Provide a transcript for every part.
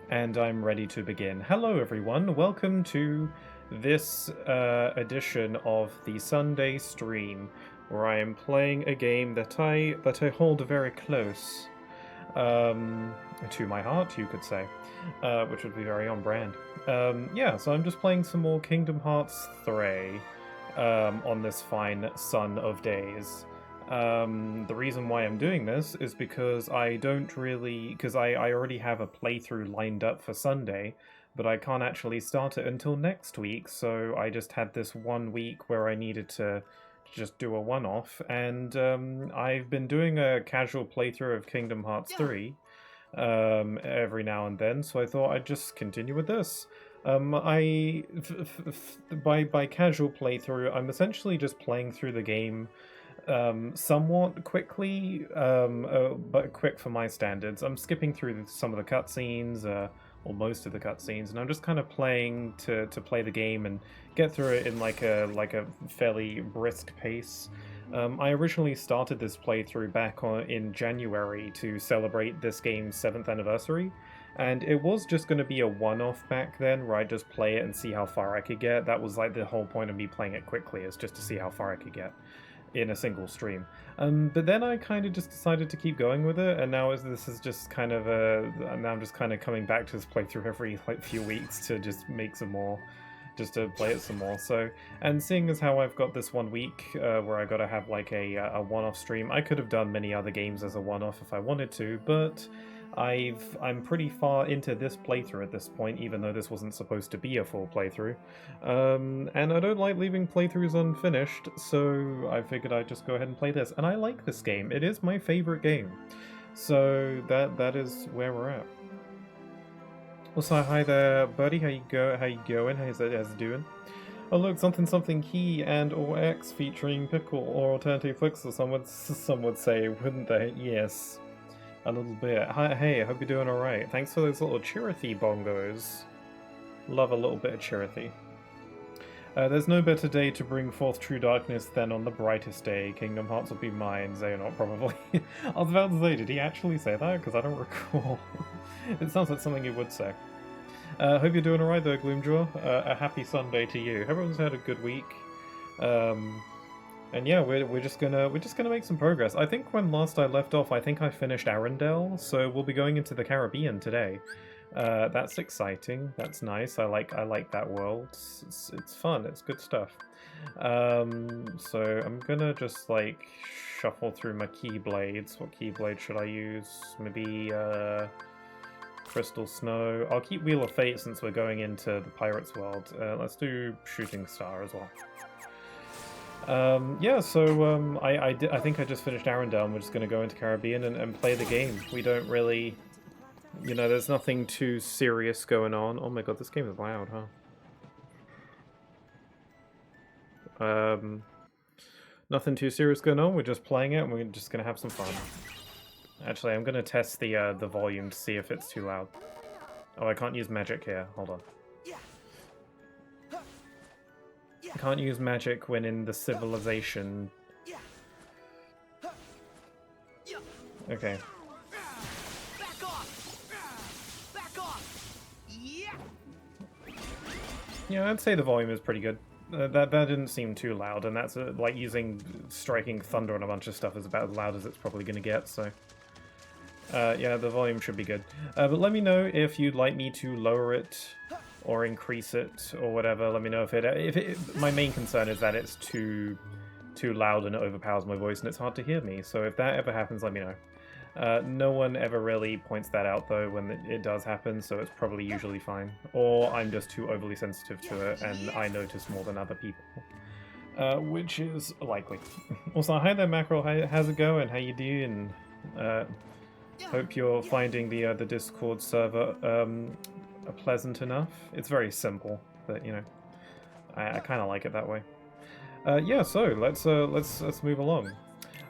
And I'm ready to begin. Hello everyone, welcome to this edition of the Sunday stream, where I am playing a game that I hold very close to my heart, you could say, which would be very on brand. Yeah, so I'm just playing some more Kingdom Hearts 3 on this fine sun of days. The reason why I'm doing this is because I already have a playthrough lined up for Sunday, but I can't actually start it until next week, so I just had this 1 week where I needed to just do a one-off, and I've been doing a casual playthrough of Kingdom Hearts 3 every now and then, so I thought I'd just continue with this. By casual playthrough, I'm essentially just playing through the game somewhat quickly, but quick for my standards. I'm skipping through some of the cutscenes, or most of the cutscenes, and I'm just kind of playing to play the game and get through it in like a fairly brisk pace. I originally started this playthrough back in January to celebrate this game's 7th anniversary, and it was just going to be a one-off back then, where I'd just play it and see how far I could get. That was like the whole point of me playing it quickly, is just to see how far I could get in a single stream. But then I kind of just decided to keep going with it, and now this is just kind of now I'm just kind of coming back to this playthrough every few weeks to just make some more, just to play it some more. So, and seeing as how I've got this 1 week where I got to have like a one-off stream, I could have done many other games as a one-off if I wanted to, but I'm pretty far into this playthrough at this point, even though this wasn't supposed to be a full playthrough. And I don't like leaving playthroughs unfinished, so I figured I'd just go ahead and play this. And I like this game. It is my favorite game. So that is where we're at. Also, hi there, buddy. How you going? How's it doing? Oh look, something key and or X featuring pickle or alternative flicks, or some would say, wouldn't they? Yes. A little bit. Hi, hey, I hope you're doing alright. Thanks for those little Chirithy bongos. Love a little bit of Chirithy. There's no better day to bring forth true darkness than on the brightest day. Kingdom Hearts will be mine, Xehanort probably. I was about to say, did he actually say that? Because I don't recall. It sounds like something he would say. Hope you're doing alright though, Gloomjaw. A happy Sunday to you. Everyone's had a good week. And yeah, we're just gonna make some progress. I think when last I left off, I think I finished Arendelle, so we'll be going into the Caribbean today. That's exciting. That's nice. I like that world. It's fun. It's good stuff. So I'm gonna just like shuffle through my keyblades. What keyblade should I use? Maybe Crystal Snow. I'll keep Wheel of Fate since we're going into the Pirates world. Let's do Shooting Star as well. Yeah, so I think I just finished Arendelle, and we're just going to go into Caribbean and play the game. We don't really, there's nothing too serious going on. Oh my god, this game is loud, huh? Nothing too serious going on, we're just playing it, and we're just going to have some fun. Actually, I'm going to test the volume to see if it's too loud. Oh, I can't use magic here, hold on. Can't use magic when in the civilization. Okay. Yeah, I'd say the volume is pretty good. That didn't seem too loud, and that's like striking thunder on a bunch of stuff is about as loud as it's probably going to get, so... yeah, the volume should be good. But let me know if you'd like me to lower it or increase it or whatever. Let me know if it my main concern is that it's too loud and it overpowers my voice and it's hard to hear me. So if that ever happens, let me know. No one ever really points that out though when it does happen, so it's probably usually fine. Or I'm just too overly sensitive to it and I notice more than other people. Which is likely. Also, hi there Mackerel, how's it going? How you doing? Hope you're finding the Discord server pleasant enough. It's very simple, but I kind of like it that way. Yeah, so let's move along.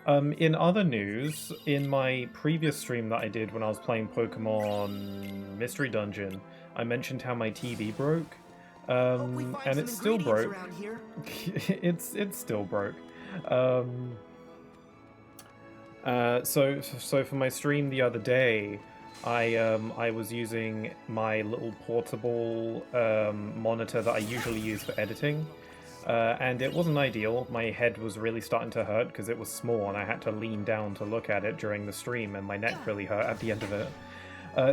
In other news, in my previous stream that I did when I was playing Pokemon Mystery Dungeon, I mentioned how my TV broke, and it's still broke. it's still broke. So for my stream the other day, I was using my little portable monitor that I usually use for editing, and it wasn't ideal. My head was really starting to hurt because it was small, and I had to lean down to look at it during the stream, and my neck really hurt at the end of it.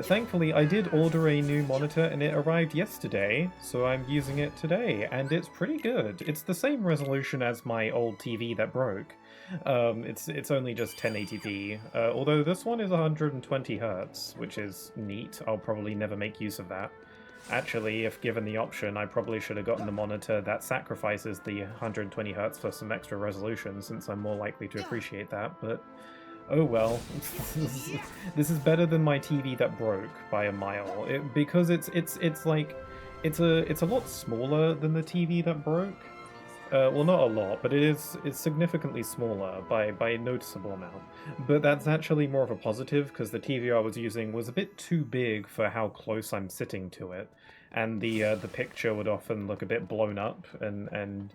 Thankfully, I did order a new monitor and it arrived yesterday, so I'm using it today, and it's pretty good. It's the same resolution as my old TV that broke. It's only just 1080p, although this one is 120 hertz, which is neat. I'll probably never make use of that. Actually, if given the option, I probably should have gotten the monitor that sacrifices the 120 hertz for some extra resolution, since I'm more likely to appreciate that, but oh well. This is better than my TV that broke by a mile. Because it's like it's a lot smaller than the TV that broke. Well, not a lot, but it's significantly smaller by a noticeable amount. But that's actually more of a positive because the TV I was using was a bit too big for how close I'm sitting to it, and the picture would often look a bit blown up and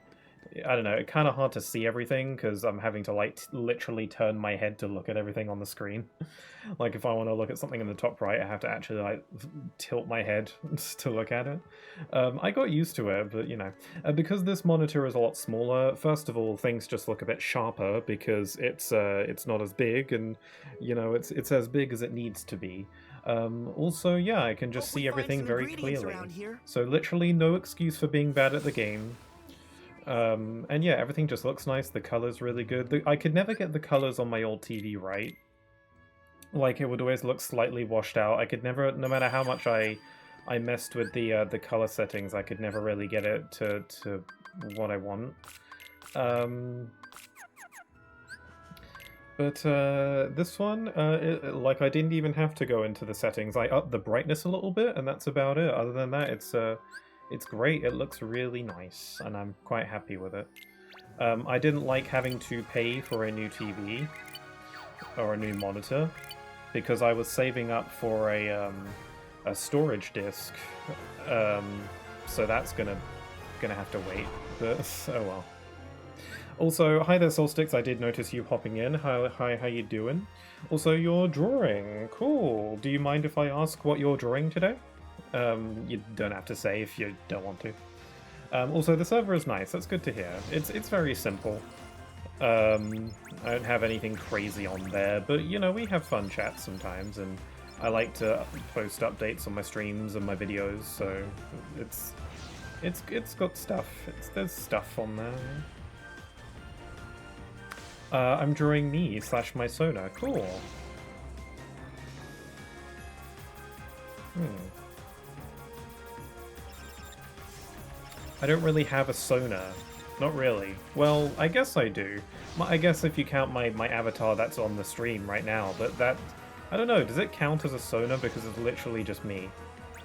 I don't know, it's kind of hard to see everything because I'm having to like literally turn my head to look at everything on the screen. Like if I want to look at something in the top right, I have to actually like tilt my head to look at it. I got used to it, but you know, because this monitor is a lot smaller. First of all, things just look a bit sharper because it's not as big, and you know, it's as big as it needs to be. Also, yeah, I can just see everything very clearly. So literally no excuse for being bad at the game. And yeah, everything just looks nice. The color's really good. I could never get the colors on my old TV right. Like, it would always look slightly washed out. I could never, no matter how much I messed with the color settings, I could never really get it to what I want. But this one, like, I didn't even have to go into the settings. I upped the brightness a little bit, and that's about it. Other than that, it's great. It looks really nice, and I'm quite happy with it. I didn't like having to pay for a new TV or a new monitor because I was saving up for a storage disk. So that's gonna have to wait. But oh well. Also, hi there, Solstix. I did notice you popping in. Hi, how you doing? Also, you're drawing. Cool. Do you mind if I ask what you're drawing today? You don't have to say if you don't want to. Also, the server is nice. That's good to hear. It's very simple. I don't have anything crazy on there, but you know, we have fun chats sometimes, and I like to post updates on my streams and my videos. So it's got stuff. There's stuff on there. I'm drawing me / my Sona. Cool. I don't really have a Sona. Not really. Well, I guess I do. I guess if you count my avatar that's on the stream right now, but that... I don't know, does it count as a Sona because it's literally just me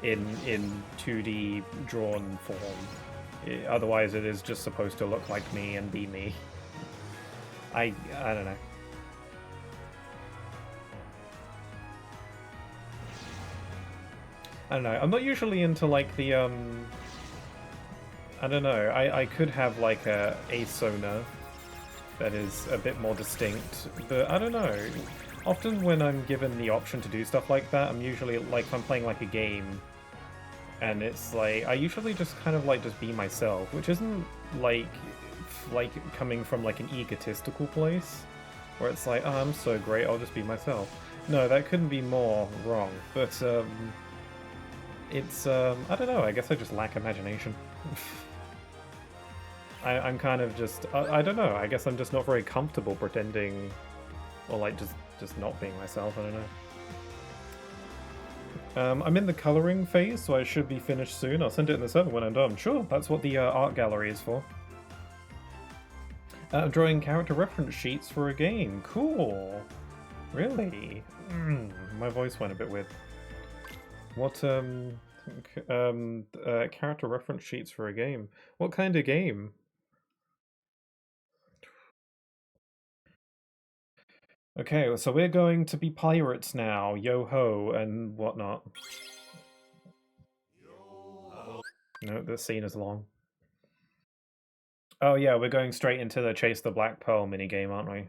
in 2D drawn form? Otherwise it is just supposed to look like me and be me. I don't know. I don't know. I'm not usually into like the I don't know. I could have like a Sona that is a bit more distinct, but I don't know. Often when I'm given the option to do stuff like that, I'm usually like if I'm playing like a game and it's like I usually just kind of like just be myself, which isn't like coming from like an egotistical place where it's like, oh, I'm so great, I'll just be myself. No, that couldn't be more wrong, but it's I don't know, I guess I just lack imagination. I'm kind of just I don't know, I guess I'm just not very comfortable pretending or like just not being myself. I don't know. I'm in the coloring phase, so I should be finished soon. I'll send it in the server when I'm done. Sure, that's what the art gallery is for. I'm drawing character reference sheets for a game. Cool. Really? My voice went a bit weird. What, character reference sheets for a game? What kind of game? Okay, so we're going to be pirates now. Yo-ho and whatnot. No, the scene is long. Oh yeah, we're going straight into the Chase the Black Pearl minigame, aren't we?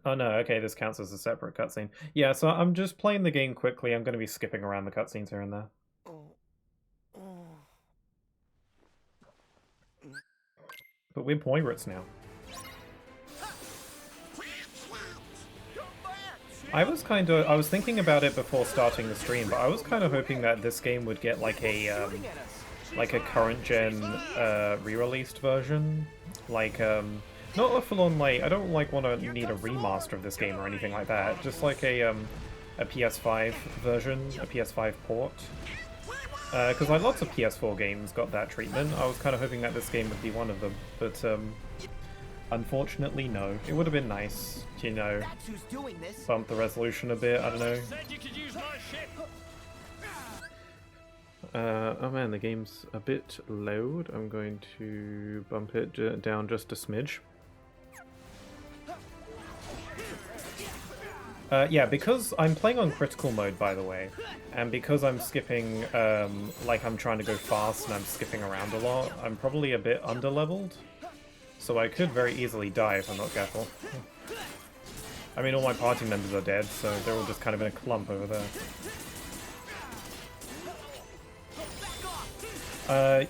Oh no, okay, this counts as a separate cutscene. Yeah, so I'm just playing the game quickly. I'm going to be skipping around the cutscenes here and there. But we're pirates now. I was thinking about it before starting the stream, but I was kind of hoping that this game would get like a current gen re-released version, like not a full-on like I don't like want to need a remaster of this game or anything like that, just like a PS5 version, a PS5 port. Because like lots of PS4 games got that treatment. I was kind of hoping that this game would be one of them, but unfortunately, no. It would have been nice to, you know, bump the resolution a bit, I don't know. Oh man, the game's a bit loud. I'm going to bump it down just a smidge. Yeah, because I'm playing on critical mode, by the way, and because I'm skipping, like I'm trying to go fast and I'm skipping around a lot, I'm probably a bit under-leveled. So I could very easily die if I'm not careful. I mean, all my party members are dead, so they're all just kind of in a clump over there.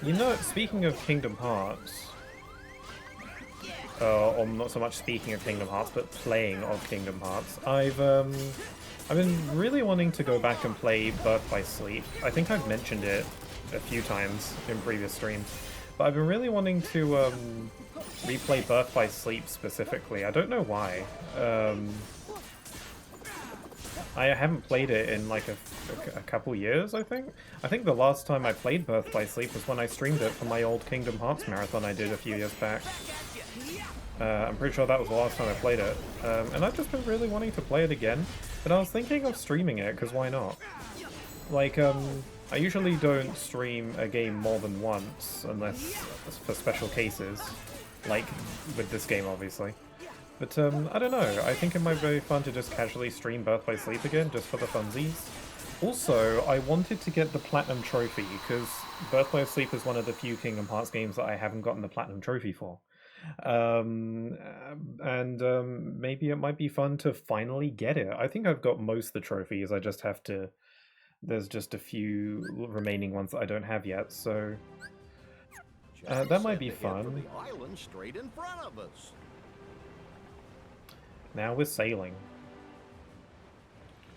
You know, speaking of Kingdom Hearts, or not so much speaking of Kingdom Hearts, but playing of Kingdom Hearts, I've been really wanting to go back and play Birth by Sleep. I think I've mentioned it a few times in previous streams, but I've been really wanting to replay Birth by Sleep specifically. I don't know why. I haven't played it in like a couple years, I think. I think the last time I played Birth by Sleep was when I streamed it for my old Kingdom Hearts marathon I did a few years back. I'm pretty sure that was the last time I played it. And I've just been really wanting to play it again. But I was thinking of streaming it, because why not? Like, I usually don't stream a game more than once, unless for special cases. Like, with this game, obviously. But, I don't know. I think it might be very fun to just casually stream Birth by Sleep again, just for the funsies. Also, I wanted to get the Platinum Trophy, because Birth by Sleep is one of the few Kingdom Hearts games that I haven't gotten the Platinum Trophy for. Maybe it might be fun to finally get it. I think I've got most of the trophies, I just have to... There's just a few remaining ones that I don't have yet, so... that might be fun. Now we're sailing.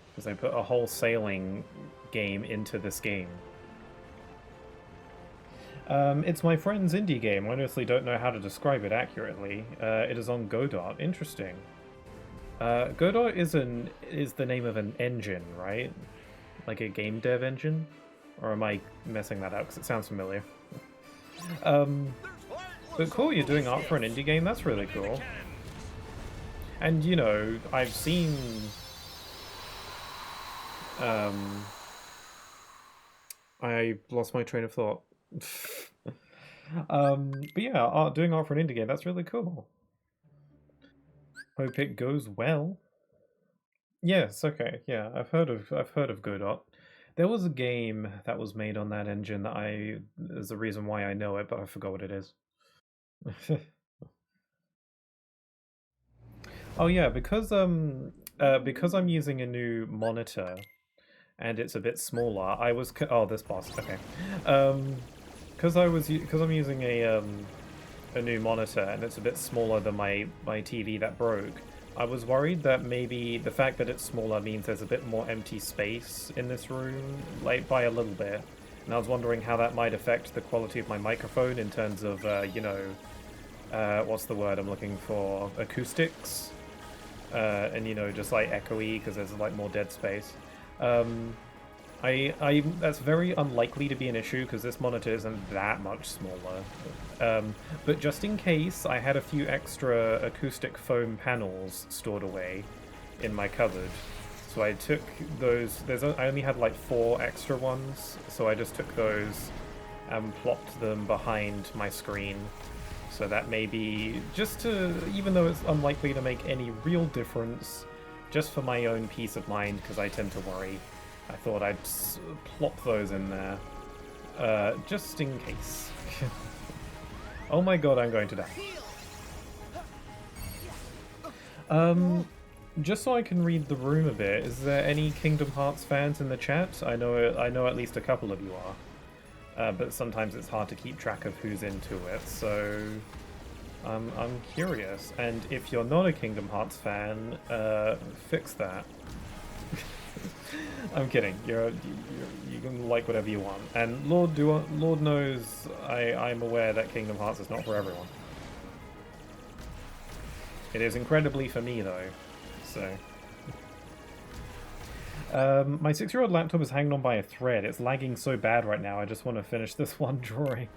Because I put a whole sailing game into this game. It's my friend's indie game. I honestly don't know how to describe it accurately. It is on Godot. Interesting. Godot is the name of an engine, right? Like a game dev engine? Or am I messing that up? Because it sounds familiar. But cool, you're doing art for an indie game? That's really cool. And, you know, I've seen... I lost my train of thought. But yeah, doing art for an indie game, that's really cool. Hope it goes well. Yes, okay, yeah, I've heard of Godot. There was a game that was made on that engine that is the reason why I know it, but I forgot what it is. Oh yeah, because I'm using a new monitor and it's a bit smaller. Oh, this boss. Okay. Because I'm using a new monitor and it's a bit smaller than my TV that broke. I was worried that maybe the fact that it's smaller means there's a bit more empty space in this room, like by a little bit. And I was wondering how that might affect the quality of my microphone in terms of, you know, what's the word I'm looking for? Acoustics? And, you know, just like echoey because there's like more dead space. That's very unlikely to be an issue because this monitor isn't that much smaller. But just in case, I had a few extra acoustic foam panels stored away in my cupboard. So I took those, I only had like 4 extra ones, so I just took those and plopped them behind my screen. So that maybe, even though it's unlikely to make any real difference, just for my own peace of mind, because I tend to worry, I thought I'd plop those in there, just in case. Oh my god, I'm going to die. Just so I can read the room a bit, is there any Kingdom Hearts fans in the chat? I know at least a couple of you are, but sometimes it's hard to keep track of who's into it. So I'm curious. And if you're not a Kingdom Hearts fan, fix that. I'm kidding. You can like whatever you want. And Lord knows I'm aware that Kingdom Hearts is not for everyone. It is incredibly for me though. So my 6-year-old laptop is hanging on by a thread. It's lagging so bad right now. I just want to finish this one drawing.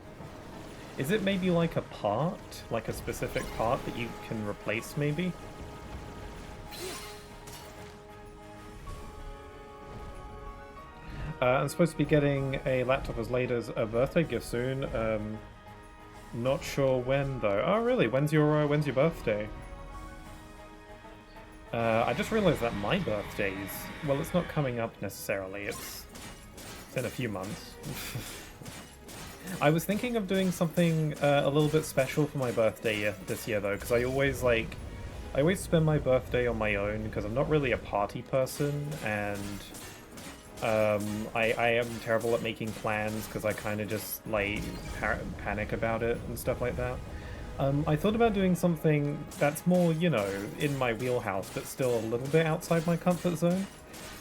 Is it maybe like a part? Like a specific part that you can replace maybe? I'm supposed to be getting a laptop as late as a birthday gift soon. Not sure when though. Oh really? When's your birthday? I just realized that my birthday's... Well, it's not coming up necessarily, it's in a few months. I was thinking of doing something a little bit special for my birthday this year, though, because I always spend my birthday on my own, because I'm not really a party person, and I am terrible at making plans, because I kind of just, like, panic about it and stuff like that. I thought about doing something that's more, you know, in my wheelhouse, but still a little bit outside my comfort zone.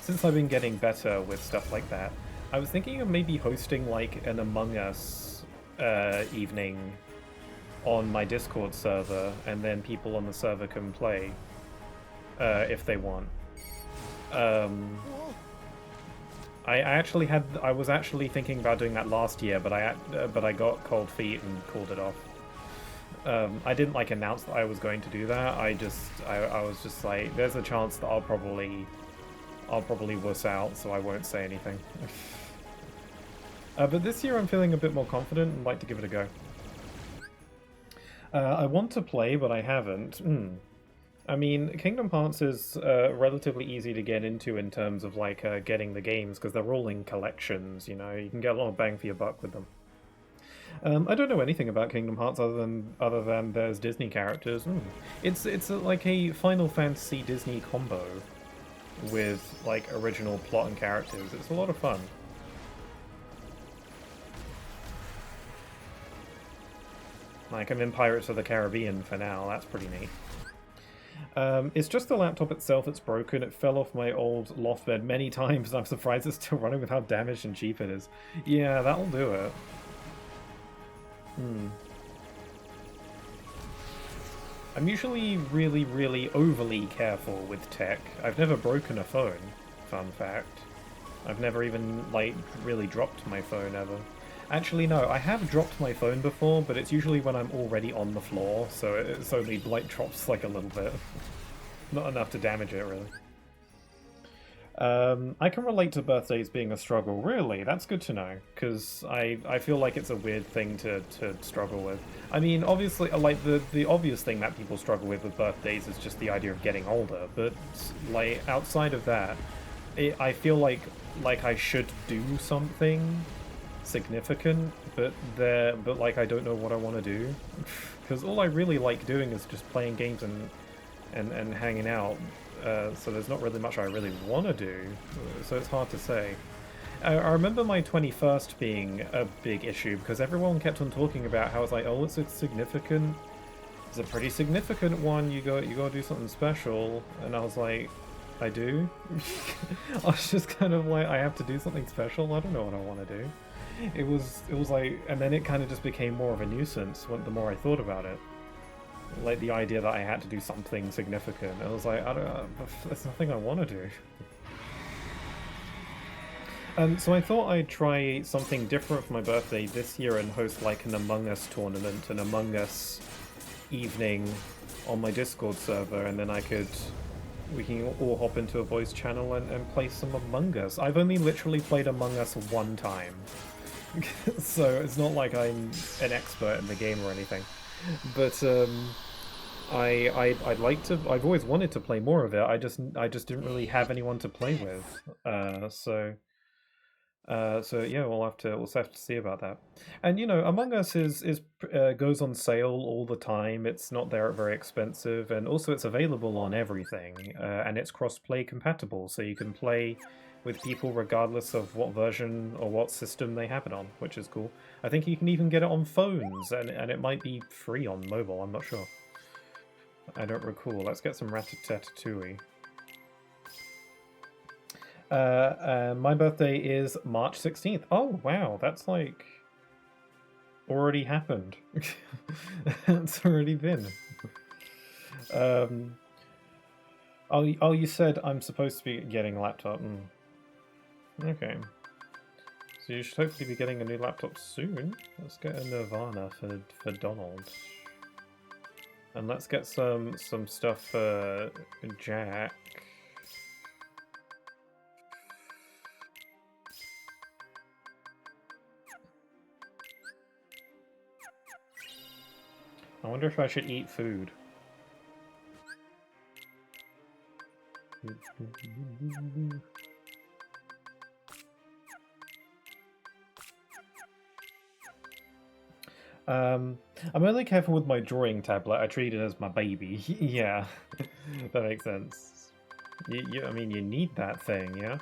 Since I've been getting better with stuff like that, I was thinking of maybe hosting, like, an Among Us evening on my Discord server, and then people on the server can play if they want. I was actually thinking about doing that last year, but I got cold feet and called it off. I didn't like announce that I was going to do that. I was just like, there's a chance that I'll probably wuss out, so I won't say anything. But this year I'm feeling a bit more confident and like to give it a go. I want to play, but I haven't. I mean, Kingdom Hearts is relatively easy to get into in terms of like getting the games, because they're all in collections, you know, you can get a lot of bang for your buck with them. I don't know anything about Kingdom Hearts other than there's Disney characters. It's like a Final Fantasy Disney combo with like original plot and characters. It's a lot of fun. Like, I'm in Pirates of the Caribbean for now. That's pretty neat. It's just the laptop itself that's broken. It fell off my old loft bed many times, and I'm surprised it's still running with how damaged and cheap it is. Yeah, that'll do it. I'm usually really, really overly careful with tech. I've never broken a phone, fun fact. I've never even, like, really dropped my phone ever. Actually, no, I have dropped my phone before, but it's usually when I'm already on the floor, so it's only, like, drops, like, a little bit. Not enough to damage it, really. I can relate to birthdays being a struggle. Really? That's good to know, because I feel like it's a weird thing to struggle with. I mean, obviously, like, the obvious thing that people struggle with birthdays is just the idea of getting older, but, like, outside of that, I feel like I should do something significant, but like, I don't know what I want to do, because all I really like doing is just playing games and hanging out. So there's not really much I really want to do, so it's hard to say. I remember my 21st being a big issue, because everyone kept on talking about how it's like, oh, it's a pretty significant one, you gotta do something special, and I was like, I do? I was just kind of like, I have to do something special? I don't know what I want to do. It was like, and then it kind of just became more of a nuisance the more I thought about it. Like, the idea that I had to do something significant. I was like, there's nothing I want to do. So I thought I'd try something different for my birthday this year and host like an Among Us tournament, an Among Us evening on my Discord server, and then we can all hop into a voice channel and play some Among Us. I've only literally played Among Us one time, so it's not like I'm an expert in the game or anything. But I'd like to. I've always wanted to play more of it. I just didn't really have anyone to play with. So So yeah, we'll have to see about that. And you know, Among Us is goes on sale all the time. It's not very expensive, and also it's available on everything, and it's cross-play compatible, so you can play with people regardless of what version or what system they have it on, which is cool. I think you can even get it on phones, and it might be free on mobile. I'm not sure. I don't recall. Let's get some Ratatouille. My birthday is March 16th. Oh, wow, that's like already happened. It's already been. Oh, you said I'm supposed to be getting a laptop. Okay. So you should hopefully be getting a new laptop soon. Let's get a Nirvana for Donald. And let's get some stuff for Jack. I wonder if I should eat food. I'm only careful with my drawing tablet. I treat it as my baby. Yeah, that makes sense. I mean, you need that thing, yeah?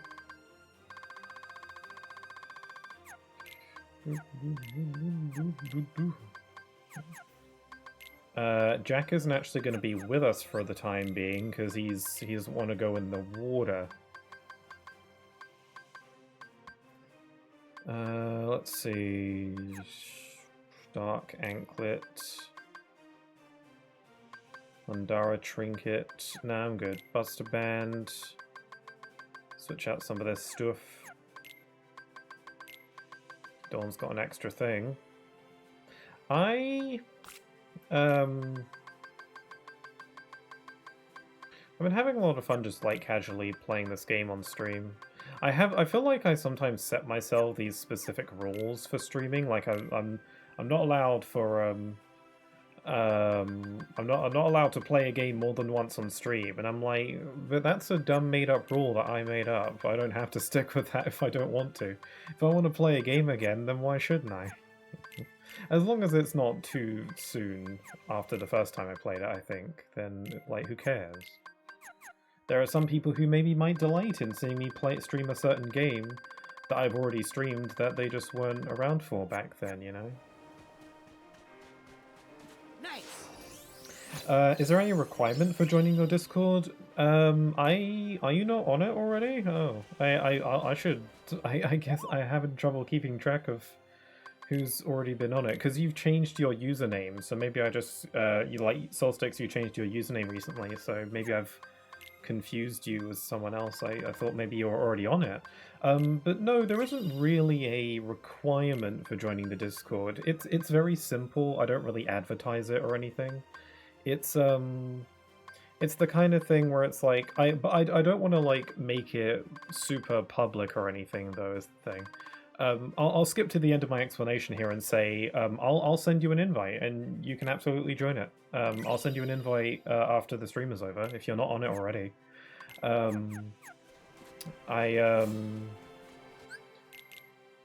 Jack isn't actually going to be with us for the time being because he doesn't want to go in the water. Let's see. Dark Anklet. Mandara Trinket. Nah, I'm good. Buster Band. Switch out some of this stuff. Dawn's got an extra thing. I've been having a lot of fun just like casually playing this game on stream. I feel like I sometimes set myself these specific rules for streaming. Like I'm not allowed for I'm not allowed to play a game more than once on stream, and I'm like, but that's a dumb made up rule that I made up. I don't have to stick with that if I don't want to. If I want to play a game again, then why shouldn't I? As long as it's not too soon after the first time I played it, I think, then like who cares? There are some people who maybe might delight in seeing me stream a certain game that I've already streamed that they just weren't around for back then, you know? Nice. Is there any requirement for joining your Discord? Are you not on it already? Oh, I should. I guess I having trouble keeping track of who's already been on it because you've changed your username. So maybe I just you like Solsticks. You changed your username recently, so maybe I've confused you with someone else. I thought maybe you were already on it. But no, there isn't really a requirement for joining the Discord. It's very simple. I don't really advertise it or anything. It's the kind of thing where it's like I don't want to like make it super public or anything though is the thing. I'll skip to the end of my explanation here and say I'll send you an invite and you can absolutely join it. I'll send you an invite after the stream is over if you're not on it already.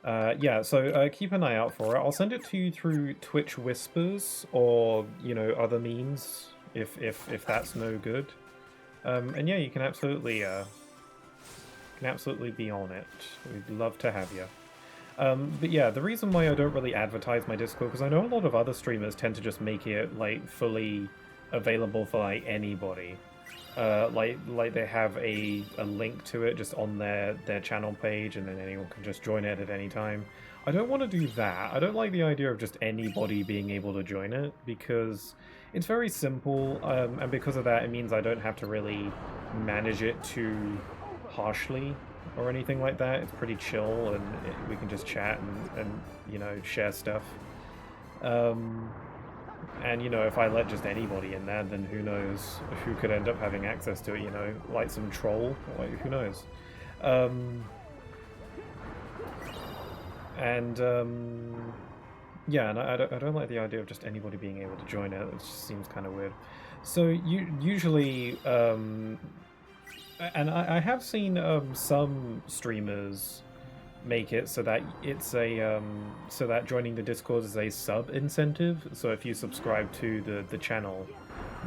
Yeah, so keep an eye out for it. I'll send it to you through Twitch Whispers or you know other means if that's no good. And yeah, you can absolutely be on it. We'd love to have you. But yeah, the reason why I don't really advertise my Discord, because I know a lot of other streamers tend to just make it like fully available for like anybody. Like they have a link to it just on their channel page, and then anyone can just join it at any time. I don't want to do that. I don't like the idea of just anybody being able to join it, because it's very simple, and because of that, it means I don't have to really manage it too harshly or anything like that. It's pretty chill, and we can just chat and you know, share stuff. And you know, if I let just anybody in there, then who knows who could end up having access to it, you know, like some troll, like who knows. Yeah, and I don't like the idea of just anybody being able to join it. It just seems kind of weird. So usually and I have seen some streamers make it so that it's a so that joining the Discord is a sub incentive. So if you subscribe to the channel,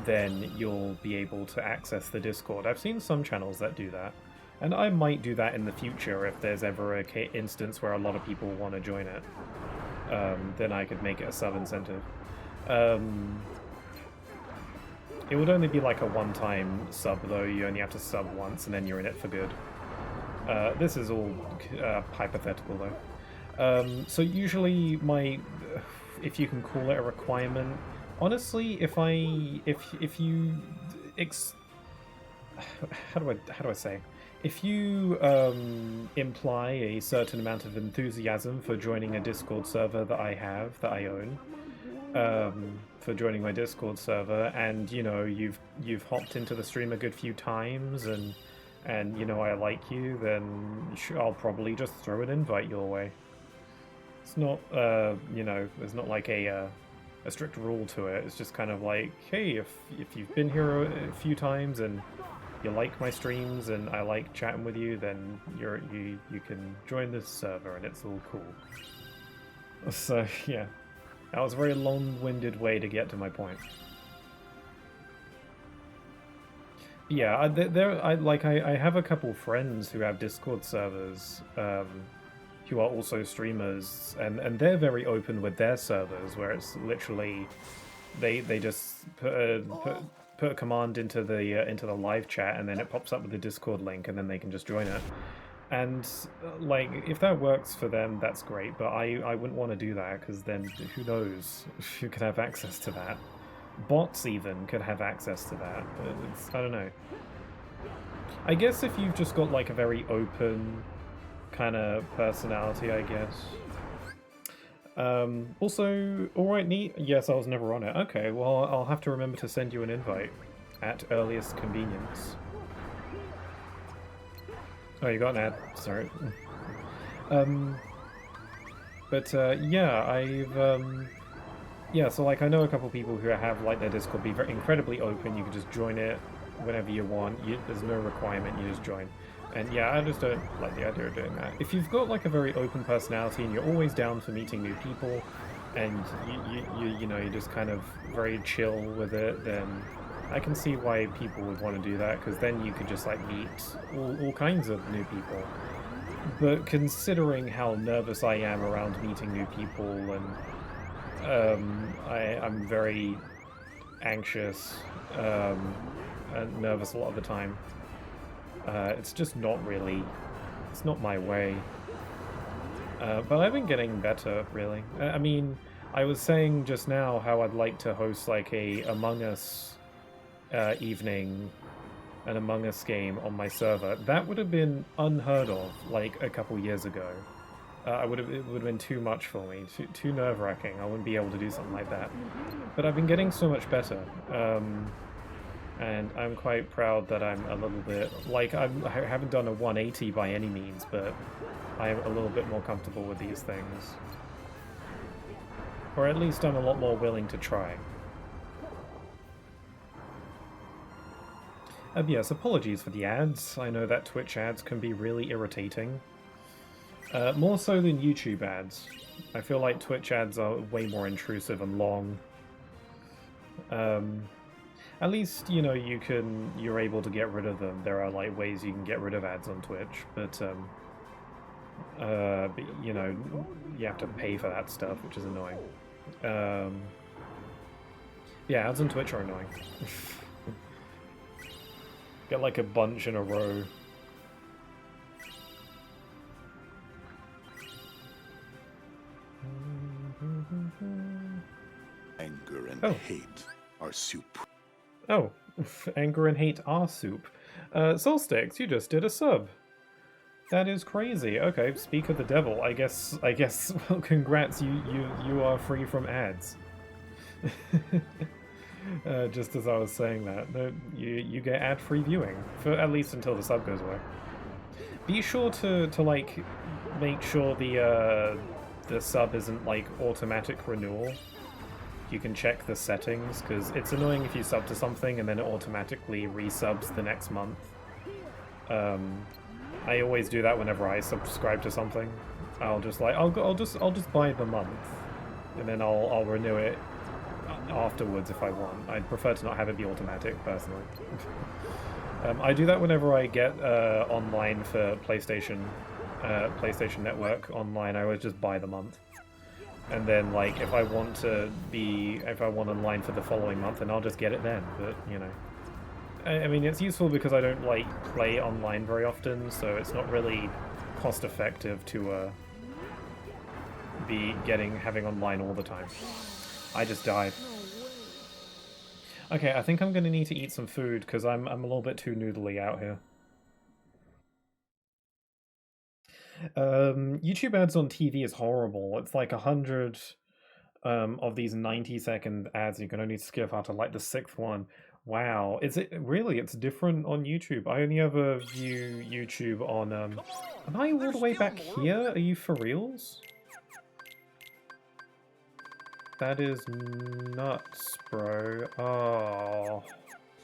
then you'll be able to access the Discord. I've seen some channels that do that, and I might do that in the future if there's ever a instance where a lot of people want to join it. Then I could make it a sub incentive. It would only be like a one-time sub though. You only have to sub once and then you're in it for good. This is all hypothetical though. So usually if you can call it a requirement, honestly, if you how do I say? If you imply a certain amount of enthusiasm for joining a Discord server that I own, for joining my Discord server, and you know you've hopped into the stream a good few times, and you know I like you, then I'll probably just throw an invite your way. It's not you know, there's not like a strict rule to it. It's just kind of like, hey, if you've been here a few times and you like my streams and I like chatting with you, then you can join this server and it's all cool. So yeah, that was a very long-winded way to get to my point. Yeah, I have a couple friends who have Discord servers, who are also streamers, and they're very open with their servers, where it's literally they just put a command into the live chat, and then it pops up with the Discord link, and then they can just join it. And like, if that works for them, that's great. But I wouldn't want to do that, because then who knows who could have access to that. Bots even could have access to that. I don't know. I guess if you've just got like a very open kind of personality, I guess. Also, alright, neat. Yes, I was never on it. Okay, well, I'll have to remember to send you an invite at earliest convenience. Oh, you got an ad. Sorry. Yeah, yeah, so like I know a couple people who have like their Discord be very incredibly open. You can just join it whenever you want. There's no requirement. You just join. And yeah, I just don't like the idea of doing that. If you've got like a very open personality and you're always down for meeting new people, and you know, you're just kind of very chill with it, then I can see why people would want to do that, because then you could just like meet all kinds of new people. But considering how nervous I am around meeting new people, and I'm very anxious and nervous a lot of the time. It's just not really, it's not my way. But I've been getting better, really. I mean, I was saying just now how I'd like to host like a Among Us evening, an Among Us game on my server. That would have been unheard of like a couple years ago. It would have been too much for me, too nerve-wracking. I wouldn't be able to do something like that. But I've been getting so much better. And I'm quite proud that I'm a little bit, like, I haven't done a 180 by any means, but I'm a little bit more comfortable with these things. Or at least I'm a lot more willing to try. Yes, apologies for the ads. I know that Twitch ads can be really irritating. More so than YouTube ads. I feel like Twitch ads are way more intrusive and long. At least, you know, you're able to get rid of them. There are like ways you can get rid of ads on Twitch, but you know, you have to pay for that stuff, which is annoying. Yeah, ads on Twitch are annoying. Get like a bunch in a row. Anger and hate are super. Oh, anger and hate are soup. Solstix, you just did a sub. That is crazy. Okay, speak of the devil. I guess. Well, congrats. You are free from ads. Just as I was saying that, no, you get ad-free viewing for at least until the sub goes away. Be sure to like make sure the sub isn't like automatic renewal. You can check the settings, because it's annoying if you sub to something and then it automatically resubs the next month. I always do that whenever I subscribe to something. I'll just like I'll just buy the month, and then I'll renew it afterwards if I want. I'd prefer to not have it be automatic personally. I do that whenever I get online for PlayStation Network online. I always just buy the month, and then like if I want online for the following month, then I'll just get it then. But you know. I mean, it's useful because I don't, like, play online very often, so it's not really cost-effective to, having online all the time. I just died. Okay, I think I'm gonna need to eat some food, because I'm a little bit too noodly out here. YouTube ads on TV is horrible. It's like 100 of these 90-second ads, you can only skip out to, like, the 6th one. Wow, is it really? It's different on YouTube. I only ever view YouTube on, am I all the way back here? Are you for reals? That is nuts, bro. Oh.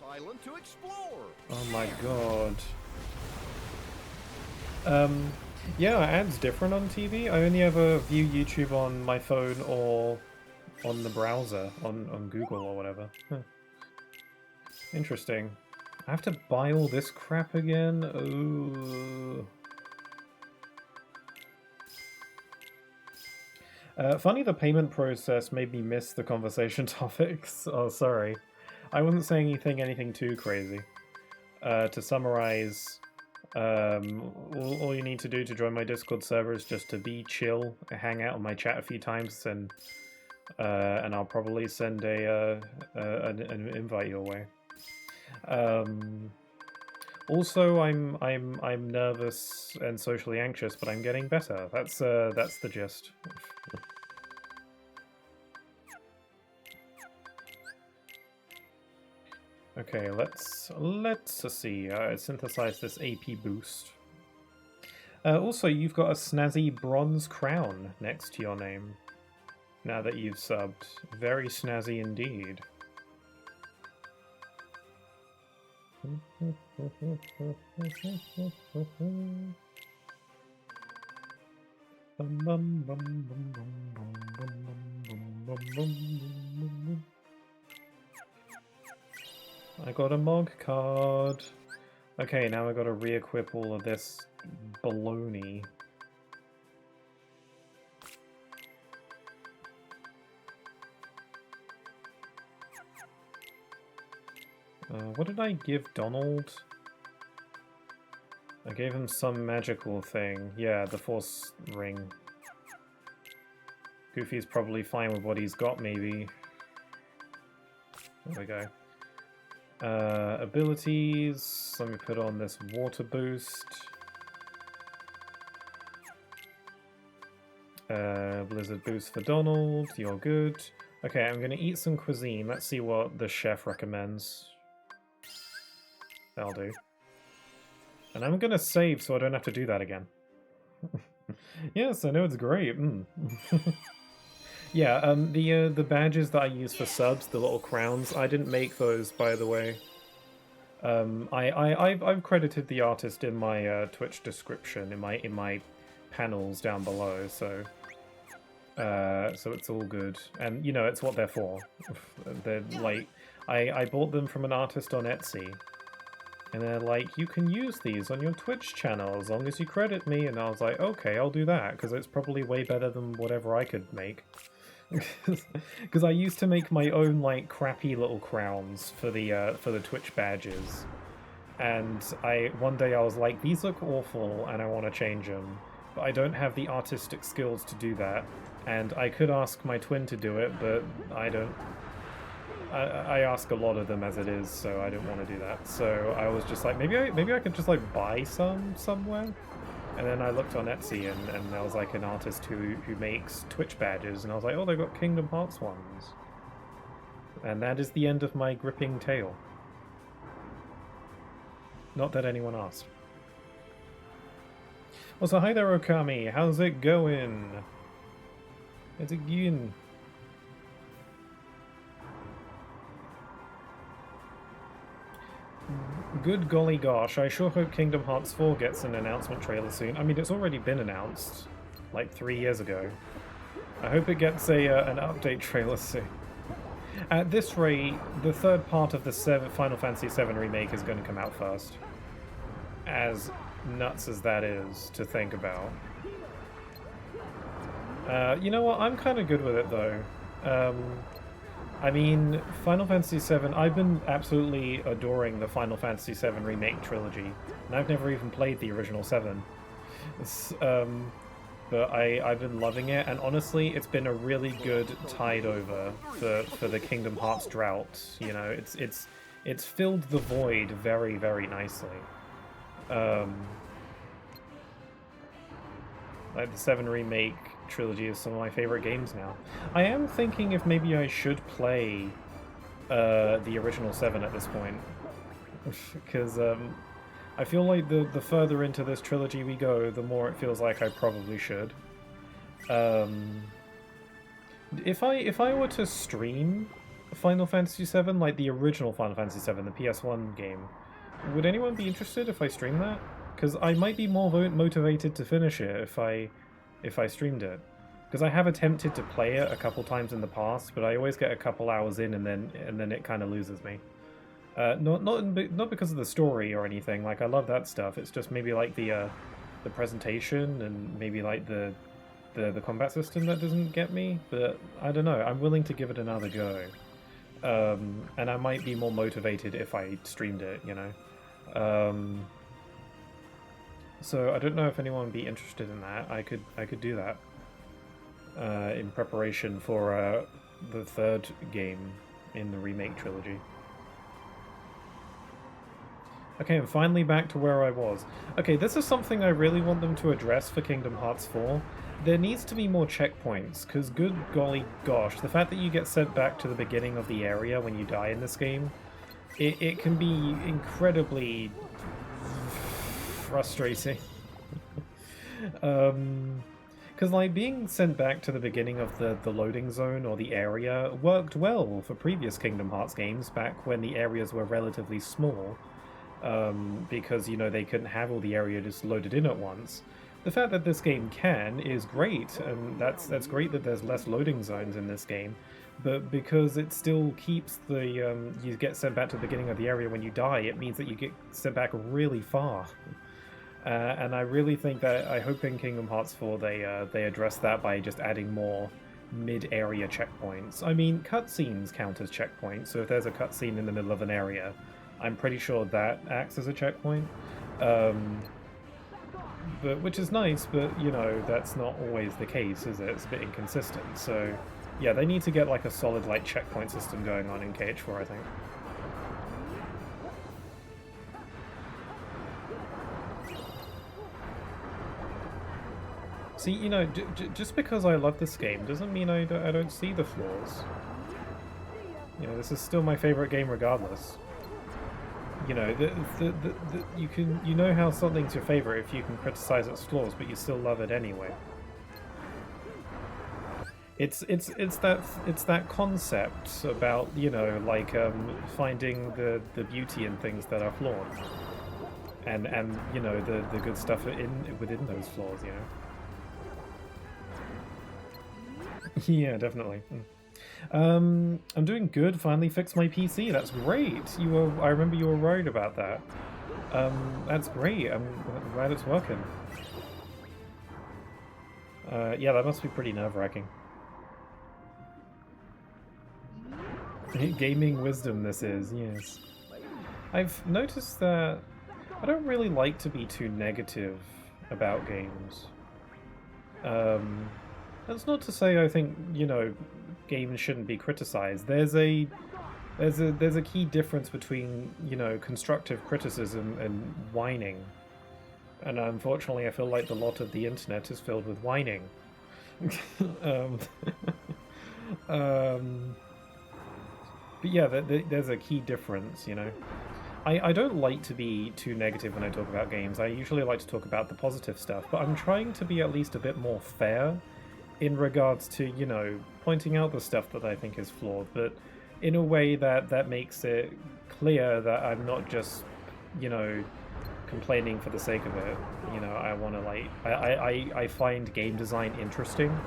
Silent to explore. Oh my god. Yeah, ads different on TV. I only ever view YouTube on my phone or on the browser, on Google or whatever. Huh. Interesting. I have to buy all this crap again? Ooh. Funny the payment process made me miss the conversation topics. Oh, sorry. I wasn't saying anything too crazy. To summarize, all you need to do to join my Discord server is just to be chill, hang out on my chat a few times, and I'll probably send an invite your way. Also, I'm nervous and socially anxious, but I'm getting better. That's the gist. Okay, let's see. Synthesize this AP boost. Also, you've got a snazzy bronze crown next to your name. Now that you've subbed, very snazzy indeed. I got a Mog card. Okay, now I gotta re-equip all of this baloney. What did I give Donald? I gave him some magical thing. Yeah, the Force Ring. Goofy's probably fine with what he's got, maybe. There we go. Abilities. Let me put on this water boost. Blizzard boost for Donald. You're good. Okay, I'm gonna eat some cuisine. Let's see what the chef recommends. That'll do. And I'm gonna save so I don't have to do that again. Yes, I know it's great. Yeah, the badges that I use for subs, the little crowns, I didn't make those, by the way. I've credited the artist in my Twitch description, in my panels down below, so it's all good. And you know, it's what they're for. They're like, I bought them from an artist on Etsy. And they're like, you can use these on your Twitch channel as long as you credit me. And I was like, okay, I'll do that, because it's probably way better than whatever I could make. Because I used to make my own, like, crappy little crowns for the Twitch badges. And one day I was like, these look awful, and I want to change them. But I don't have the artistic skills to do that. And I could ask my twin to do it, but I don't... I ask a lot of them as it is, so I don't want to do that. So I was just like, maybe I could just like buy some somewhere. And then I looked on Etsy, and there was like an artist who makes Twitch badges, and I was like, oh, they've got Kingdom Hearts ones. And that is the end of my gripping tale. Not that anyone asked. Well, so hi there, Okami. How's it going? How's it going? Good golly gosh, I sure hope Kingdom Hearts 4 gets an announcement trailer soon. I mean, it's already been announced, like 3 years ago. I hope it gets an update trailer soon. At this rate, the third part of the Final Fantasy VII Remake is going to come out first. As nuts as that is to think about. You know what, I'm kind of good with it though. I mean, Final Fantasy VII, I've been absolutely adoring the Final Fantasy VII Remake trilogy, and I've never even played the original 7. But I've been loving it, and honestly, it's been a really good tide over for the Kingdom Hearts drought. You know, it's filled the void very, very nicely. Like the 7 Remake trilogy is some of my favorite games now. I am thinking if maybe I should play the original 7 at this point, because I feel like the further into this trilogy we go, the more it feels like I probably should. If I were to stream Final Fantasy VII, like the original Final Fantasy VII, the PS1 game, would anyone be interested if I stream that? Because I might be more motivated to finish it if I streamed it. Because I have attempted to play it a couple times in the past, but I always get a couple hours in and then it kind of loses me. Not because of the story or anything. Like, I love that stuff. It's just maybe like the presentation and maybe like the combat system that doesn't get me. But I don't know. I'm willing to give it another go. And I might be more motivated if I streamed it, you know. So I don't know if anyone would be interested in that. I could do that in preparation for the third game in the remake trilogy. Okay, I'm finally back to where I was. Okay, this is something I really want them to address for Kingdom Hearts 4. There needs to be more checkpoints, because good golly gosh, the fact that you get sent back to the beginning of the area when you die in this game, it can be incredibly frustrating. Because like being sent back to the beginning of the loading zone or the area worked well for previous Kingdom Hearts games back when the areas were relatively small. Because, you know, they couldn't have all the area just loaded in at once. The fact that this game can is great, and that's great that there's less loading zones in this game, but because it still keeps the, you get sent back to the beginning of the area when you die, it means that you get sent back really far. And I really think that, I hope in Kingdom Hearts 4 they address that by just adding more mid-area checkpoints. I mean, cutscenes count as checkpoints, so if there's a cutscene in the middle of an area, I'm pretty sure that acts as a checkpoint, but which is nice, but, you know, that's not always the case, is it? It's a bit inconsistent, so, yeah, they need to get, like, a solid, like, checkpoint system going on in KH4, I think. See, you know, just because I love this game doesn't mean I don't see the flaws. You know, this is still my favorite game regardless. You know, you know how something's your favorite if you can criticize its flaws, but you still love it anyway. It's that concept about, you know, like finding the beauty in things that are flawed, and you know the good stuff within those flaws, you know. Yeah, definitely. I'm doing good. Finally fixed my PC. That's great. I remember you were worried about that. That's great. I'm glad it's working. Yeah, that must be pretty nerve-wracking. Gaming wisdom this is, yes. I've noticed that I don't really like to be too negative about games. That's not to say I think, you know, games shouldn't be criticized. There's a key difference between, you know, constructive criticism and whining. And unfortunately, I feel like a lot of the internet is filled with whining. But yeah, there's a key difference, you know. I don't like to be too negative when I talk about games. I usually like to talk about the positive stuff, but I'm trying to be at least a bit more fair in regards to, you know, pointing out the stuff that I think is flawed, but in a way that makes it clear that I'm not just you know, complaining for the sake of it. You know, I want to like I find game design interesting,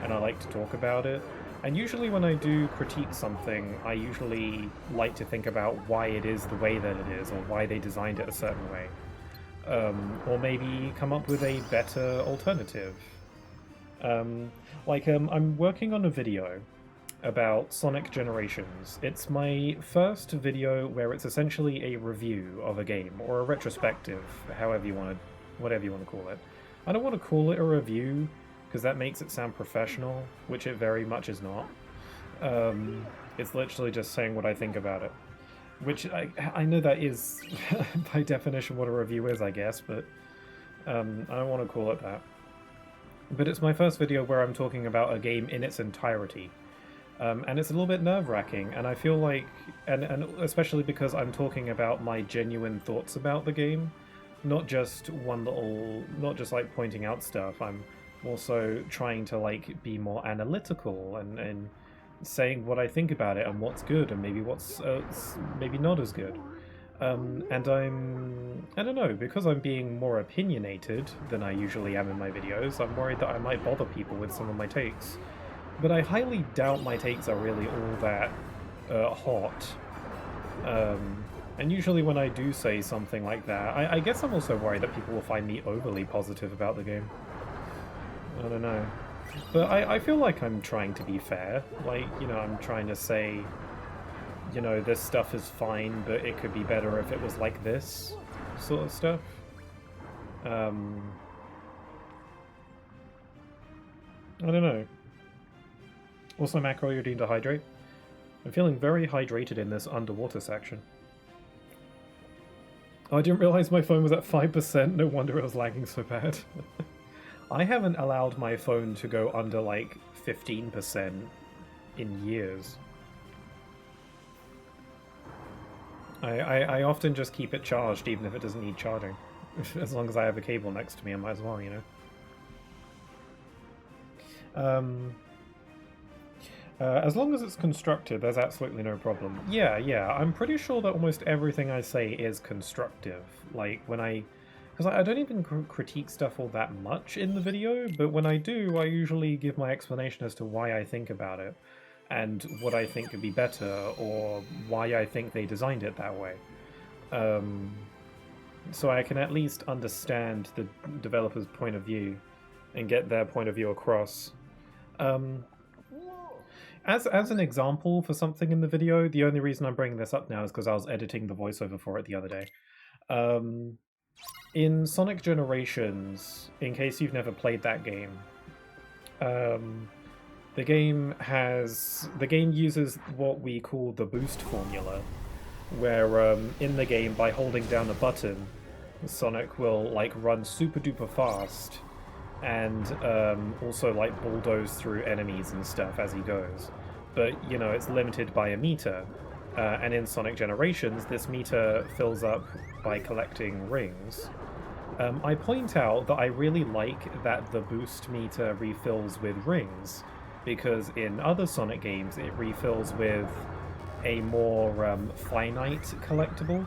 and I like to talk about it. And usually when I do critique something, I usually like to think about why it is the way that it is, or why they designed it a certain way. Or maybe come up with a better alternative. I'm working on a video about Sonic Generations. It's my first video where it's essentially a review of a game, or a retrospective, whatever you want to call it. I don't want to call it a review, because that makes it sound professional, which it very much is not. It's literally just saying what I think about it. Which, I know that is, by definition, what a review is, I guess, but I don't want to call it that. But it's my first video where I'm talking about a game in its entirety. And it's a little bit nerve-wracking, and I feel like, and especially because I'm talking about my genuine thoughts about the game, not just like pointing out stuff. I'm also trying to like be more analytical and saying what I think about it and what's good and maybe what's maybe not as good. And I don't know, because I'm being more opinionated than I usually am in my videos, I'm worried that I might bother people with some of my takes. But I highly doubt my takes are really all that hot. And usually when I do say something like that, I guess I'm also worried that people will find me overly positive about the game. I don't know. But I feel like I'm trying to be fair. Like, you know, I'm trying to say, you know, this stuff is fine, but it could be better if it was like this sort of stuff. I don't know. Also, Macro, you're deemed to hydrate. I'm feeling very hydrated in this underwater section. Oh, I didn't realize my phone was at 5%. No wonder it was lagging so bad. I haven't allowed my phone to go under like 15% in years. I often just keep it charged even if it doesn't need charging. As long as I have a cable next to me, I might as well, you know. As long as it's constructive, there's absolutely no problem. Yeah, I'm pretty sure that almost everything I say is constructive. Like, when because I don't even critique stuff all that much in the video, but when I do, I usually give my explanation as to why I think about it, and what I think could be better, or why I think they designed it that way. So I can at least understand the developer's point of view, and get their point of view across. As an example for something in the video, the only reason I'm bringing this up now is because I was editing the voiceover for it the other day. In Sonic Generations, in case you've never played that game, the game uses what we call the boost formula, where in the game, by holding down a button, Sonic will like run super duper fast, and also like bulldoze through enemies and stuff as he goes. But, you know, it's limited by a meter. And in Sonic Generations, this meter fills up by collecting rings. I point out that I really like that the boost meter refills with rings, because in other Sonic games it refills with a more finite collectible.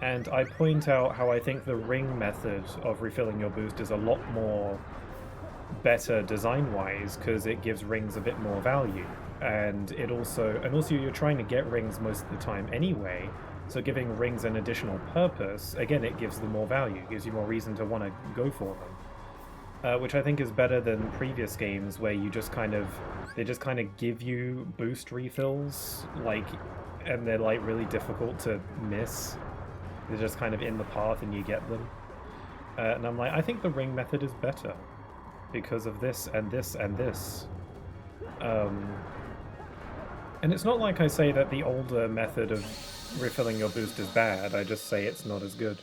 And I point out how I think the ring method of refilling your boost is a lot more better design-wise, because it gives rings a bit more value. And also you're trying to get rings most of the time anyway, so giving rings an additional purpose, again, it gives them more value, gives you more reason to want to go for them. Which I think is better than previous games where you just they just kind of give you boost refills, like, and they're like really difficult to miss. They're just kind of in the path and you get them. And I'm like, I think the ring method is better because of this and this and this. And it's not like I say that the older method of refilling your boost is bad, I just say it's not as good,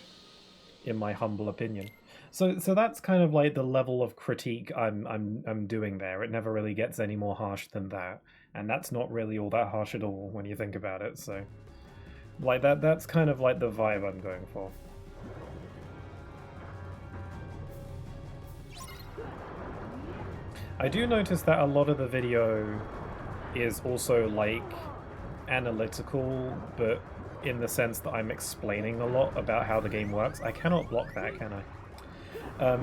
in my humble opinion. So that's kind of like the level of critique I'm doing there. It never really gets any more harsh than that. And that's not really all that harsh at all when you think about it, so... Like, that's kind of like the vibe I'm going for. I do notice that a lot of the video is also, like, analytical, but in the sense that I'm explaining a lot about how the game works. I cannot block that, can I?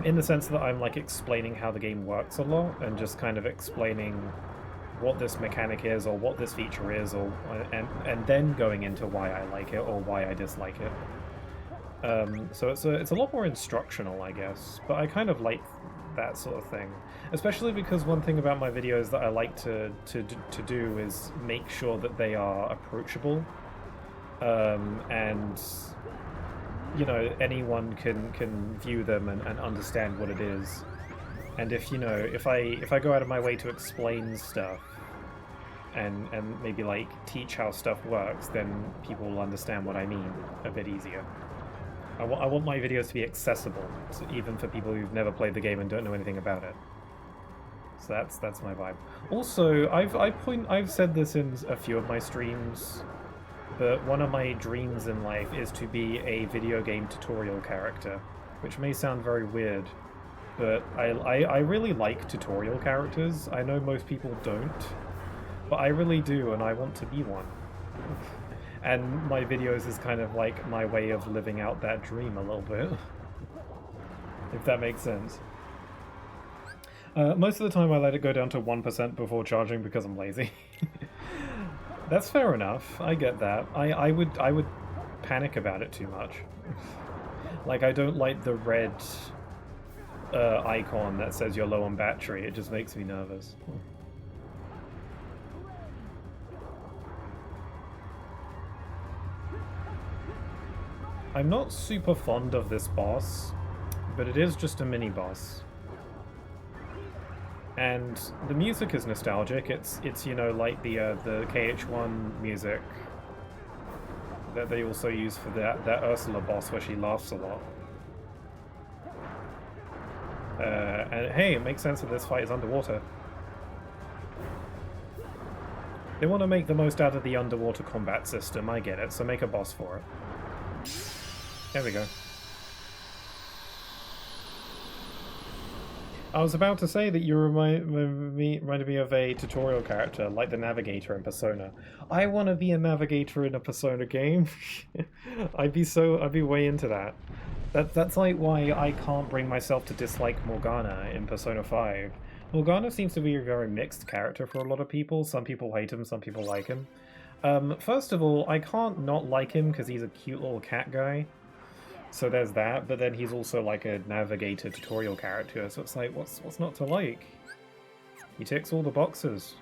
In the sense that I'm like explaining how the game works a lot and just kind of explaining what this mechanic is or what this feature is, or and then going into why I like it or why I dislike it. So it's a lot more instructional, I guess, but I kind of like that sort of thing, especially because one thing about my videos that I like to do is make sure that they are approachable, and you know, anyone can view them and understand what it is. And if, you know, if I go out of my way to explain stuff and maybe like teach how stuff works, then people will understand what I mean a bit easier. I want my videos to be accessible, even for people who've never played the game and don't know anything about it. So that's my vibe. Also, I've said this in a few of my streams, but one of my dreams in life is to be a video game tutorial character, which may sound very weird, but I really like tutorial characters. I know most people don't, but I really do, and I want to be one. And my videos is kind of like my way of living out that dream a little bit, if that makes sense. Most of the time I let it go down to 1% before charging because I'm lazy. That's fair enough, I get that. I would panic about it too much. Like, I don't like the red icon that says you're low on battery, it just makes me nervous. I'm not super fond of this boss, but it is just a mini-boss. And the music is nostalgic. It's you know, like the KH1 music that they also use for that Ursula boss where she laughs a lot. And hey, it makes sense that this fight is underwater. They want to make the most out of the underwater combat system, I get it, so make a boss for it. There we go. I was about to say that you reminded me of a tutorial character, like the Navigator in Persona. I want to be a Navigator in a Persona game. I'd be way into that. That's like why I can't bring myself to dislike Morgana in Persona 5. Morgana seems to be a very mixed character for a lot of people. Some people hate him, some people like him. First of all, I can't not like him because he's a cute little cat guy. So there's that, but then he's also like a Navigator tutorial character, so it's like, what's not to like? He ticks all the boxes.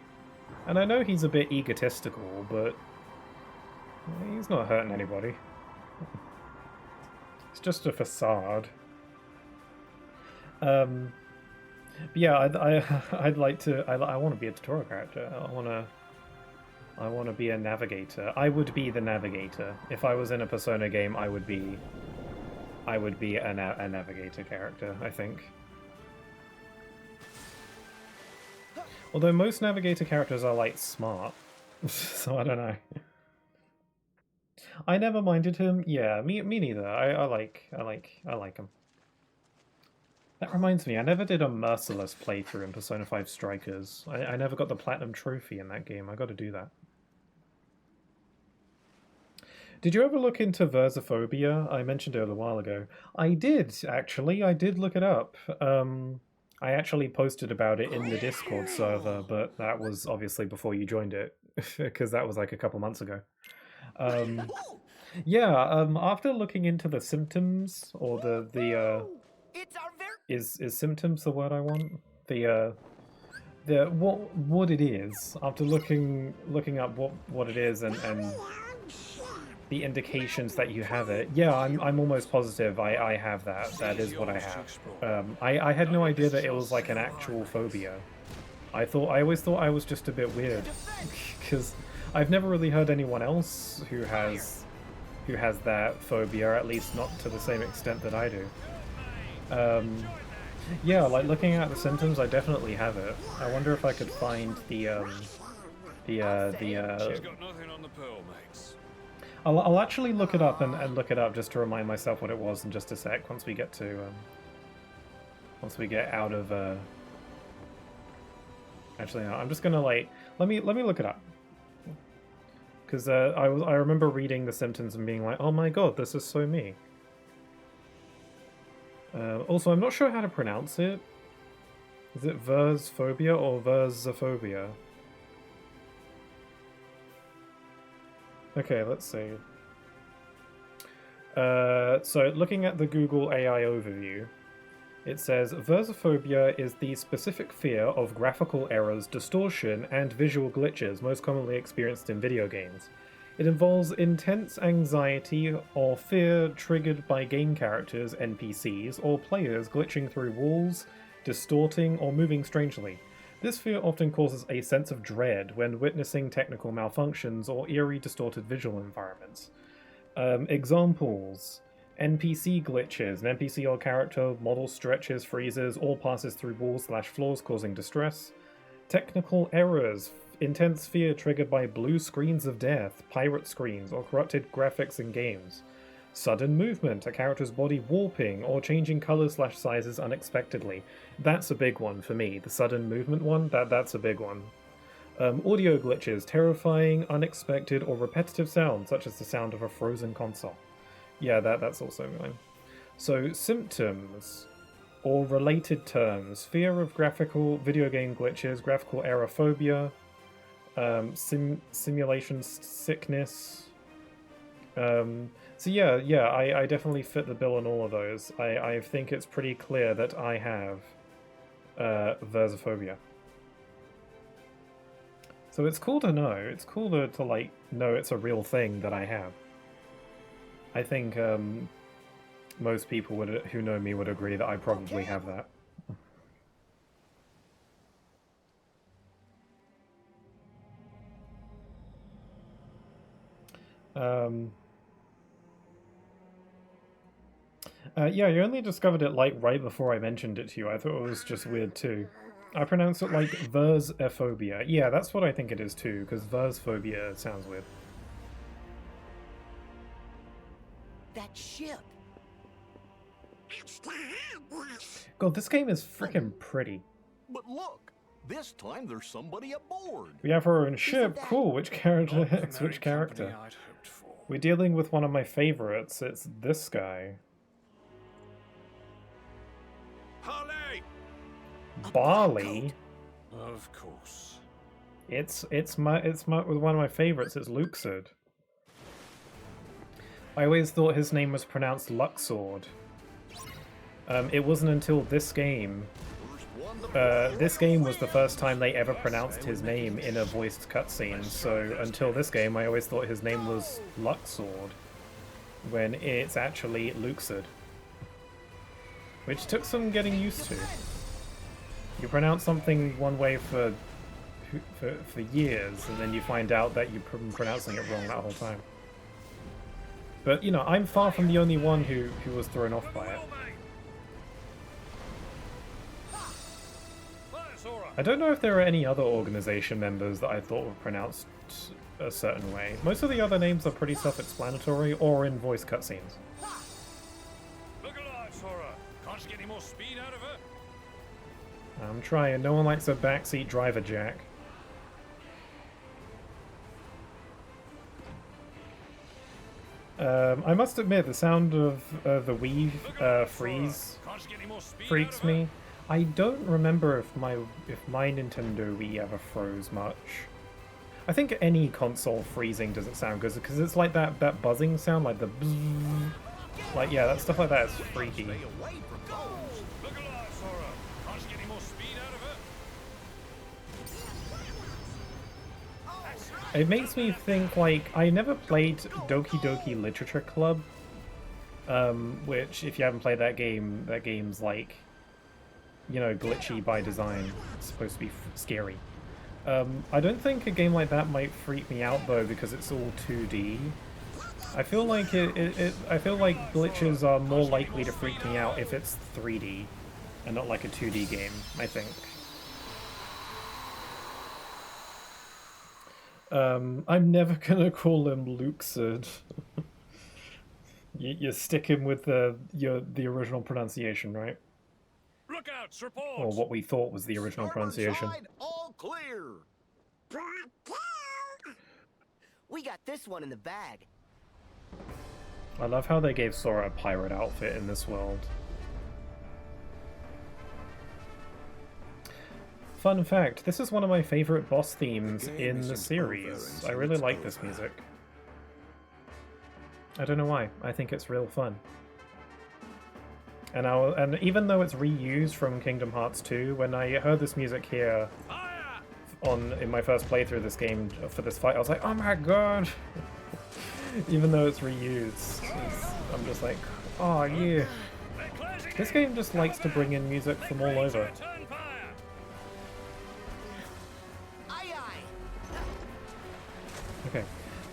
And I know he's a bit egotistical, but he's not hurting anybody. It's just a facade. But yeah, I'd like to. I want to be a tutorial character. I want to be a Navigator. I would be the Navigator if I was in a Persona game. I would be a Navigator character, I think. Although most Navigator characters are like smart, so I don't know. I never minded him. Yeah, me neither. I like him. That reminds me, I never did a Merciless playthrough in Persona 5 Strikers. I never got the Platinum Trophy in that game. I got to do that. Did you ever look into Versophobia? I mentioned it a while ago. I did, actually. I did look it up. I actually posted about it in the Discord server, but that was obviously before you joined it, because that was like a couple months ago. Yeah, after looking into the symptoms, or is symptoms the word I want? What it is, after looking up what it is and the indications that you have it. Yeah, I'm almost positive I have that. That is what I have. I had no idea that it was like an actual phobia. I always thought I was just a bit weird, because I've never really heard anyone else who has that phobia, at least not to the same extent that I do. Yeah, like looking at the symptoms, I definitely have it. I wonder if I could find the She's got nothing on the pearl, mates. I'll actually look it up and look it up just to remind myself what it was in just a sec. Once we get out of actually no, I'm just gonna like let me look it up, Because I remember reading the symptoms and being like, oh my god, this is so me. Also, I'm not sure how to pronounce it. Is it versphobia or versophobia? Okay, let's see. So looking at the Google AI overview, it says, versophobia is the specific fear of graphical errors, distortion, and visual glitches most commonly experienced in video games. It involves intense anxiety or fear triggered by game characters, NPCs, or players glitching through walls, distorting, or moving strangely. This fear often causes a sense of dread when witnessing technical malfunctions or eerie, distorted visual environments. Examples: NPC glitches. An NPC or character model stretches, freezes, or passes through walls/floors, causing distress. Technical errors. Intense fear triggered by blue screens of death, pirate screens, or corrupted graphics in games. Sudden movement. A character's body warping or changing colors/sizes unexpectedly. That's a big one for me. The sudden movement one, that's a big one. Audio glitches. Terrifying, unexpected, or repetitive sounds, such as the sound of a frozen console. Yeah, that's also mine. So, symptoms, or related terms: fear of graphical video game glitches, graphical error phobia, simulation sickness. So yeah, I definitely fit the bill on all of those. I think it's pretty clear that I have versophobia. So it's cool to know. It's cool to like know it's a real thing that I have. I think most people who know me would agree that I probably have that. Yeah, you only discovered it like right before I mentioned it to you. I thought it was just weird too. I pronounce it like versophobia. Yeah, that's what I think it is too, because versphobia sounds weird. That ship. God, this game is freaking pretty. But look, this time there's somebody aboard. We have our own ship. Cool. Which character? Which character? We're dealing with one of my favorites. It's this guy. Harley! Barley. Of course. It's one of my favorites. It's Luxord. I always thought his name was pronounced Luxord. It wasn't until this game. This game was the first time they ever pronounced his name in a voiced cutscene. So until this game, I always thought his name was Luxord, when it's actually Luxord, which took some getting used to. You pronounce something one way for years, and then you find out that you've been pronouncing it wrong that whole time. But, you know, I'm far from the only one who was thrown off by it. I don't know if there are any other organization members that I thought were pronounced a certain way. Most of the other names are pretty self-explanatory or in voice cutscenes. Look alive, Sora. Can't you get any more speed out of her? I'm trying. No one likes a backseat driver, Jack. I must admit, the sound of the Wii freeze freaks me. I don't remember if my Nintendo Wii ever froze much. I think any console freezing doesn't sound good because it's like that buzzing sound, like the bzzz. Like, yeah, that stuff like that is freaky. Look alive, Sora. Can't you get any more speed out of her? It makes me think, like, I never played Doki Doki Literature Club, which, if you haven't played that game's like, you know, glitchy by design. It's supposed to be scary. I don't think a game like that might freak me out though, because it's all 2D. I feel like I feel like glitches are more likely to freak me out if it's 3D and not like a 2D game, I think. I'm never gonna call him Luxord. You stick him with the original pronunciation, right? Look out, report! Or what we thought was the original Starboard pronunciation. side, all clear. We got this one in the bag. I love how they gave Sora a pirate outfit in this world. Fun fact, this is one of my favorite boss themes in the series. I really like this music. I don't know why. I think it's real fun. And even though it's reused from Kingdom Hearts 2, when I heard this music here in my first playthrough of this game for this fight, I was like, oh my god! Even though it's reused, I'm just like, oh yeah. This game just likes to bring in music from all over. Okay.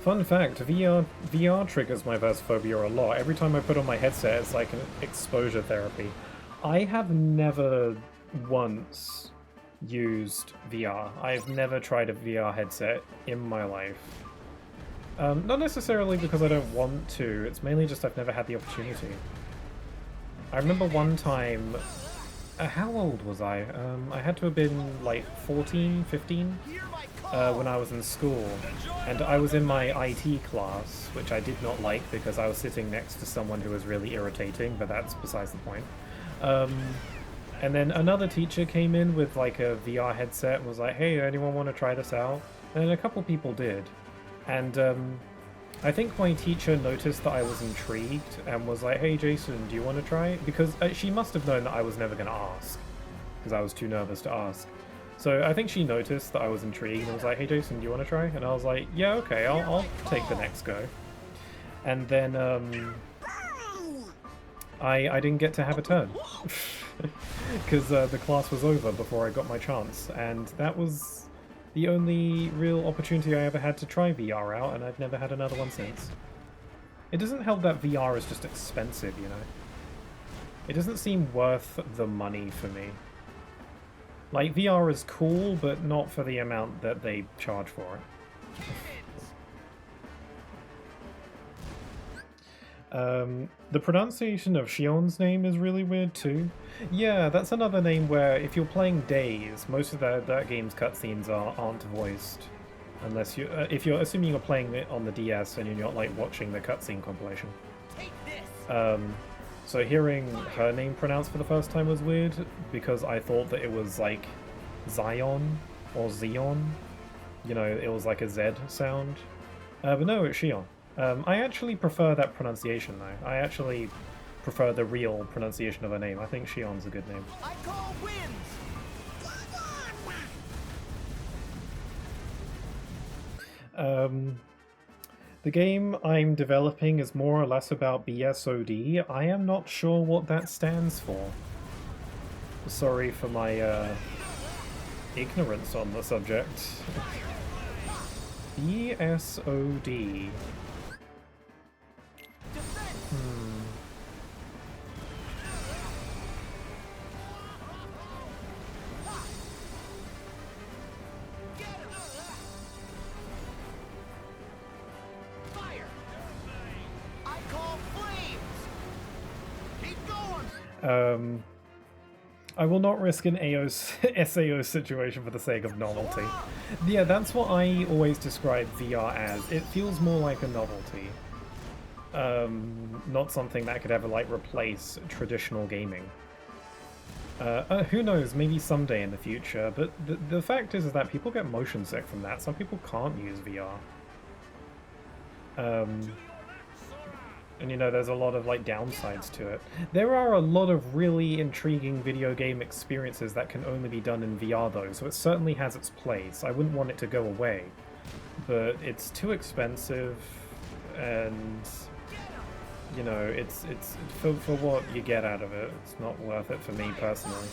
Fun fact, VR triggers my Versphobia a lot. Every time I put on my headset, it's like an exposure therapy. I have never once used VR. I've never tried a VR headset in my life. Not necessarily because I don't want to, it's mainly just I've never had the opportunity. I remember one time... how old was I? I had to have been like 14, 15? When I was in school, and I was in my IT class, which I did not like because I was sitting next to someone who was really irritating, but that's besides the point. And then another teacher came in with like a VR headset and was like, hey, anyone want to try this out? And a couple people did. And I think my teacher noticed that I was intrigued and was like, hey Jason, do you want to try it? Because she must have known that I was never going to ask, because I was too nervous to ask. So I think she noticed that I was intrigued and was like, hey Jason, do you want to try? And I was like, yeah, okay, I'll take the next go. And then I didn't get to have a turn. Because the class was over before I got my chance. And that was the only real opportunity I ever had to try VR out, and I've never had another one since. It doesn't help that VR is just expensive, you know? It doesn't seem worth the money for me. Like, VR is cool, but not for the amount that they charge for it. The pronunciation of Shion's name is really weird too. Yeah, that's another name where if you're playing Days, most of that game's cutscenes aren't voiced. Unless you, if you're assuming you're playing it on the DS and you're not like watching the cutscene compilation. So hearing her name pronounced for the first time was weird, because I thought that it was like Zion or Zion. You know, it was like a Z sound. But no, it's Shion. I actually prefer that pronunciation though. I actually prefer the real pronunciation of her name. I think Shion's a good name. I call wins. The game I'm developing is more or less about BSOD. I am not sure what that stands for. Sorry for my ignorance on the subject. BSOD. I will not risk an SAO situation for the sake of novelty. Yeah, that's what I always describe VR as. It feels more like a novelty. Not something that could ever, like, replace traditional gaming. Who knows, maybe someday in the future, but the fact is that people get motion sick from that. Some people can't use VR. And you know, there's a lot of like downsides to it. There are a lot of really intriguing video game experiences that can only be done in VR though, so it certainly has its place. I wouldn't want it to go away, but it's too expensive, and you know, it's for what you get out of it. It's not worth it for me personally.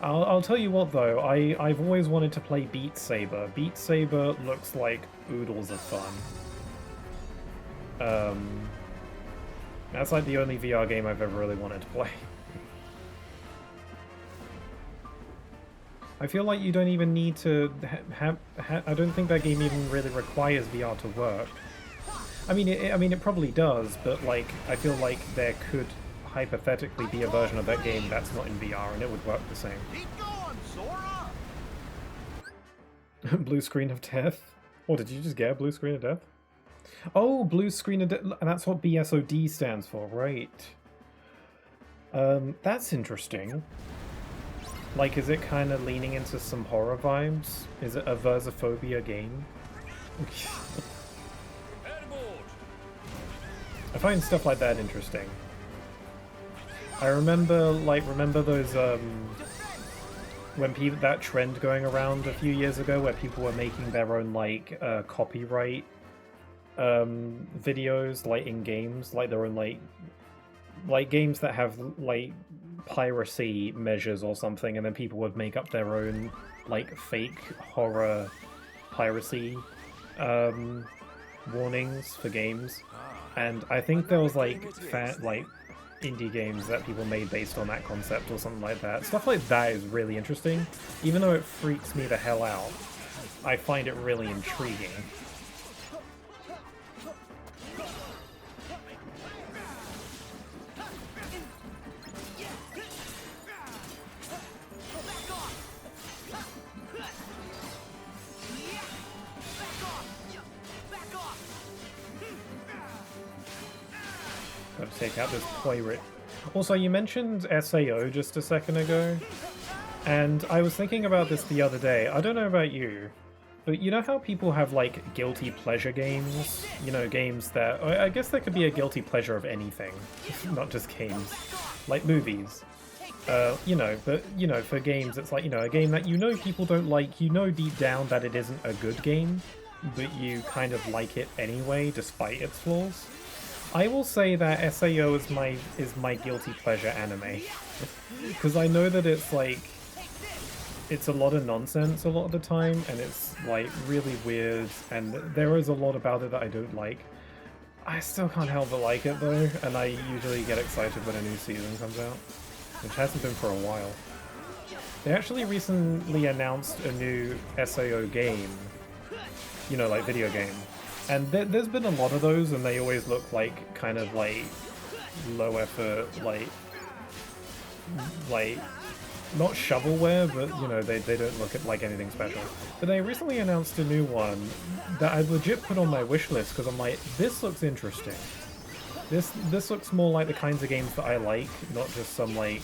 I'll tell you what though, I've always wanted to play Beat Saber. Beat Saber looks like oodles of fun. That's like the only VR game I've ever really wanted to play. I feel like you don't even need to I don't think that game even really requires VR to work. I mean, it probably does, but like, I feel like there could hypothetically be a version of that game that's not in VR and it would work the same. Keep going, Sora. Blue screen of death. What, did you just get a blue screen of death? Oh, blue screen of death. That's what BSOD stands for, right. That's interesting. Like, is it kind of leaning into some horror vibes? Is it a versophobia game? I find stuff like that interesting. I remember those, when people, that trend going around a few years ago where people were making their own, like, copyright, videos, like, in games, like their own, like games that have, like, piracy measures or something, and then people would make up their own, like, fake horror piracy, warnings for games. And I think there was, like, indie games that people made based on that concept or something like that. Stuff like that is really interesting. Even though it freaks me the hell out, I find it really intriguing. Gotta take out this pirate. Also, you mentioned SAO just a second ago, and I was thinking about this the other day. I don't know about you, but you know how people have, like, guilty pleasure games? You know, games that... I guess there could be a guilty pleasure of anything, not just games. Like movies. You know, but, you know, for games, it's like, you know, a game that you know people don't like, you know deep down that it isn't a good game, but you kind of like it anyway, despite its flaws. I will say that SAO is my guilty pleasure anime. Because I know that it's like... it's a lot of nonsense a lot of the time, and it's like really weird, and there is a lot about it that I don't like. I still can't help but like it though, and I usually get excited when a new season comes out, which hasn't been for a while. They actually recently announced a new SAO game, you know, like video game. And there's been a lot of those, and they always look like kind of like low effort, like not shovelware, but you know, they don't look like anything special. But they recently announced a new one that I legit put on my wish list because I'm like, this looks interesting. This looks more like the kinds of games that I like, not just some like,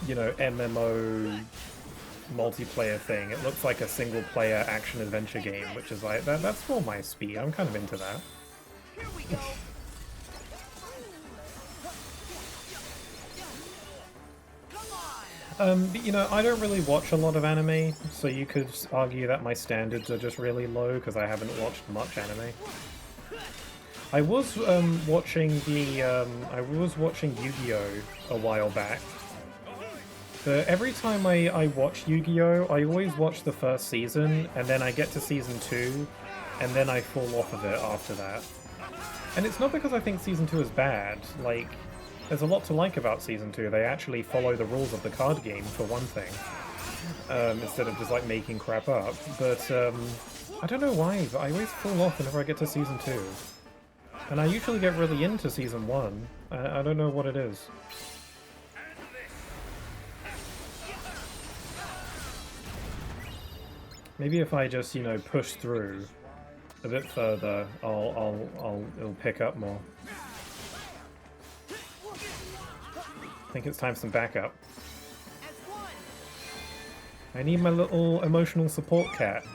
you know, MMO multiplayer thing. It looks like a single player action adventure game, which is like that's more my speed. I'm kind of into that. Here we go. But, you know, I don't really watch a lot of anime, so you could argue that my standards are just really low because I haven't watched much anime. I was watching Yu-Gi-Oh! A while back. But every time I watch Yu-Gi-Oh! I always watch the first season, and then I get to season 2, and then I fall off of it after that. And it's not because I think season 2 is bad, like, there's a lot to like about season 2. They actually follow the rules of the card game, for one thing, instead of just like making crap up. But I don't know why, but I always fall off whenever I get to season 2. And I usually get really into season 1. I don't know what it is. Maybe if I just, you know, push through a bit further, it'll pick up more. I think it's time for some backup. I need my little emotional support cat.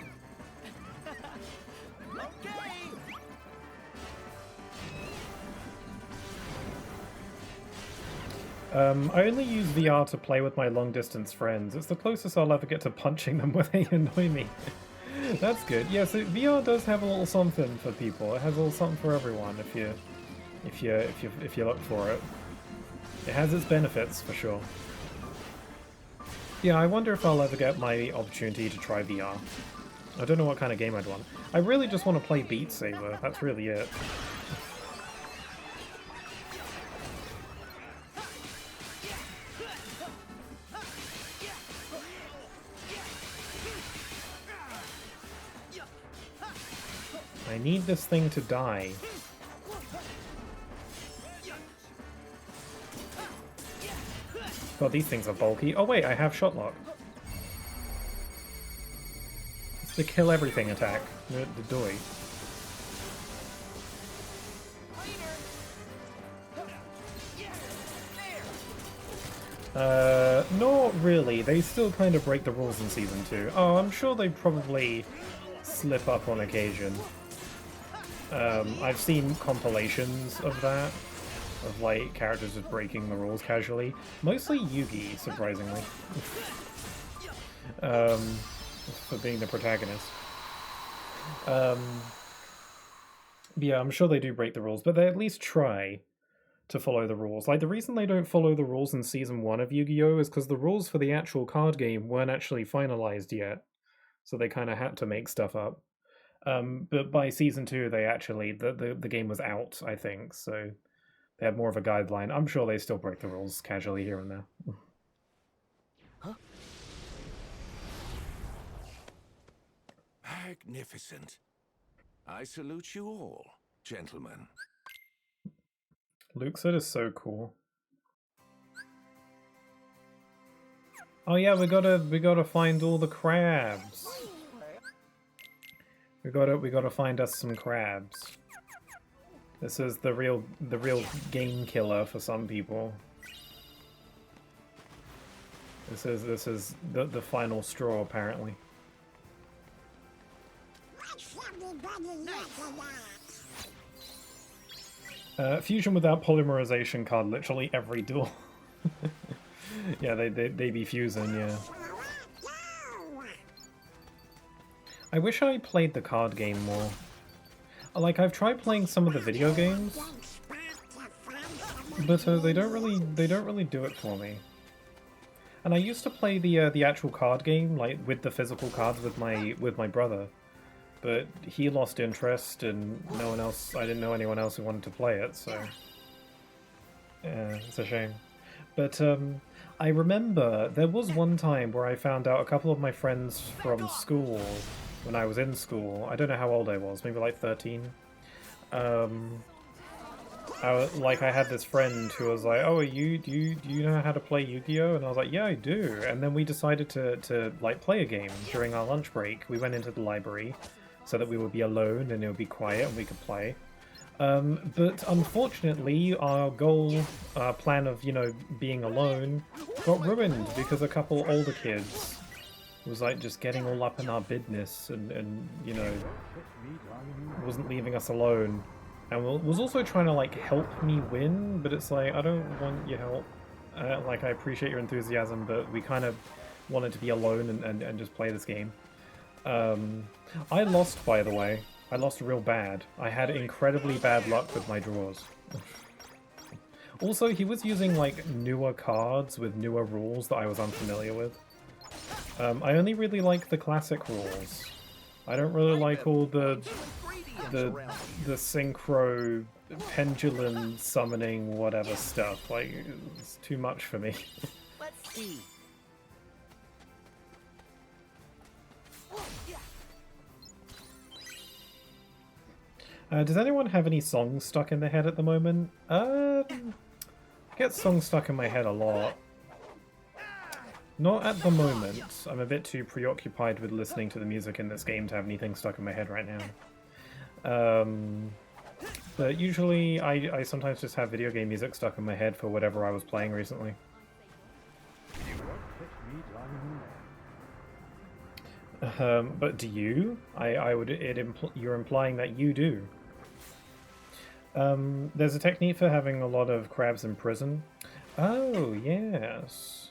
I only use VR to play with my long-distance friends. It's the closest I'll ever get to punching them when they annoy me. That's good. Yeah, so VR does have a little something for people. It has a little something for everyone if you look for it. It has its benefits for sure. Yeah, I wonder if I'll ever get my opportunity to try VR. I don't know what kind of game I'd want. I really just want to play Beat Saber. That's really it. I need this thing to die. God, these things are bulky. Oh wait, I have Shotlock. Let's The kill everything attack. The doi. Not really. They still kind of break the rules in Season 2. Oh, I'm sure they probably slip up on occasion. I've seen compilations of that, of like characters just breaking the rules casually. Mostly Yugi, surprisingly. For being the protagonist. Yeah, I'm sure they do break the rules, but they at least try to follow the rules. Like, the reason they don't follow the rules in Season 1 of Yu-Gi-Oh! Is because the rules for the actual card game weren't actually finalized yet, so they kind of had to make stuff up. But by Season 2, they actually, the game was out, I think, so they had more of a guideline. I'm sure they still break the rules casually here and there. Huh? Magnificent. I salute you all, gentlemen. Luxord is so cool. Oh yeah, we gotta find all the crabs. We gotta find us some crabs. This is the real game killer for some people. This is the final straw, apparently. Fusion without polymerization card literally every duel. Yeah, they be fusing, yeah. I wish I played the card game more. Like, I've tried playing some of the video games, but they don't really do it for me. And I used to play the actual card game, like with the physical cards with my brother, but he lost interest, and no one else. I didn't know anyone else who wanted to play it, so yeah, it's a shame. But I remember there was one time where I found out a couple of my friends from school, when I was in school, I don't know how old I was, maybe like 13. I had this friend who was like, "Oh, do you know how to play Yu-Gi-Oh?" And I was like, "Yeah, I do." And then we decided to like play a game during our lunch break. We went into the library so that we would be alone and it would be quiet and we could play. But unfortunately, our plan of, being alone got ruined because a couple older kids was like just getting all up in our business and wasn't leaving us alone. And was also trying to like help me win, but it's like, I don't want your help. Like, I appreciate your enthusiasm, but we kind of wanted to be alone and just play this game. I lost, by the way. I lost real bad. I had incredibly bad luck with my draws. Also, he was using like newer cards with newer rules that I was unfamiliar with. I only really like the classic rules. I don't really like all the synchro pendulum summoning whatever stuff. Like, it's too much for me. Let's see. Does anyone have any songs stuck in their head at the moment? I get songs stuck in my head a lot. Not at the moment. I'm a bit too preoccupied with listening to the music in this game to have anything stuck in my head right now. But usually I sometimes just have video game music stuck in my head for whatever I was playing recently. But do you? You're implying that you do. There's a technique for having a lot of crabs in prison. Oh, yes.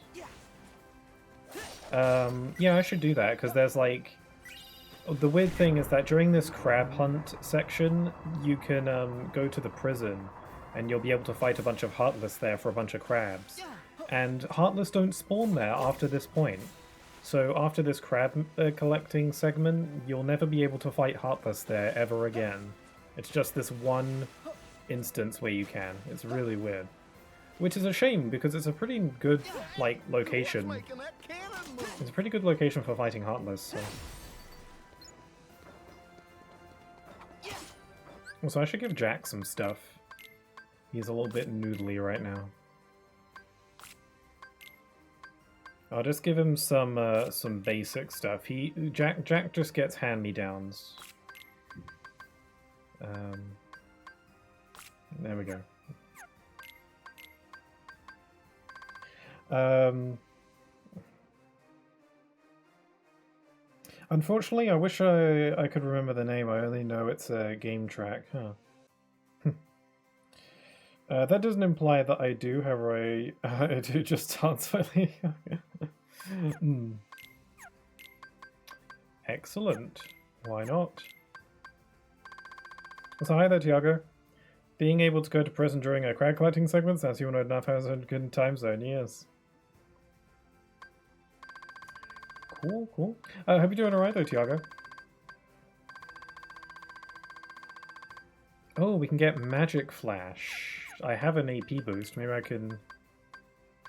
Yeah, I should do that, because there's like... The weird thing is that during this crab hunt section, you can go to the prison, and you'll be able to fight a bunch of Heartless there for a bunch of crabs. And Heartless don't spawn there after this point. So after this crab collecting segment, you'll never be able to fight Heartless there ever again. It's just this one instance where you can. It's really weird. Which is a shame, because it's a pretty good, like, location. It's a pretty good location for fighting Heartless, so... Also, I should give Jack some stuff. He's a little bit noodly right now. I'll just give him some basic stuff. Jack just gets hand-me-downs. There we go. Unfortunately, I wish I could remember the name. I only know it's a game track. Huh. That doesn't imply that I do, however, I do just start slightly. Excellent. Why not? So hi there, Tiago. Being able to go to prison during a crag collecting segment sounds you enough has a good time zone, yes. Cool, cool. Hope you're doing alright though, Tiago. Oh, we can get Magic Flash. I have an AP boost. Maybe I can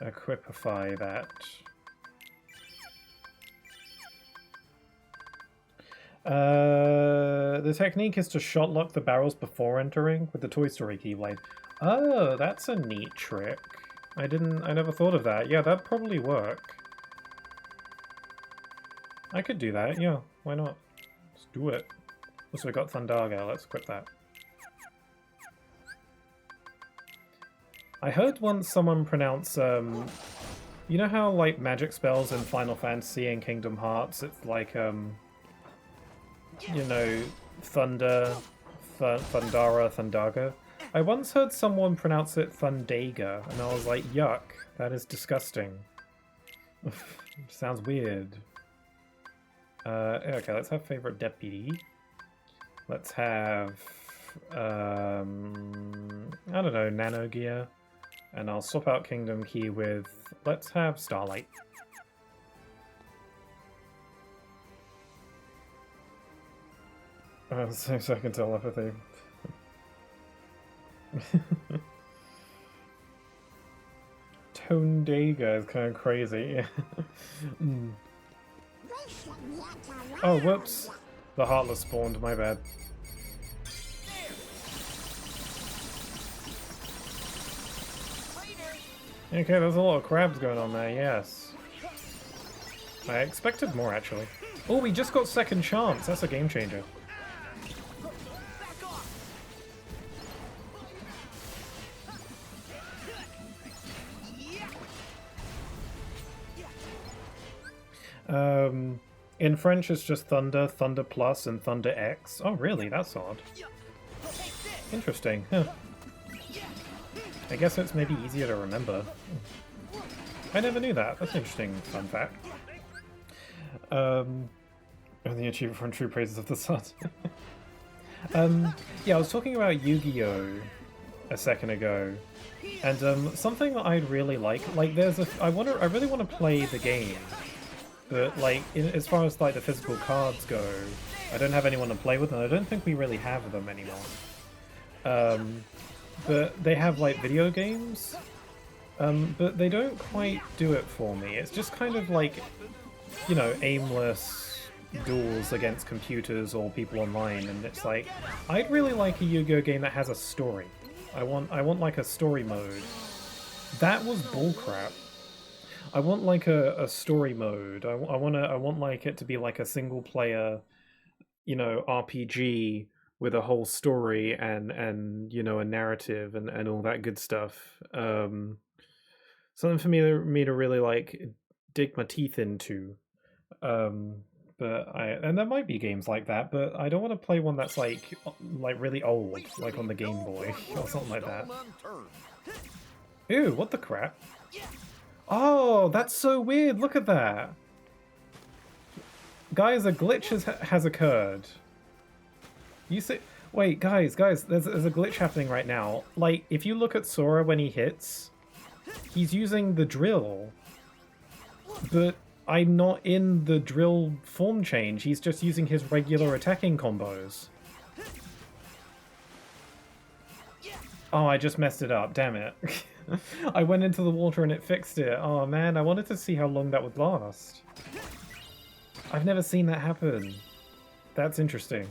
equipify that. The technique is to shot lock the barrels before entering with the Toy Story Keyblade. Oh, that's a neat trick. I never thought of that. Yeah, that'd probably work. I could do that, yeah. Why not? Let's do it. Also, we got Thundaga. Let's equip that. I heard once someone pronounce, you know how, like, magic spells in Final Fantasy and Kingdom Hearts, it's like, you know, Thunder, Thundara, Thundaga? I once heard someone pronounce it Thundaga, and I was like, yuck, that is disgusting. Sounds weird. Okay, let's have favorite deputy. Let's have, I don't know, Nano Gear. And I'll swap out Kingdom Key with, let's have Starlight. Second telepathy. Tondaga is kind of crazy. Oh, whoops. The Heartless spawned, my bad. Okay, there's a lot of crabs going on there, yes. I expected more, actually. Oh, we just got second chance. That's a game changer. In French, it's just Thunder, Thunder Plus, and Thunder X. Oh, really? That's odd. Interesting. Huh. I guess it's maybe easier to remember. I never knew that. That's an interesting fun fact. And the achievement from True Praises of the Sun. Yeah, I was talking about Yu-Gi-Oh! A second ago, and something that I'd really like there's I really want to play the game, but like as far as like the physical cards go, I don't have anyone to play with, and I don't think we really have them anymore. But they have like video games, but they don't quite do it for me. It's just kind of like, you know, aimless duels against computers or people online, and it's like, I'd really like a Yu-Gi-Oh game that has a story. I want like a story mode. That was bullcrap. I want like a story mode. I want like it to be like a single player, you know, RPG with a whole story and you know, a narrative and all that good stuff. Something for me to really like dig my teeth into. And there might be games like that, but I don't want to play one that's like really old, like on the Game Boy or something like that. Ew, what the crap? Oh, that's so weird. Look at that. Guys, a glitch has occurred. You see, wait, guys, there's a glitch happening right now. Like, if you look at Sora when he hits, he's using the drill, but I'm not in the drill form change. He's just using his regular attacking combos. Oh, I just messed it up, damn it. I went into the water and it fixed it. Oh man, I wanted to see how long that would last. I've never seen that happen. That's interesting.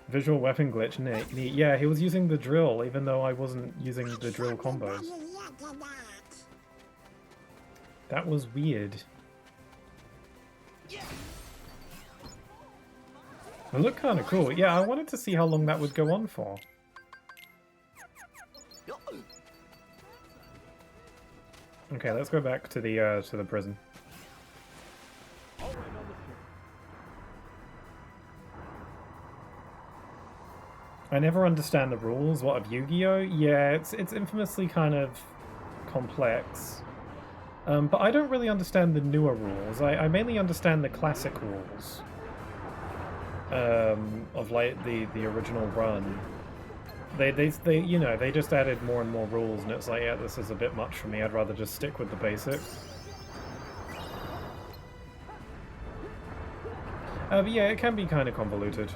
Visual weapon glitch, neat. Yeah, he was using the drill, even though I wasn't using the drill combos. That was weird. It looked kind of cool. Yeah, I wanted to see how long that would go on for. Okay, let's go back to the prison. I never understand the rules. What, of Yu-Gi-Oh? Yeah, it's infamously kind of complex. But I don't really understand the newer rules. I mainly understand the classic rules. Of like the original run. They you know, they just added more and more rules, and it's like, yeah, this is a bit much for me. I'd rather just stick with the basics. But yeah, it can be kind of convoluted.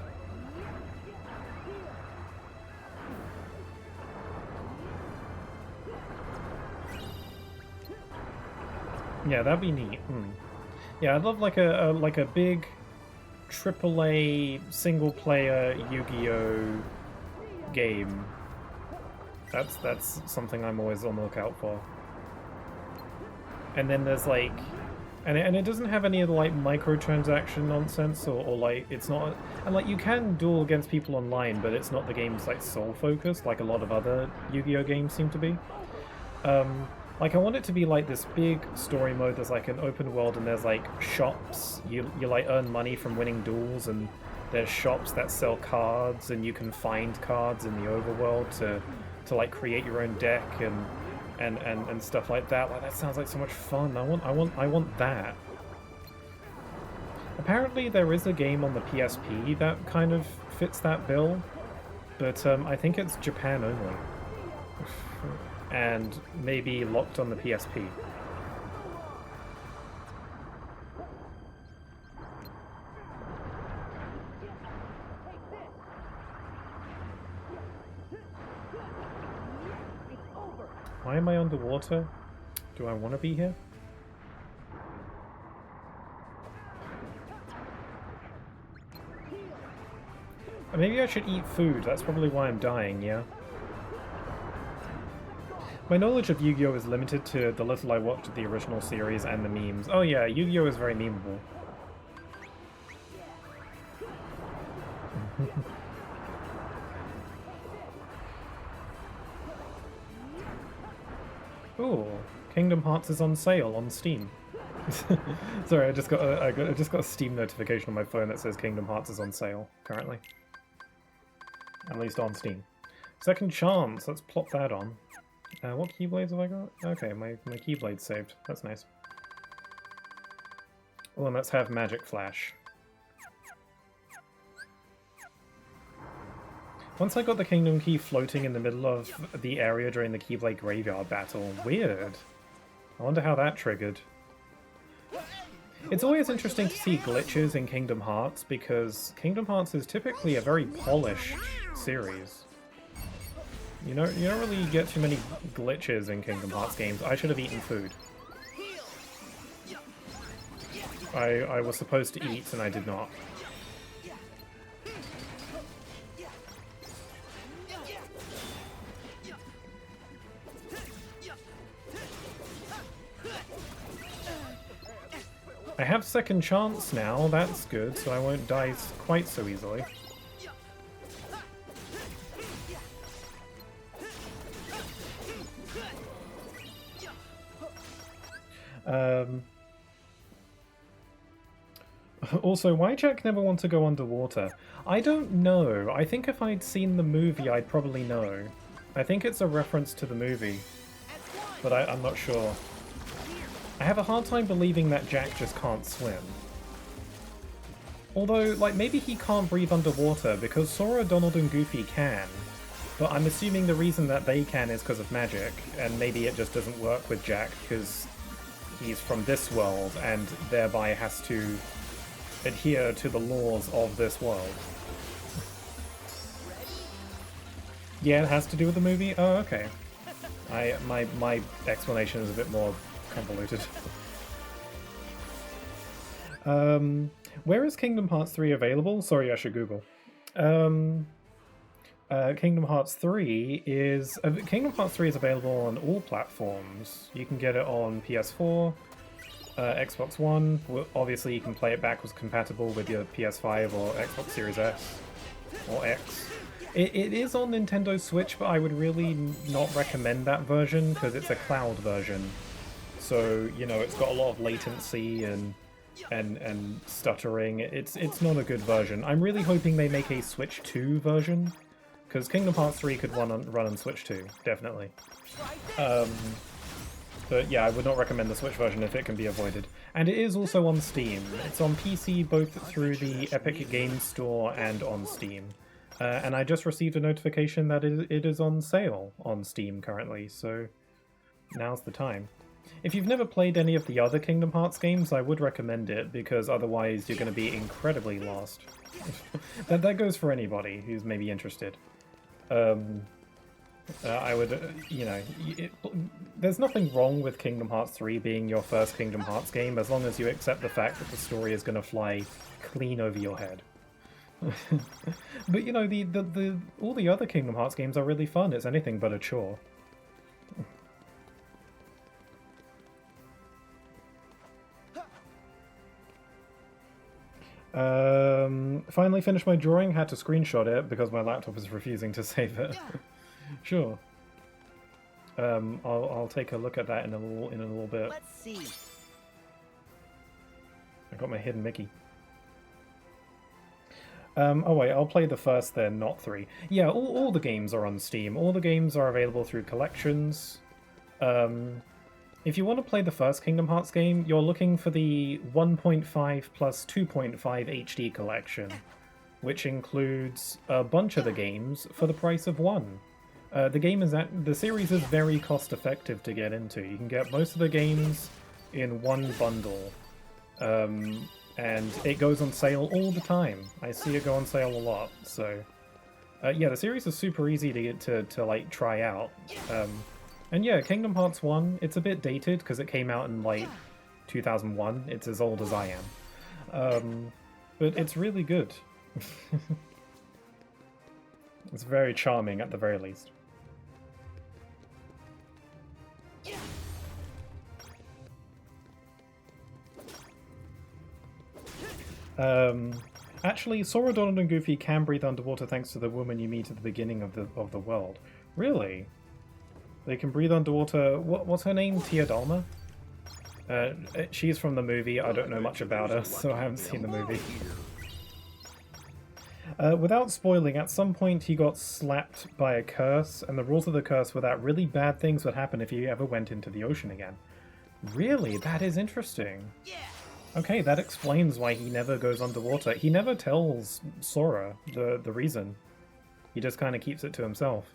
Yeah, that'd be neat. Yeah, I'd love like a big AAA single-player Yu-Gi-Oh game. That's something I'm always on the lookout for. And then there's like, and it doesn't have any of the like microtransaction nonsense or like it's not, and like you can duel against people online, but it's not the game's like sole focus like a lot of other Yu-Gi-Oh games seem to be. Like, I want it to be like this big story mode. There's like an open world and there's like shops. You like earn money from winning duels, and there's shops that sell cards, and you can find cards in the overworld to like create your own deck and stuff like that. Like, that sounds like so much fun. I want that. Apparently there is a game on the PSP that kind of fits that bill, but I think it's Japan only. And maybe locked on the PSP. Why am I underwater? Do I want to be here? Maybe I should eat food. That's probably why I'm dying, yeah? My knowledge of Yu-Gi-Oh! Is limited to the little I watched of the original series and the memes. Oh yeah, Yu-Gi-Oh! Is very memeable. Ooh, Kingdom Hearts is on sale on Steam. Sorry, I just got a Steam notification on my phone that says Kingdom Hearts is on sale currently. At least on Steam. Second Chance, let's plop that on. What Keyblades have I got? Okay, my Keyblade's saved. That's nice. Oh, and let's have Magic Flash. Once I got the Kingdom Key floating in the middle of the area during the Keyblade Graveyard battle. Weird. I wonder how that triggered. It's always interesting to see glitches in Kingdom Hearts, because Kingdom Hearts is typically a very polished series. You don't really get too many glitches in Kingdom Hearts games. I should have eaten food. I was supposed to eat and I did not. I have Second Chance now, that's good, so I won't die quite so easily. Also, why Jack never want to go underwater? I don't know. I think if I'd seen the movie, I'd probably know. I think it's a reference to the movie, but I'm not sure. I have a hard time believing that Jack just can't swim. Although, like, maybe he can't breathe underwater, because Sora, Donald, and Goofy can. But I'm assuming the reason that they can is because of magic, and maybe it just doesn't work with Jack, because he's from this world, and thereby has to adhere to the laws of this world. Yeah, it has to do with the movie? Oh, okay. My explanation is a bit more convoluted. Where is Kingdom Hearts 3 available? Sorry, I should Google. Kingdom Hearts 3 is available on all platforms. You can get it on PS4, Xbox One, obviously you can play it backwards compatible with your PS5 or Xbox Series S or X. It is on Nintendo Switch, but I would really not recommend that version because it's a cloud version. So, you know, it's got a lot of latency and stuttering. It's not a good version. I'm really hoping they make a Switch 2 version, because Kingdom Hearts 3 could run on Switch 2, definitely. But yeah, I would not recommend the Switch version if it can be avoided. And it is also on Steam. It's on PC both through the Epic Games Store and on Steam. And I just received a notification that it is on sale on Steam currently, so now's the time. If you've never played any of the other Kingdom Hearts games, I would recommend it, because otherwise you're going to be incredibly lost. that goes for anybody who's maybe interested. I would, you know, there's nothing wrong with Kingdom Hearts 3 being your first Kingdom Hearts game, as long as you accept the fact that the story is going to fly clean over your head. But you know, all the other Kingdom Hearts games are really fun. It's anything but a chore. Finally finished my drawing. Had to screenshot it because my laptop is refusing to save it. Sure. I'll take a look at that in a little bit. Let's see. I got my hidden Mickey. Oh wait, I'll play the first then, not 3. Yeah, all the games are on Steam. All the games are available through collections. If you want to play the first Kingdom Hearts game, you're looking for the 1.5 plus 2.5 HD collection, which includes a bunch of the games for the price of one. The series is very cost effective to get into. You can get most of the games in one bundle. And it goes on sale all the time. I see it go on sale a lot, so... yeah, the series is super easy to get to like, try out. And yeah, Kingdom Hearts 1, it's a bit dated, because it came out in, like, 2001. It's as old as I am. But it's really good. It's very charming, at the very least. Actually, Sora, Donald, and Goofy can breathe underwater thanks to the woman you meet at the beginning of the world. Really? They can breathe underwater. What's her name? Tia Dalma? She's from the movie. I don't know much about her, so I haven't seen the movie. Without spoiling, at some point he got slapped by a curse, and the rules of the curse were that really bad things would happen if he ever went into the ocean again. Really? That is interesting. Okay, that explains why he never goes underwater. He never tells Sora the reason. He just kind of keeps it to himself.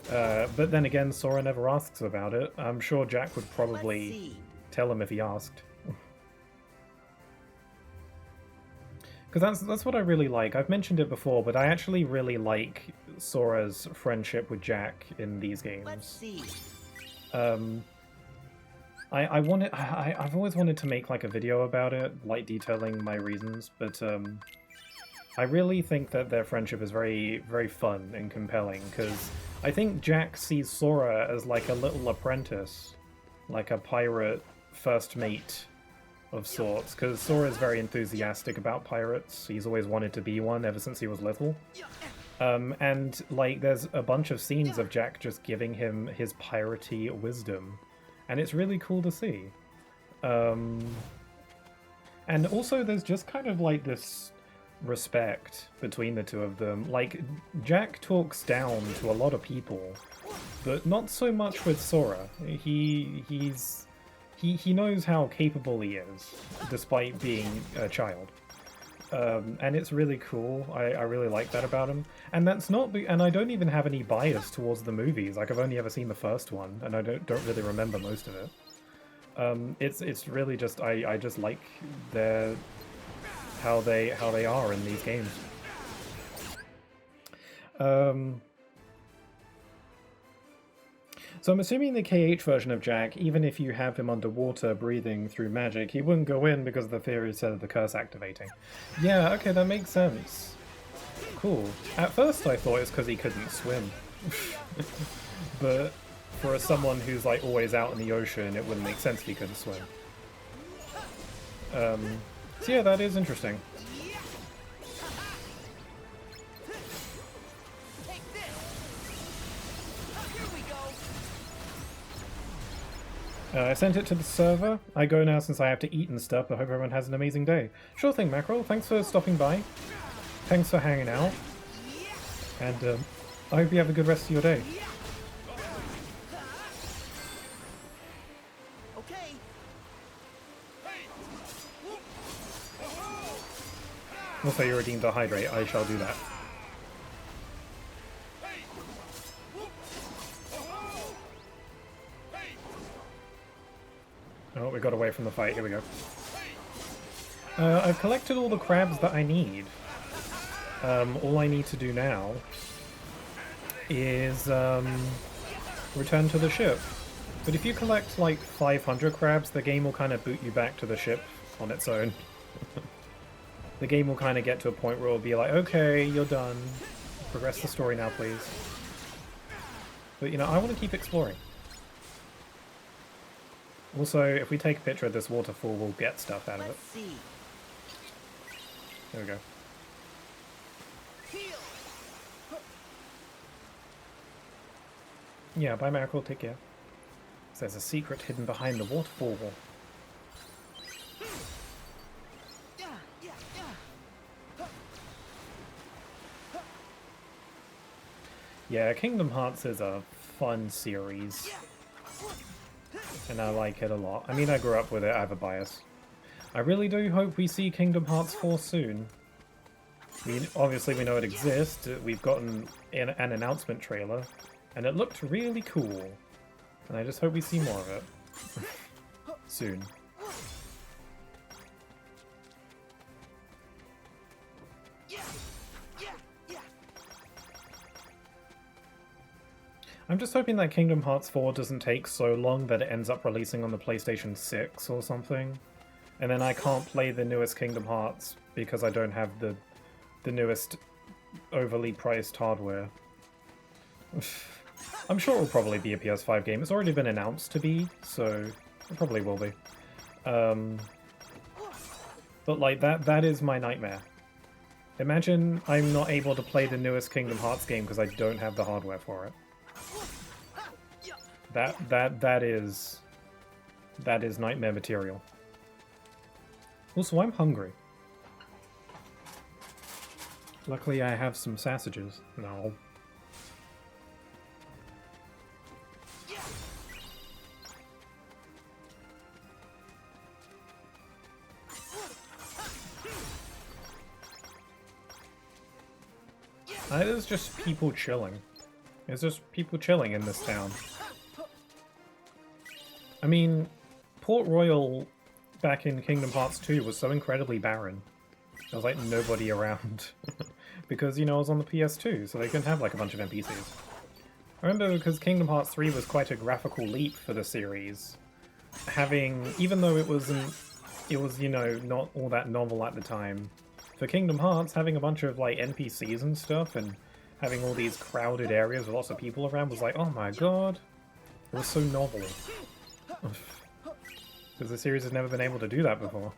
But then again, Sora never asks about it. I'm sure Jack would probably tell him if he asked. Because that's what I really like. I've mentioned it before, but I actually really like Sora's friendship with Jack in these games. Let's see. I've always wanted to make like a video about it, like detailing my reasons, but I really think that their friendship is very, very fun and compelling, because I think Jack sees Sora as like a little apprentice, like a pirate first mate of sorts, because Sora is very enthusiastic about pirates. He's always wanted to be one ever since he was little. And like there's a bunch of scenes of Jack just giving him his piratey wisdom, and it's really cool to see. And also there's just kind of like this respect between the two of them. Like, Jack talks down to a lot of people, but not so much with Sora. He knows how capable he is, despite being a child. And it's really cool. I really like that about him. And that's not, and I don't even have any bias towards the movies. Like, I've only ever seen the first one, and I don't really remember most of it. It's really just I just like how they are in these games. So I'm assuming the KH version of Jack, even if you have him underwater breathing through magic, he wouldn't go in because the theory said of the curse activating. Yeah, okay, that makes sense. Cool. At first I thought it's because he couldn't swim. But for someone who's like always out in the ocean, it wouldn't make sense if he couldn't swim. So yeah, that is interesting. Take this. Here we go. I sent it to the server. I go now since I have to eat and stuff, but I hope everyone has an amazing day. Sure thing, Mackerel. Thanks for stopping by. Thanks for hanging out. And I hope you have a good rest of your day. Okay. Also, you redeemed a hydrate. I shall do that. Oh, we got away from the fight. Here we go. I've collected all the crabs that I need. All I need to do now is return to the ship. But if you collect like 500 crabs, the game will kind of boot you back to the ship on its own. The game will kind of get to a point where it'll be like, okay, you're done. Progress the story now, please. But, you know, I want to keep exploring. Also, if we take a picture of this waterfall, we'll get stuff out of it. Let's see. There we go. Heal. Yeah, bye Miracle, take care. There's a secret hidden behind the waterfall. Yeah, yeah, yeah. Yeah, Kingdom Hearts is a fun series. And I like it a lot. I mean, I grew up with it, I have a bias. I really do hope we see Kingdom Hearts 4 soon. I mean, obviously we know it exists, we've gotten an announcement trailer, and it looked really cool. And I just hope we see more of it. Soon. Yeah, yeah, yeah. I'm just hoping that Kingdom Hearts 4 doesn't take so long that it ends up releasing on the PlayStation 6 or something. And then I can't play the newest Kingdom Hearts because I don't have the newest overly priced hardware. I'm sure it'll probably be a PS5 game. It's already been announced to be, so it probably will be. But like, that is my nightmare. Imagine I'm not able to play the newest Kingdom Hearts game because I don't have the hardware for it. That is nightmare material. Also, I'm hungry. Luckily, I have some sausages. No. There's just people chilling. There's just people chilling in this town. I mean, Port Royal back in Kingdom Hearts 2 was so incredibly barren. There was like nobody around. Because, you know, I was on the PS2, so they couldn't have like a bunch of NPCs. I remember because Kingdom Hearts 3 was quite a graphical leap for the series. Having, even though it was, you know, not all that novel at the time, for Kingdom Hearts, having a bunch of like NPCs and stuff and having all these crowded areas with lots of people around was like, oh my god, it was so novel. Because the series has never been able to do that before.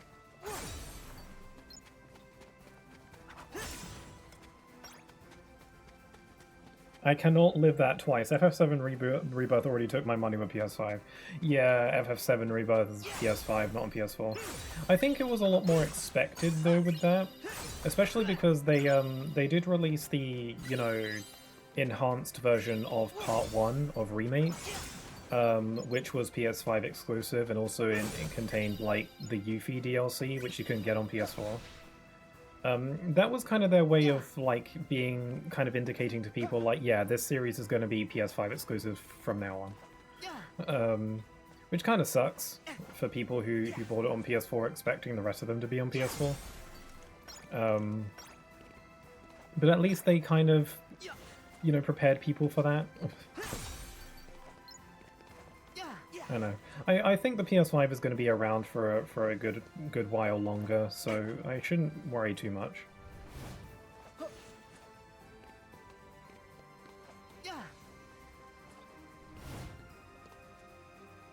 I cannot live that twice. FF7 Rebirth already took my money with PS5. Yeah, FF7 Rebirth is PS5, not on PS4. I think it was a lot more expected though with that, especially because they did release the, you know, enhanced version of Part 1 of Remake, which was PS5 exclusive, and also it contained like the Yuffie DLC, which you couldn't get on PS4. That was kind of their way of like being kind of indicating to people like, yeah, this series is going to be PS5 exclusive from now on. Which kind of sucks for people who bought it on PS4 expecting the rest of them to be on PS4. But at least they kind of, you know, prepared people for that. I know. I think the PS5 is going to be around for a good while longer, so I shouldn't worry too much.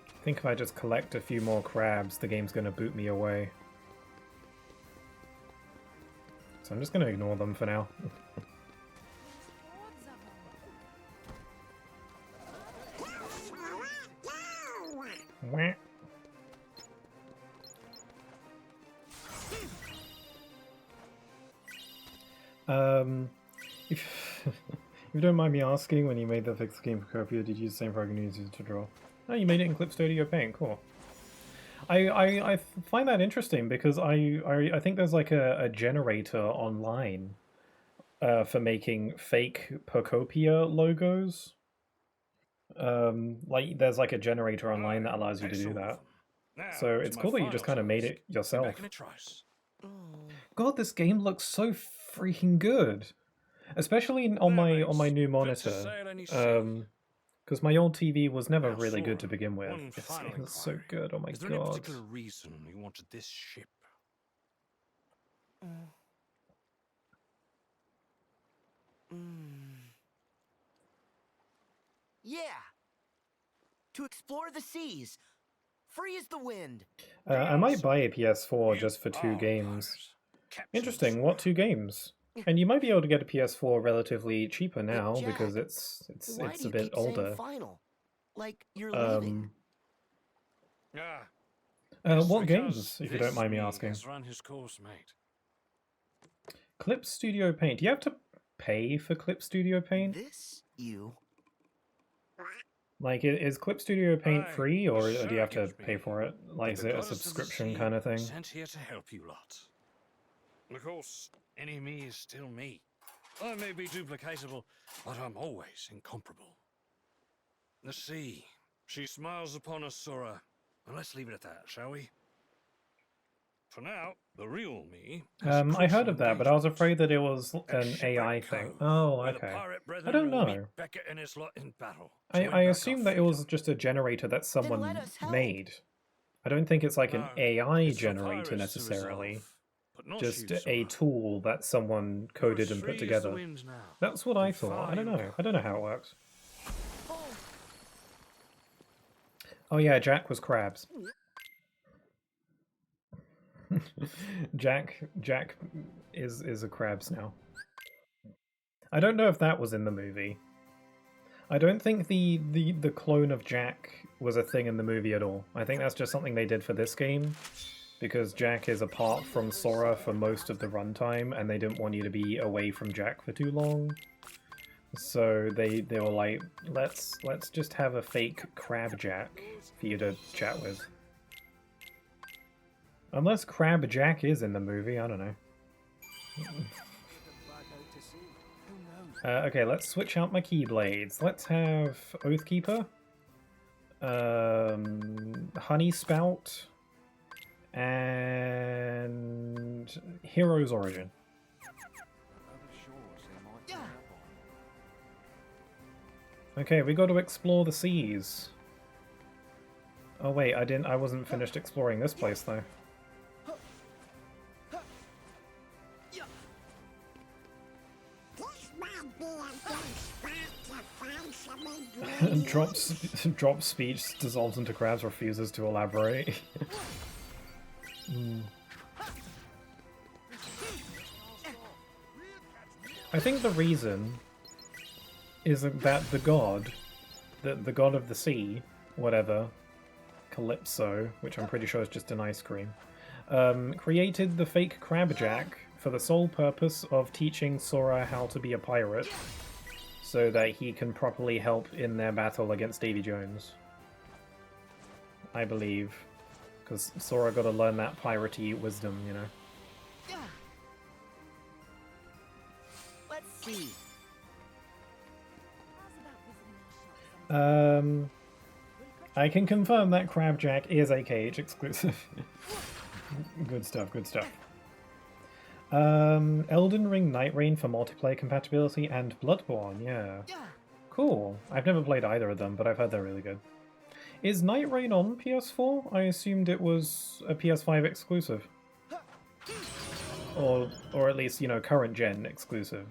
I think if I just collect a few more crabs, the game's going to boot me away. So I'm just going to ignore them for now. Wah. If you don't mind me asking, when you made the fixed game for Copia, did you use the same program you used to draw? Oh, you made it in Clip Studio Paint, cool. I find that interesting because I think there's like a generator online for making fake Pocopia logos. Like there's like a generator online that allows you to do that. So it's cool that you just kind of made it yourself. God, this game looks so freaking good, especially on my new monitor. Because my old TV was never really good to begin with. This game is so good. Oh my god. Is there any particular reason you wanted this ship? Yeah. To explore the seas. Free as the wind. I might buy a PS4 just for 2 games. Interesting, what 2 games? And you might be able to get a PS4 relatively cheaper now Jack, because it's why do a you bit keep saying older. final? Like you're leaving. What games, if you don't mind me asking? Run his course, mate. Clip Studio Paint. Do you have to pay for Clip Studio Paint? This you. Like, is Clip Studio Paint free, or do you have to pay for it? Like, is it a Goddess of the subscription sea kind of thing? Sent here to help you lot. Of course, any me is still me. I may be duplicatable, but I'm always incomparable. The sea, she smiles upon us, Sora. And let's leave it at that, shall we? For now, the real me. I heard of that, but I was afraid that it was an AI thing. Oh, okay. I don't know. I assume that it was just a generator that someone made. I don't think it's like an AI generator necessarily. Just a tool that someone coded and put together. That's what I thought. I don't know. I don't know how it works. Oh yeah, Jack was crabs. Jack is a crabs now. I don't know if that was in the movie. I don't think the clone of Jack was a thing in the movie at all. I think that's just something they did for this game, because Jack is apart from Sora for most of the runtime, and they didn't want you to be away from Jack for too long. So they were like, let's just have a fake Crab Jack for you to chat with. Unless Crab Jack is in the movie, I don't know. Okay, let's switch out my Keyblades. Let's have Oathkeeper, Honey Spout, and Hero's Origin. Okay, we got to explore the seas. Oh wait, I wasn't finished exploring this place though. Drops speech, dissolves into crabs, refuses to elaborate. I think the reason is that the god of the sea, whatever, Calypso, which I'm pretty sure is just an ice cream, created the fake Crabjack for the sole purpose of teaching Sora how to be a pirate, so that he can properly help in their battle against Davy Jones. I believe. Because Sora got to learn that piratey wisdom, you know. Let's see. I can confirm that Crabjack is a KH exclusive. Good stuff, good stuff. Elden Ring Night Rain for multiplayer compatibility and Bloodborne, yeah. Cool. I've never played either of them, but I've heard they're really good. Is Night Rain on PS4? I assumed it was a PS5 exclusive. Or at least, you know, current gen exclusive.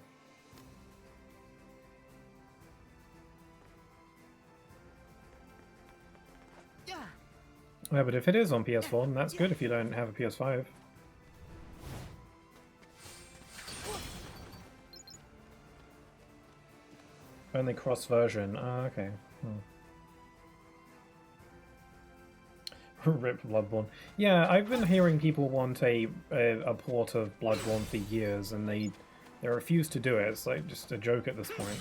Yeah, but if it is on PS4, then that's good if you don't have a PS5. Only cross-version. Ah, okay. Rip Bloodborne. Yeah, I've been hearing people want a port of Bloodborne for years, and they refuse to do it. It's like just a joke at this point.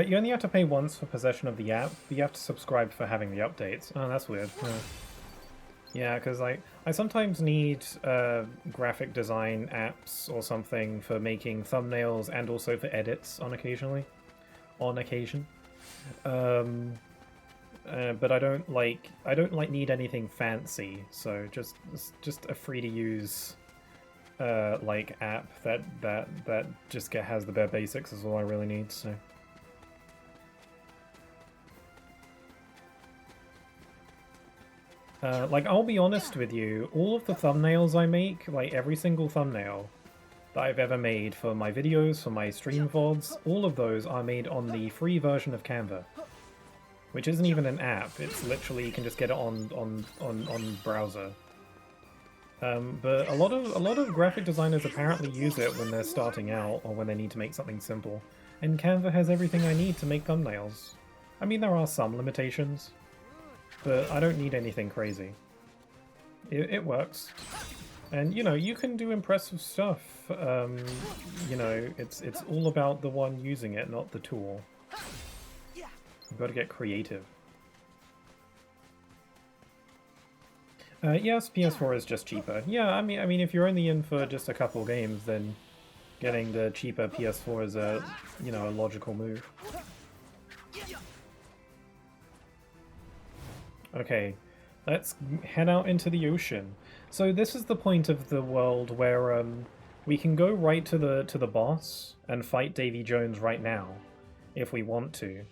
You only have to pay once for possession of the app, but you have to subscribe for having the updates. Oh, that's weird. Yeah, because I sometimes need graphic design apps or something for making thumbnails and also for edits on occasion. But I don't need anything fancy, so just a free to use like app that just has the bare basics is all I really need. So. Like, I'll be honest with you, all of the thumbnails I make, like every single thumbnail that I've ever made for my videos, for my stream VODs, all of those are made on the free version of Canva. Which isn't even an app, it's literally, you can just get it on browser. But a lot of graphic designers apparently use it when they're starting out, or when they need to make something simple. And Canva has everything I need to make thumbnails. I mean, there are some limitations, but I don't need anything crazy. It works. And, you know, you can do impressive stuff. You know, it's all about the one using it, not the tool. You've got to get creative. Yes, PS4 is just cheaper. Yeah, I mean, if you're only in for just a couple games, then getting the cheaper PS4 is a logical move. Okay, let's head out into the ocean. So this is the point of the world where we can go right to the boss and fight Davy Jones right now, if we want to.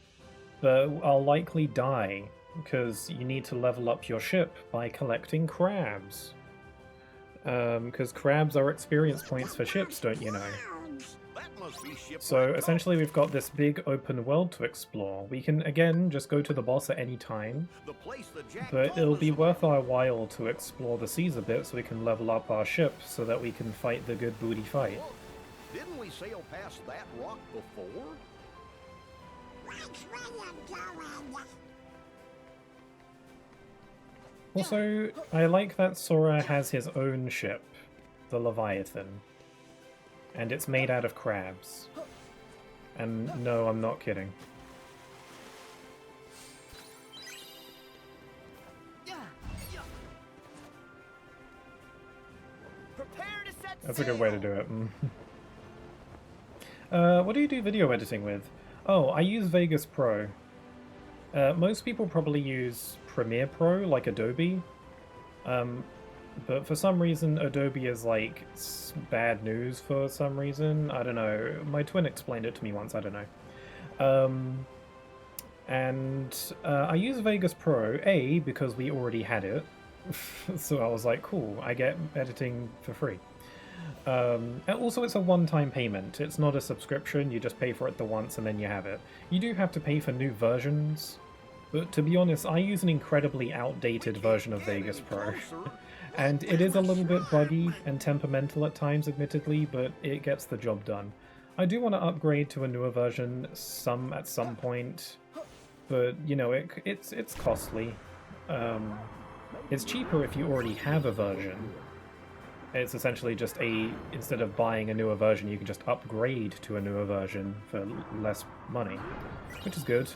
But I'll likely die, because you need to level up your ship by collecting crabs. Because crabs are experience points for ships, don't you know? So essentially we've got this big open world to explore. We can, again, just go to the boss at any time, but it'll be worth our while to explore the seas a bit so we can level up our ship so that we can fight the good booty fight. Didn't we sail past that rock before? Also, I like that Sora has his own ship, the Leviathan. And it's made out of crabs. And no, I'm not kidding. That's a good way to do it. What do you do video editing with? Oh, I use Vegas Pro. Most people probably use Premiere Pro, like Adobe. But for some reason, Adobe is like bad news for some reason. I don't know. My twin explained it to me once. I don't know. I use Vegas Pro, A, because we already had it. So I was like, cool, I get editing for free. And also it's a one-time payment. It's not a subscription. You just pay for it the once and then you have it. You do have to pay for new versions. But to be honest, I use an incredibly outdated version of Vegas Pro. And it is a little bit buggy and temperamental at times, admittedly, but it gets the job done. I do want to upgrade to a newer version at some point, but, you know, it's costly. It's cheaper if you already have a version. It's essentially just instead of buying a newer version, you can just upgrade to a newer version for less money, which is good.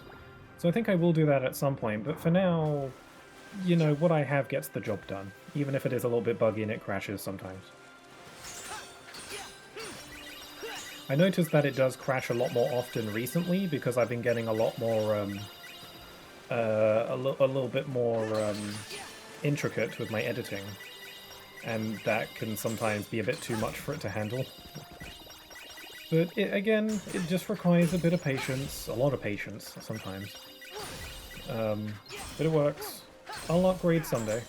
So I think I will do that at some point, but for now, you know, what I have gets the job done, even if it is a little bit buggy and it crashes sometimes. I noticed that it does crash a lot more often recently because I've been getting a lot more, a little bit more intricate with my editing, and that can sometimes be a bit too much for it to handle. But again, it just requires a bit of patience, a lot of patience sometimes. But it works. I'll upgrade someday.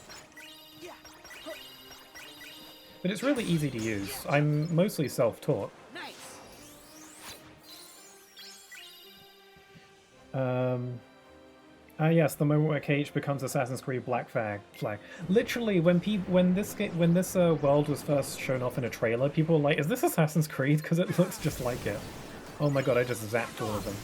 But it's really easy to use. I'm mostly self-taught. Ah, yes, the moment where KH becomes Assassin's Creed Black Flag. Literally, when this world was first shown off in a trailer, people were like, "Is this Assassin's Creed?" Because it looks just like it. Oh my god, I just zapped all of them.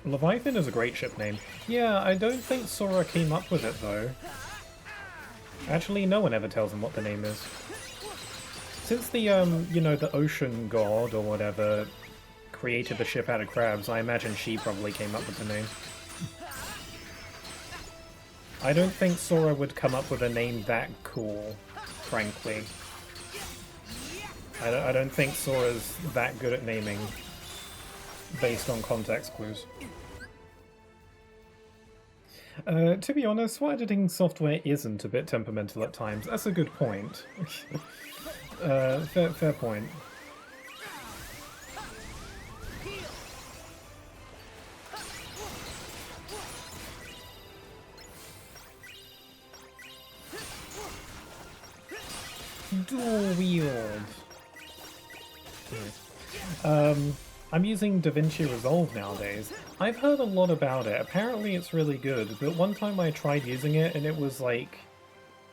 Leviathan is a great ship name. Yeah, I don't think Sora came up with it though. Actually, no one ever tells him what the name is. Since the, you know, the ocean god or whatever created the ship out of crabs, I imagine she probably came up with the name. I don't think Sora would come up with a name that cool, frankly. I don't think Sora's that good at naming based on context clues. To be honest, what editing software isn't a bit temperamental at times? That's a good point. Fair point. Dual wield. I'm using DaVinci Resolve nowadays. I've heard a lot about it. Apparently it's really good, but one time I tried using it and it was like...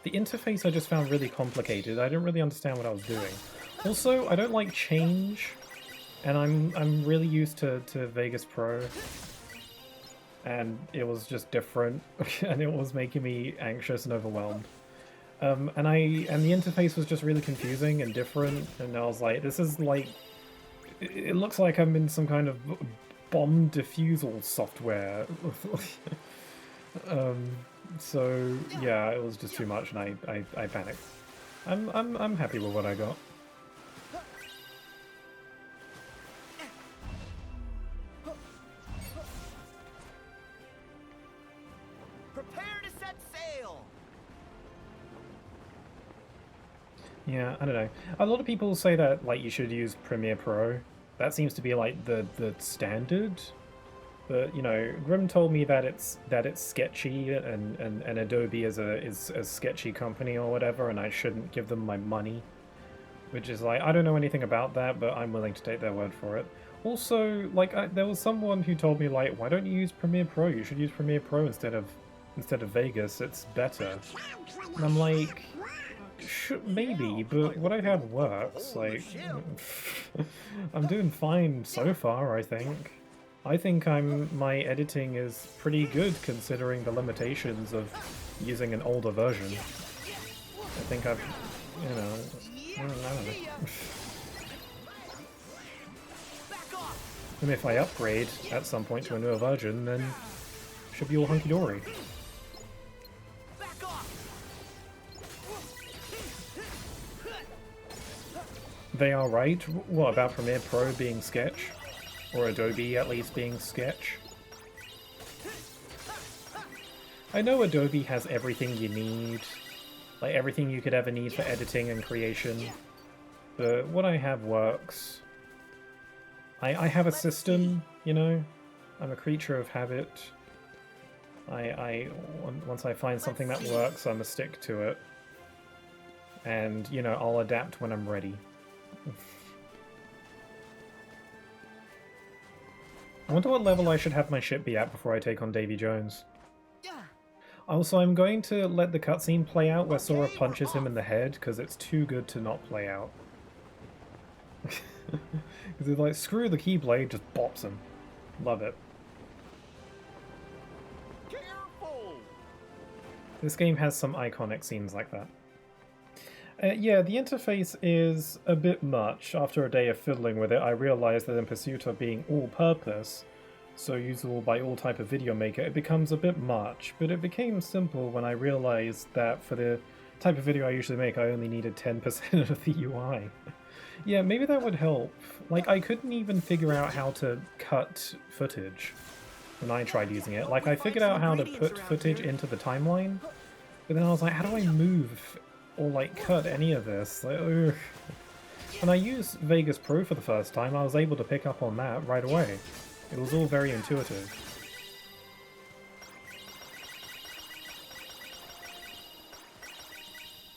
the interface I just found really complicated. I didn't really understand what I was doing. Also, I don't like change, and I'm really used to Vegas Pro. And it was just different, and it was making me anxious and overwhelmed. And the interface was just really confusing and different, and I was like, this is like... it looks like I'm in some kind of bomb defusal software. So yeah, it was just too much, and I panicked. I'm happy with what I got. Prepare to set sail. Yeah, I don't know. A lot of people say that like you should use Premiere Pro. That seems to be like the standard. But you know, Grim told me that it's sketchy and Adobe is a sketchy company or whatever, and I shouldn't give them my money. Which is like, I don't know anything about that, but I'm willing to take their word for it. Also, like there was someone who told me like, why don't you use Premiere Pro? You should use Premiere Pro instead of Vegas. It's better. And I'm like, maybe, but what I have works. Like, I'm doing fine so far, I think. I think my editing is pretty good considering the limitations of using an older version. I think I've, you know, I don't know. And if I upgrade at some point to a newer version, then it should be all hunky-dory. They are right. What about Premiere Pro being sketch? Or Adobe at least being sketch? I know Adobe has everything you need, like everything you could ever need for editing and creation, but what I have works. I have a system, you know? I'm a creature of habit. Once I find something that works, I'm a stick to it. And, you know, I'll adapt when I'm ready. I wonder what level I should have my ship be at before I take on Davy Jones. Also, I'm going to let the cutscene play out where Sora punches him in the head, because it's too good to not play out. Because it's like, screw the Keyblade, just bops him. Love it. Careful! This game has some iconic scenes like that. Yeah, the interface is a bit much. After a day of fiddling with it, I realized that in pursuit of being all-purpose, so usable by all type of video maker, it becomes a bit much, but it became simple when I realized that for the type of video I usually make, I only needed 10% of the UI. Yeah, maybe that would help. Like, I couldn't even figure out how to cut footage when I tried using it. Like, I figured out how to put footage into the timeline, but then I was like, how do I move or like cut any of this? Like, ugh. When I used Vegas Pro for the first time, I was able to pick up on that right away. It was all very intuitive.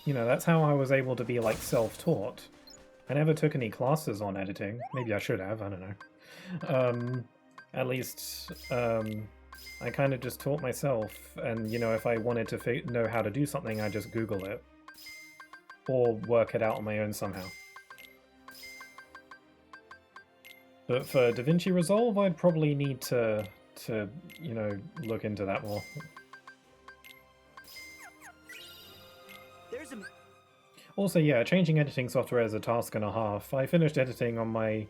you know, that's how I was able to be, like, self-taught. I never took any classes on editing. Maybe I should have, I don't know. At least, I kind of just taught myself, and, you know, if I wanted to know how to do something, I just Google it. Or work it out on my own somehow. But for DaVinci Resolve, I'd probably need to, you know, look into that more. Also, yeah, changing editing software is a task and a half. I finished editing on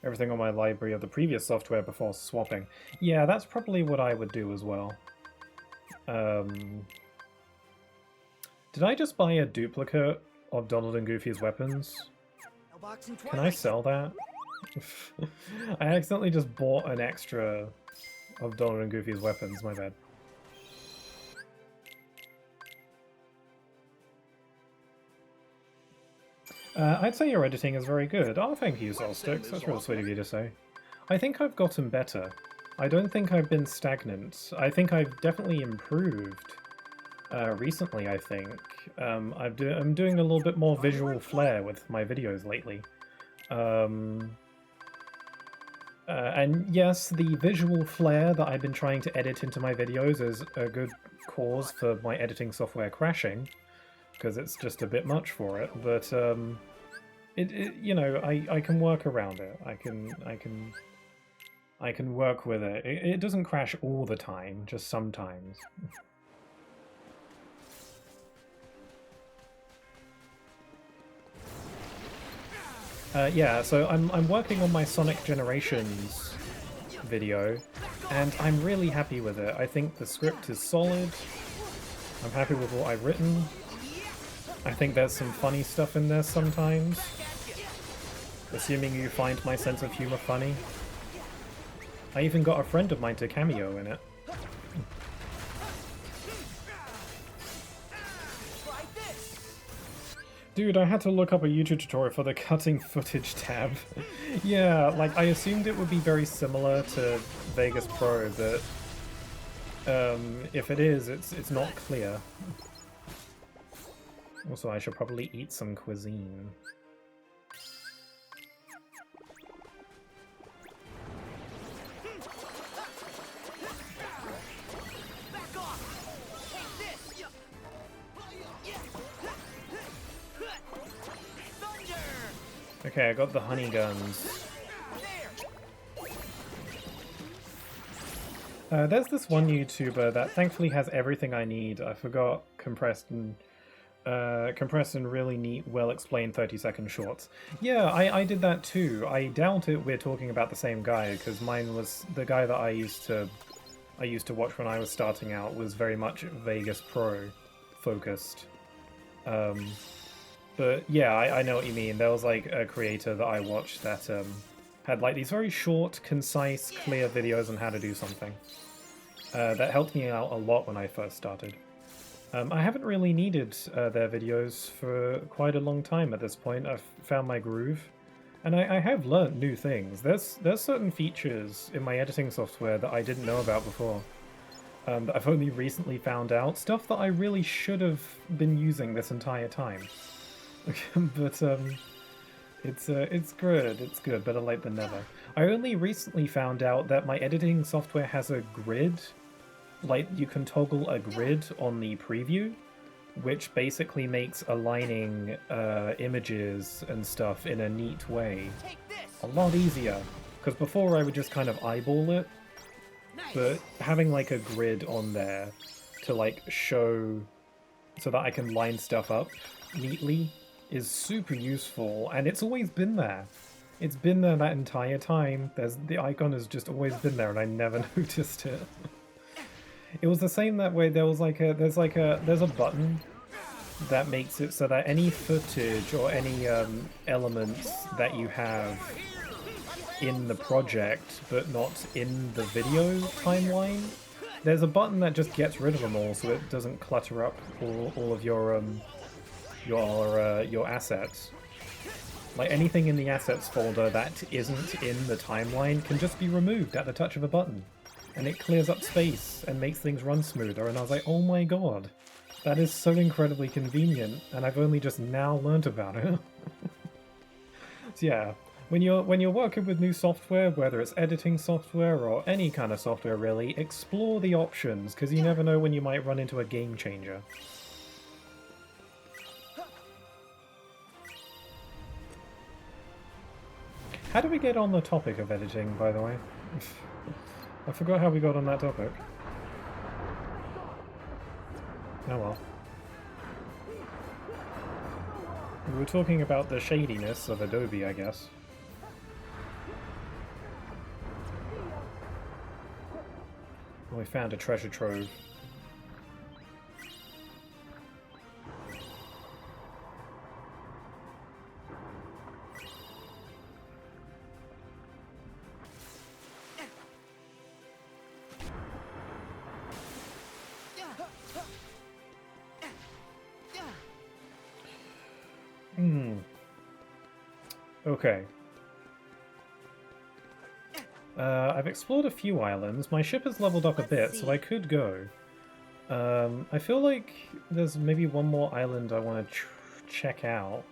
everything on my library of the previous software before swapping. Yeah, that's probably what I would do as well. Did I just buy a duplicate of Donald and Goofy's weapons? Can I sell that? I accidentally just bought an extra of Donald and Goofy's weapons, my bad. I'd say your editing is very good. Oh, thank you, Solstix. That's real sweet of you to say. I think I've gotten better. I don't think I've been stagnant. I think I've definitely improved recently, I think. I'm doing a little bit more visual flair with my videos lately. And yes, the visual flair that I've been trying to edit into my videos is a good cause for my editing software crashing, because it's just a bit much for it, but you know, I can work around it. I can work with it. It doesn't crash all the time, just sometimes. Yeah, so I'm working on my Sonic Generations video, and I'm really happy with it. I think the script is solid. I'm happy with what I've written. I think there's some funny stuff in there sometimes. Assuming you find my sense of humor funny. I even got a friend of mine to cameo in it. Dude, I had to look up a YouTube tutorial for the cutting footage tab. Yeah, like, I assumed it would be very similar to Vegas Pro, but if it is, it's not clear. Also, I should probably eat some cuisine. Okay, I got the honey guns. There's this one YouTuber that thankfully has everything I need. I forgot compressed and really neat, well-explained 30-second shorts. Yeah, I did that too. I doubt it we're talking about the same guy, because mine was the guy that I used to watch when I was starting out was very much Vegas Pro focused. But yeah, I know what you mean. There was like a creator that I watched that had like these very short, concise, clear videos on how to do something. That helped me out a lot when I first started. I haven't really needed their videos for quite a long time at this point. I've found my groove, and I have learnt new things. There's certain features in my editing software that I didn't know about before. That I've only recently found out. Stuff that I really should have been using this entire time. But it's good, better late than never. I only recently found out that my editing software has a grid. Like, you can toggle a grid on the preview, which basically makes aligning images and stuff in a neat way a lot easier. Because before I would just kind of eyeball it, but having like a grid on there to like show so that I can line stuff up neatly is super useful, and it's always been there. It's been there that entire time. The icon has just always been there, and I never noticed it. It was the same that way. There's a button that makes it so that any footage or any elements that you have in the project but not in the video timeline, there's a button that just gets rid of them all, so it doesn't clutter up all of your assets. Like, anything in the assets folder that isn't in the timeline can just be removed at the touch of a button. And it clears up space and makes things run smoother, and I was like, oh my god. That is so incredibly convenient, and I've only just now learned about it. So yeah, when you're working with new software, whether it's editing software or any kind of software really, explore the options, because you never know when you might run into a game changer. How do we get on the topic of editing, by the way? I forgot how we got on that topic. Oh well. We were talking about the shadiness of Adobe, I guess. We found a treasure trove. Okay. I've explored a few islands. My ship has leveled up a bit, so I could go. I feel like there's maybe one more island I want to check out,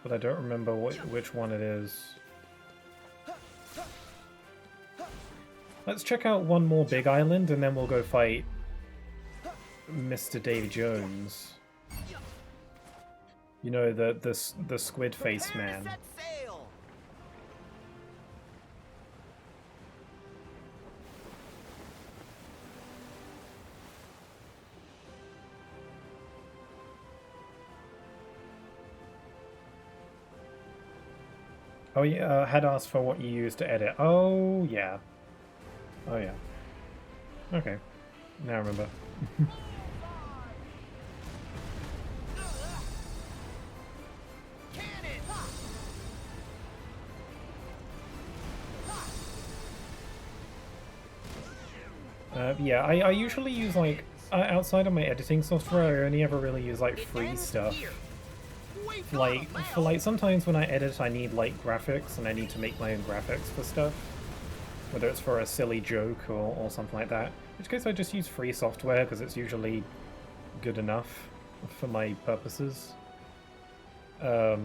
but I don't remember which one it is. Let's check out one more big island, and then we'll go fight Mr. Davy Jones. You know, the squid face man. Oh yeah, had asked for what you use to edit. Oh yeah. Oh yeah. Okay. Now I remember. Yeah, I usually use like outside of my editing software, I only ever really use like free stuff. For like sometimes when I edit I need like graphics and I need to make my own graphics for stuff. Whether it's for a silly joke or something like that. In which case I just use free software because it's usually good enough for my purposes. I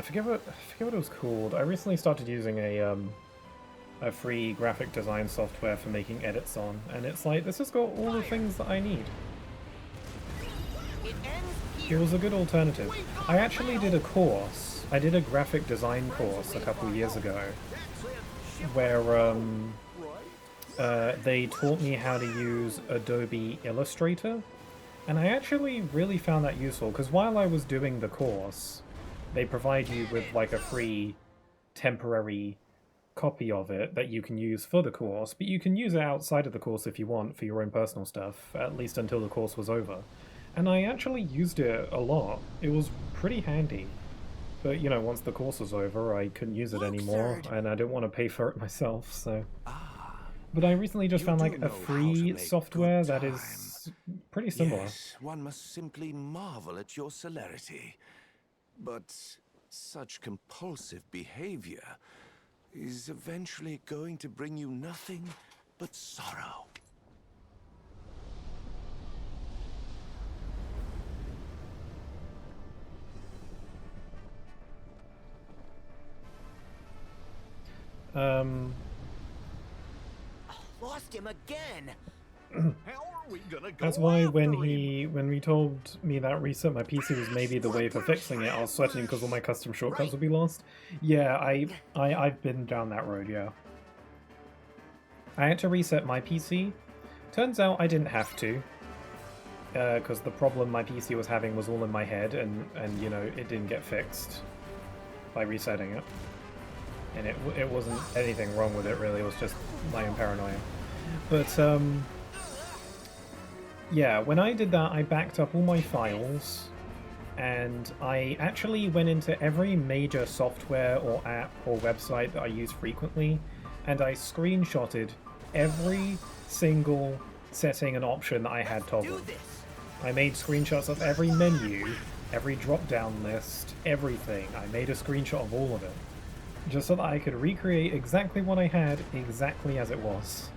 forget what it was called. I recently started using a free graphic design software for making edits on, and it's like, this has got all the things that I need. It was a good alternative. I actually did a course. I did a graphic design course a couple years ago where they taught me how to use Adobe Illustrator, and I actually really found that useful because while I was doing the course, they provide you with like a free temporary copy of it that you can use for the course, but you can use it outside of the course if you want for your own personal stuff, at least until the course was over. And I actually used it a lot. It was pretty handy. But, you know, once the course was over, I couldn't use it anymore, and I didn't want to pay for it myself, so... But I recently just found, like, a free software that is pretty similar. Yes, one must simply marvel at your celerity. But such compulsive behavior is eventually going to bring you nothing but sorrow. Lost him again. How are we gonna go That's why when after him? he told me that reset my PC was maybe the way for fixing it, I was sweating because all my custom shortcuts would be lost. Yeah, I've been down that road, yeah. I had to reset my PC. Turns out I didn't have to, because the problem my PC was having was all in my head, and you know, it didn't get fixed by resetting it. And it wasn't anything wrong with it, really. It was just my own paranoia. But, yeah, when I did that, I backed up all my files, and I actually went into every major software or app or website that I use frequently, and I screenshotted every single setting and option that I had toggled. I made screenshots of every menu, every drop-down list, everything. I made a screenshot of all of it, just so that I could recreate exactly what I had, exactly as it was.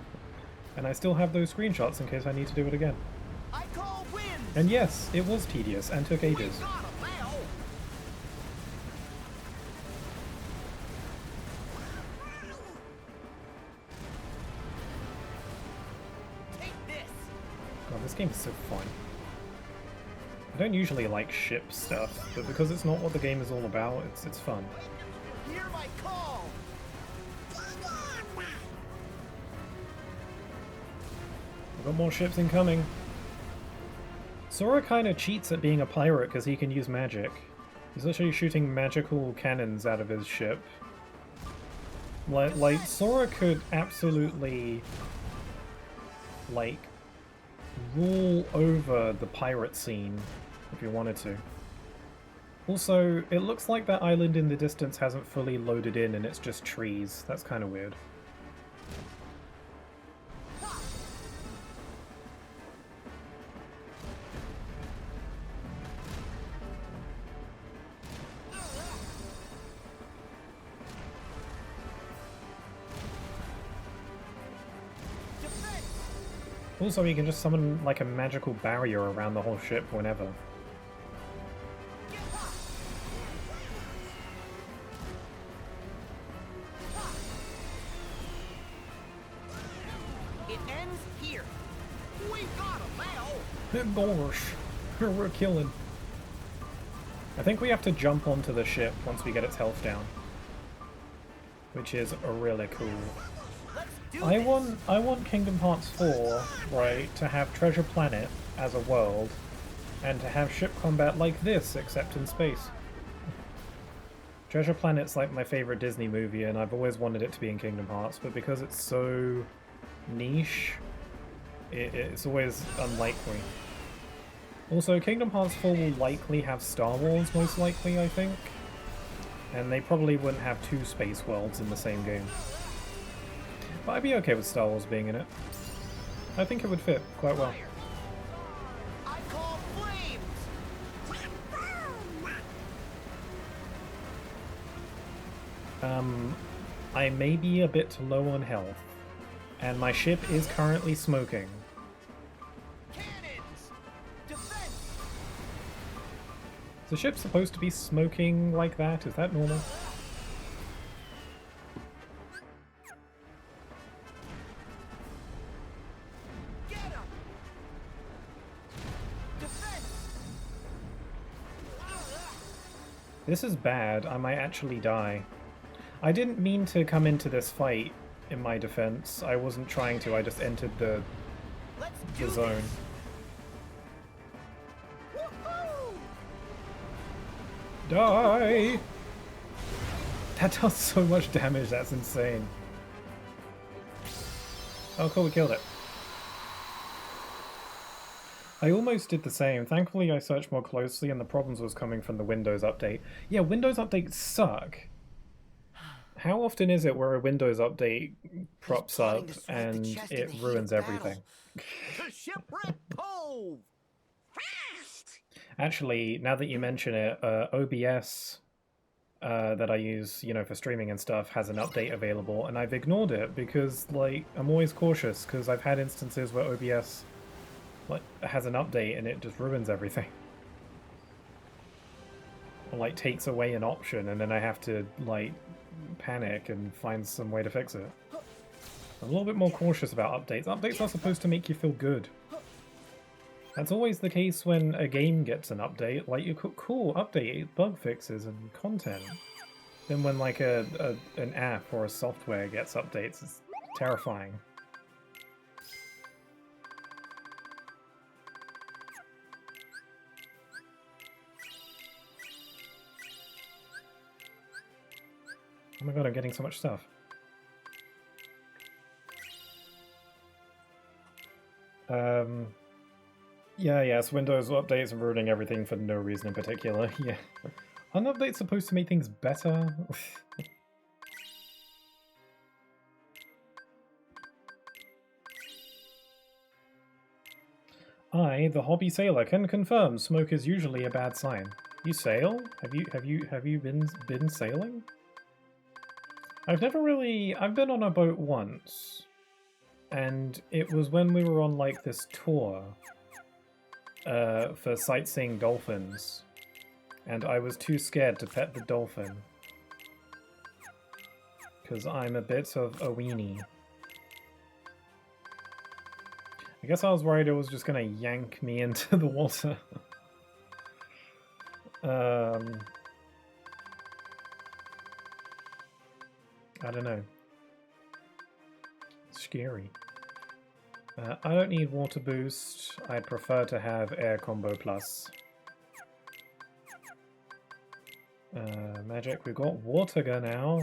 And I still have those screenshots in case I need to do it again. I call And yes, it was tedious and took ages. God, this game is so fun. I don't usually like ship stuff, but because it's not what the game is all about, it's fun. Hear my call. We've got more ships incoming. Sora kind of cheats at being a pirate because he can use magic. He's literally shooting magical cannons out of his ship. Like Sora could absolutely, like, rule over the pirate scene if he wanted to. Also, it looks like that island in the distance hasn't fully loaded in and it's just trees. That's kind of weird. Also, you can just summon like a magical barrier around the whole ship whenever. It ends here. We got him now. Gosh, we're killing. I think we have to jump onto the ship once we get its health down, which is really cool. I want Kingdom Hearts 4, right, to have Treasure Planet as a world, and to have ship combat like this, except in space. Treasure Planet's like my favorite Disney movie, and I've always wanted it to be in Kingdom Hearts, but because it's so niche, it's always unlikely. Also, Kingdom Hearts 4 will likely have Star Wars, most likely, I think. And they probably wouldn't have two space worlds in the same game. But I'd be okay with Star Wars being in it. I think it would fit quite well. I call flames. I may be a bit low on health, and my ship is currently smoking. Cannons. Defense. Is the ship supposed to be smoking like that? Is that normal? This is bad. I might actually die. I didn't mean to come into this fight, in my defense. I wasn't trying to, I just entered the zone. Die! That does so much damage, that's insane. Oh cool, we killed it. I almost did the same. Thankfully I searched more closely and the problems was coming from the Windows update. Yeah, Windows updates suck. How often is it where a Windows update props up and it ruins everything? To Shipwreck Cove! Fast! Actually, now that you mention it, OBS that I use, you know, for streaming and stuff has an update available, and I've ignored it because, like, I'm always cautious because I've had instances where OBS like has an update and it just ruins everything. Or like takes away an option and then I have to like panic and find some way to fix it. I'm a little bit more cautious about updates. Updates are supposed to make you feel good. That's always the case when a game gets an update, like you cool update, bug fixes and content. Then when like an app or a software gets updates, it's terrifying. Oh my god, I'm getting so much stuff. Yes, Windows updates are ruining everything for no reason in particular, yeah. Aren't updates supposed to make things better? I, the hobby sailor, can confirm smoke is usually a bad sign. You sail? Have you been sailing? I've been on a boat once, and it was when we were on like this tour, for sightseeing dolphins, and I was too scared to pet the dolphin. Because I'm a bit of a weenie. I guess I was worried it was just gonna yank me into the water. I don't know. Scary. I don't need water boost. I'd prefer to have air combo plus. Magic, we've got water gun now.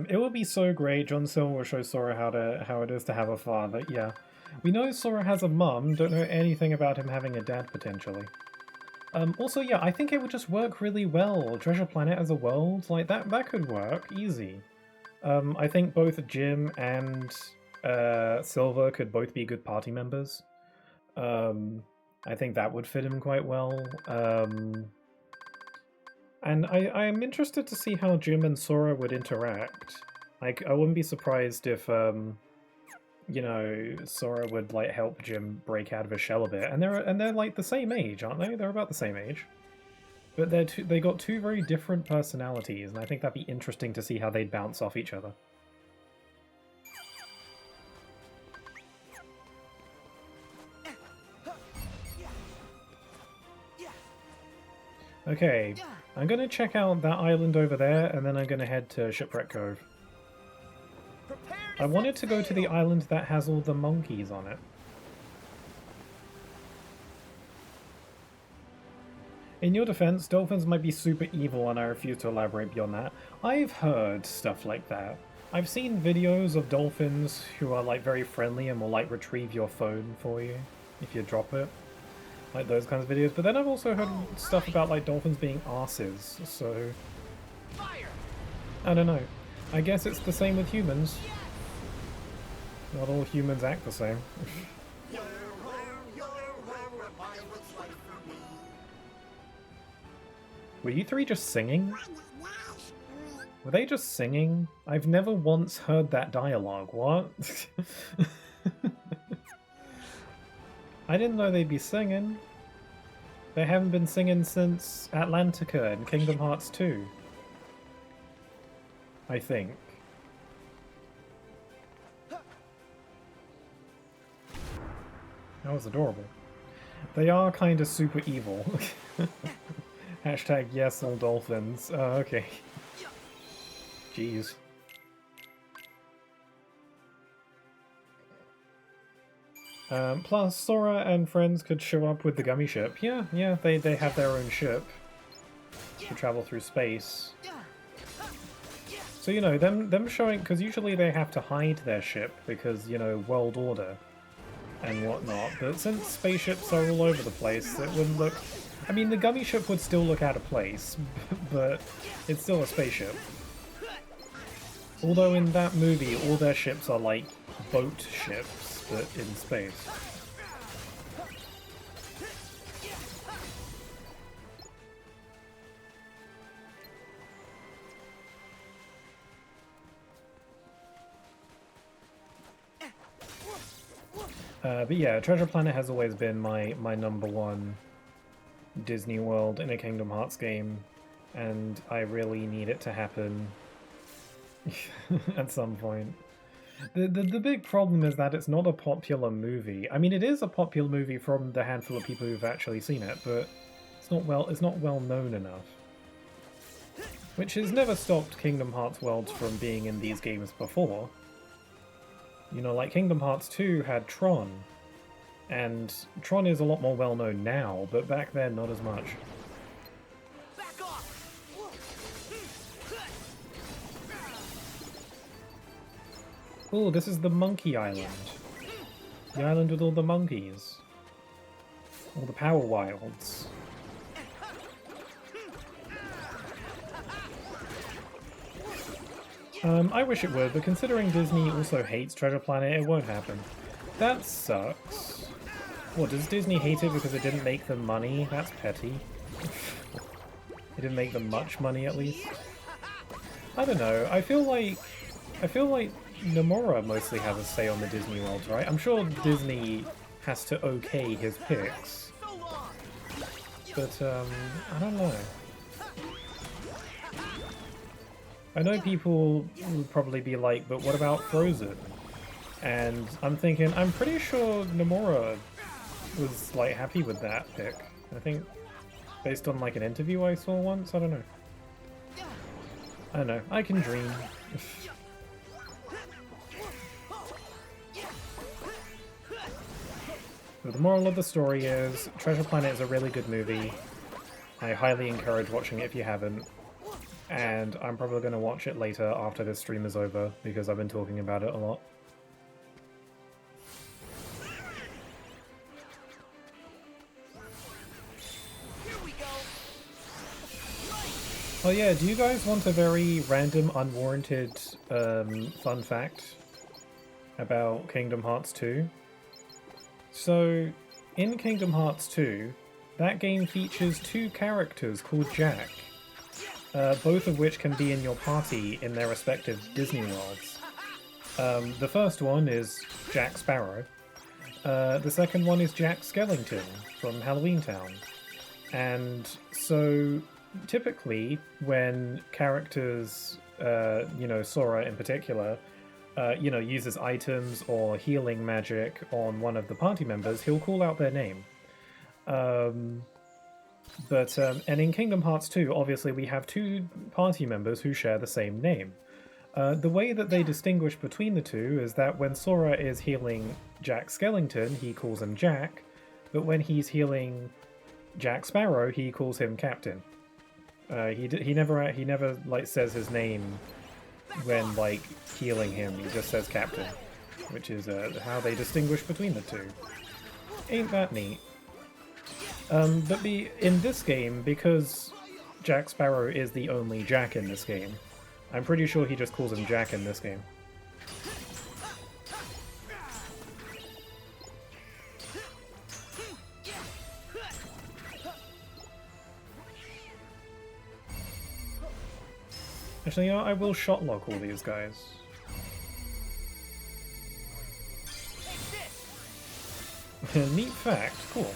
It would be so great. John Silver will show Sora how it is to have a father. Yeah, we know Sora has a mum. Don't know anything about him having a dad potentially. Also, yeah, I think it would just work really well. Treasure Planet as a world, like that could work easy. I think both Jim and Silver could both be good party members. I think that would fit him quite well. And I am interested to see how Jim and Sora would interact. Like, I wouldn't be surprised if, you know, Sora would like help Jim break out of his shell a bit. And they're like the same age, aren't they? They're about the same age. But they got two very different personalities, and I think that'd be interesting to see how they'd bounce off each other. Okay, I'm gonna check out that island over there, and then I'm gonna head to Shipwreck Cove. I wanted to go to the island that has all the monkeys on it. In your defense, dolphins might be super evil, and I refuse to elaborate beyond that. I've heard stuff like that. I've seen videos of dolphins who are like very friendly and will like retrieve your phone for you if you drop it. Like those kinds of videos, but then I've also heard stuff about like dolphins being arses, so I don't know. I guess it's the same with humans. Not all humans act the same. Were you three just singing? Were they just singing? I've never once heard that dialogue. What? I didn't know they'd be singing. They haven't been singing since Atlantica and Kingdom Hearts 2. I think. That was adorable. They are kind of super evil. Hashtag yes all dolphins. Oh, okay. Jeez. Plus, Sora and friends could show up with the gummy ship. Yeah, they have their own ship to travel through space. So, you know, them showing... Because usually they have to hide their ship because, you know, world order and whatnot. But since spaceships are all over the place, it wouldn't look... I mean, the gummy ship would still look out of place, but it's still a spaceship. Although in that movie, all their ships are like boat ships. But in space. But yeah, Treasure Planet has always been my number one Disney World in a Kingdom Hearts game, and I really need it to happen at some point. The big problem is that it's not a popular movie. I mean, it is a popular movie from the handful of people who've actually seen it, but it's not well known enough. Which has never stopped Kingdom Hearts worlds from being in these games before. You know, like Kingdom Hearts 2 had Tron, and Tron is a lot more well known now, but back then not as much. Oh, this is the Monkey Island. The island with all the monkeys. All the Power Wilds. I wish it would, but considering Disney also hates Treasure Planet, it won't happen. That sucks. What, does Disney hate it because it didn't make them money? That's petty. It didn't make them much money, at least. I don't know. I feel like Nomura mostly has a say on the Disney World, right? I'm sure Disney has to okay his picks. But, I don't know. I know people would probably be like, but what about Frozen? And I'm thinking, I'm pretty sure Nomura was, like, happy with that pick. I think, based on, like, an interview I saw once? I don't know. I don't know. I can dream. But the moral of the story is, Treasure Planet is a really good movie. I highly encourage watching it if you haven't. And I'm probably going to watch it later after this stream is over, because I've been talking about it a lot. Oh yeah, do you guys want a very random, unwarranted fun fact about Kingdom Hearts 2? So, in Kingdom Hearts 2, that game features 2 characters called Jack, both of which can be in your party in their respective Disney worlds. The first one is Jack Sparrow. The second one is Jack Skellington from Halloween Town. And so, typically, when characters, you know, Sora in particular, you know, uses items or healing magic on one of the party members, he'll call out their name. And in Kingdom Hearts 2, obviously we have 2 party members who share the same name. The way that they distinguish between the two is that when Sora is healing Jack Skellington, he calls him Jack, but when he's healing Jack Sparrow, he calls him Captain. He never like says his name when like healing him. He just says Captain, which is how they distinguish between the two. Ain't that neat? But in this game, because Jack Sparrow is the only Jack in this game, I'm pretty sure he just calls him Jack in this game. Actually, you know, I will shotlock all these guys. Neat fact, cool.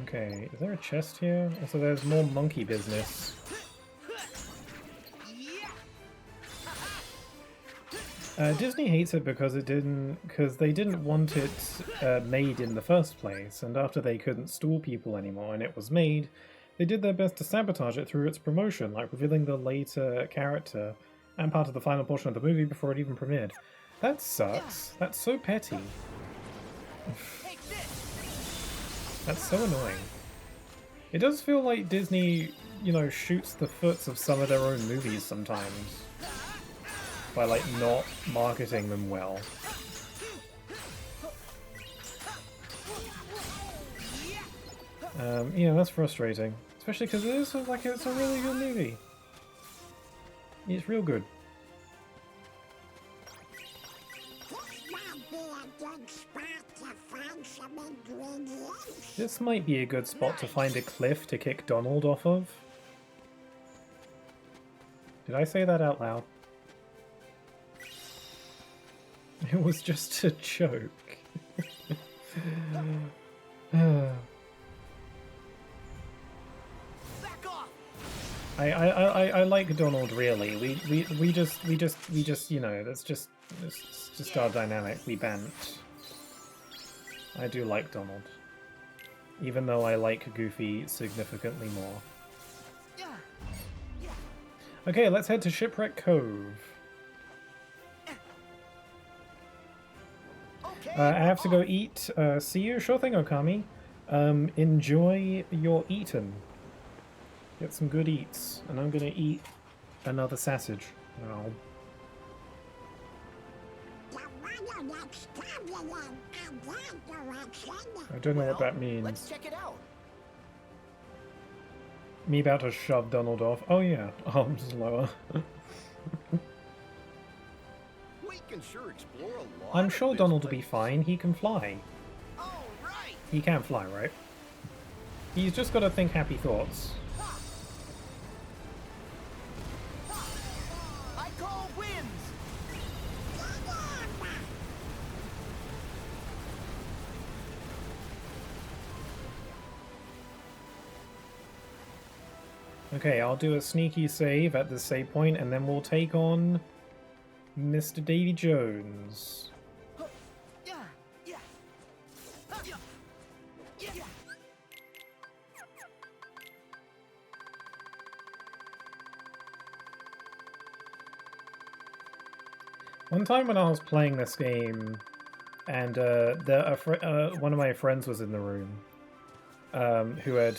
Okay, is there a chest here? Also, there's more monkey business. Disney hates it because they didn't want it made in the first place, and after they couldn't stall people anymore and it was made, they did their best to sabotage it through its promotion, like revealing the later character and part of the final portion of the movie before it even premiered. That sucks. That's so petty. That's so annoying. It does feel like Disney, you know, shoots the foots of some of their own movies sometimes by, like, not marketing them well. Yeah, that's frustrating. Especially because it is, like, it's a really good movie. It's real good. This might be a good spot to find a cliff to kick Donald off of. Did I say that out loud? It was just a joke. I like Donald really. We just you know, that's just our dynamic. We bant. I do like Donald. Even though I like Goofy significantly more. Okay, let's head to Shipwreck Cove. I have to go eat. See you? Sure thing, Okami. Enjoy your eaten. Get some good eats. And I'm gonna eat another sausage now. I don't know what that Let's means. check it out. Me about to shove Donald off. Oh yeah, arms lower. We can sure explore a lot. I'm of sure this Donald will be place. fine. He can fly. Oh, right. He can fly, right? He's just got to think happy thoughts. I call wins. Okay, I'll do a sneaky save at the save point, and then we'll take on Mr. Davy Jones. Yeah, yeah. Yeah. Yeah. One time when I was playing this game, and one of my friends was in the room, who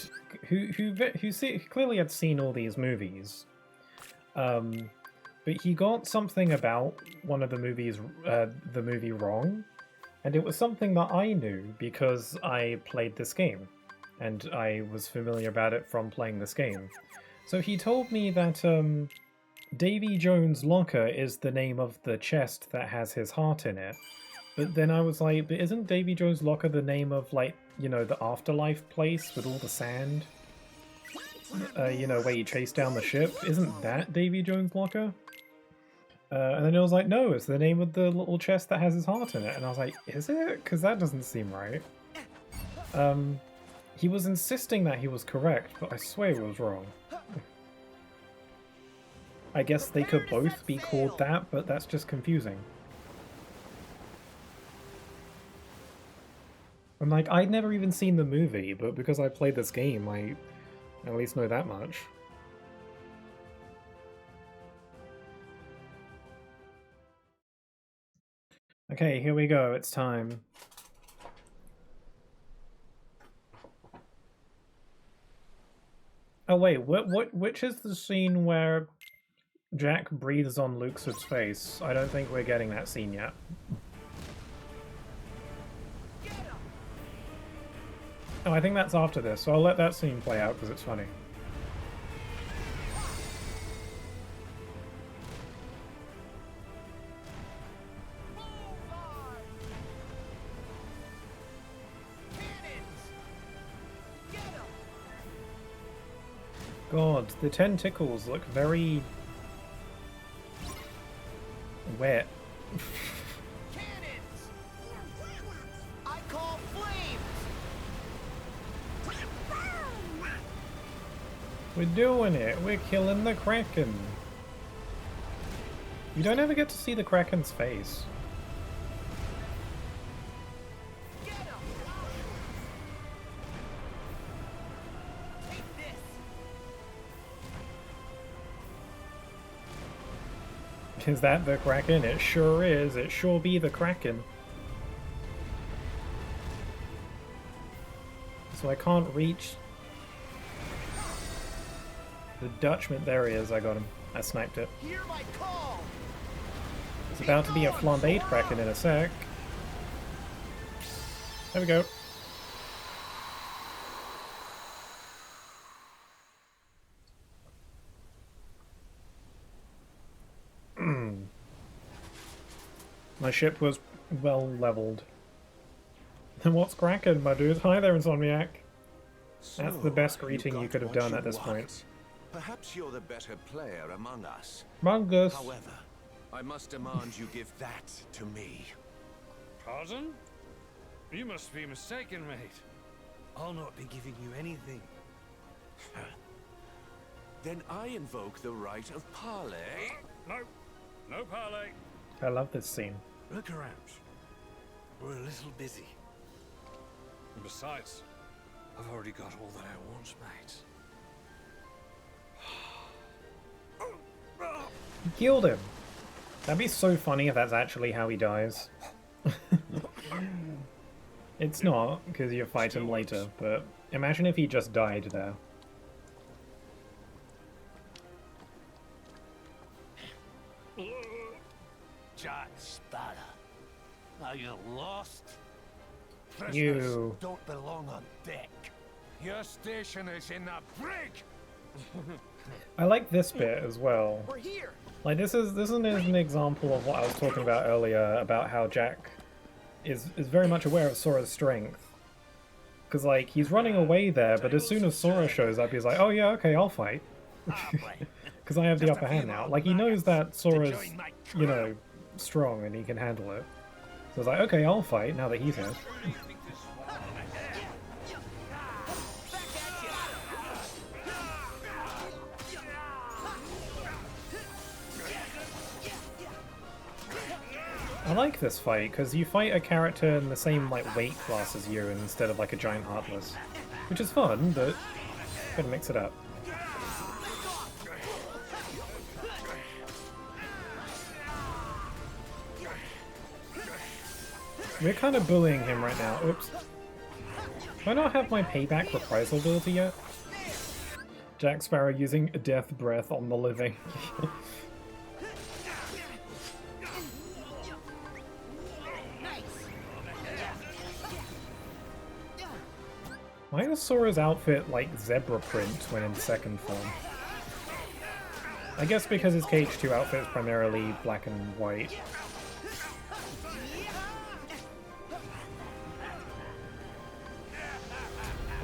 clearly had seen all these movies, but he got something about one of the movies, the movie wrong, and it was something that I knew because I played this game, and I was familiar about it from playing this game. So he told me that Davy Jones' locker is the name of the chest that has his heart in it. But then I was like, but isn't Davy Jones' locker the name of, like, you know, the afterlife place with all the sand? You know, where you chase down the ship? Isn't that Davy Jones' locker? And then it was like, no, it's the name of the little chest that has his heart in it. And I was like, is it? Because that doesn't seem right. He was insisting that he was correct, but I swear he was wrong. I guess they could both be called that, but that's just confusing. I'm like, I'd never even seen the movie, but because I played this game, I at least know that much. Okay, here we go, it's time. Oh wait, which is the scene where Jack breathes on Luke's face? I don't think we're getting that scene yet. Oh, I think that's after this, so I'll let that scene play out because it's funny. God, the tentacles look very wet. Cannons! I call flames! We're doing it! We're killing the Kraken! You don't ever get to see the Kraken's face. Get him! Take this! Is that the Kraken? It sure is. It sure be the Kraken. So I can't reach the Dutchman. There he is. I got him. I sniped it. Hear my call! It's about to be a flambéed Kraken in a sec. There we go. My ship was well leveled. Then what's Kraken, my dude? Hi there, Insomniac. That's the best greeting you could have done at this point. Perhaps you're the better player among us. Mungus. However, I must demand you give that to me. Pardon? You must be mistaken, mate. I'll not be giving you anything. Then I invoke the right of parley. No. No parley. I love this scene. Look around. We're a little busy. And besides, I've already got all that I want, mate. You killed him. That'd be so funny if that's actually how he dies. It's not, because you fight him later, but imagine if he just died there. Giant Spada. Are you lost? You. Don't belong on deck. Your station is in the brig. I like this bit as well. We're here. Like this is an example of what I was talking about earlier about how Jack is very much aware of Sora's strength. Because like he's running away there, but as soon as Sora shows up, he's like, "Oh yeah, okay, I'll fight." Because I have the upper hand now. Like he knows that Sora's, you know, strong and he can handle it. So it's like, okay, I'll fight now that he's here. I like this fight, because you fight a character in the same like weight class as you instead of like a giant Heartless. Which is fun, but gotta mix it up. We're kind of bullying him right now. Oops. Do I not have my payback reprisal ability yet? Jack Sparrow using Death Breath on the living. Why is Sora's outfit like zebra print when in second form? I guess because his KH2 outfit is primarily black and white.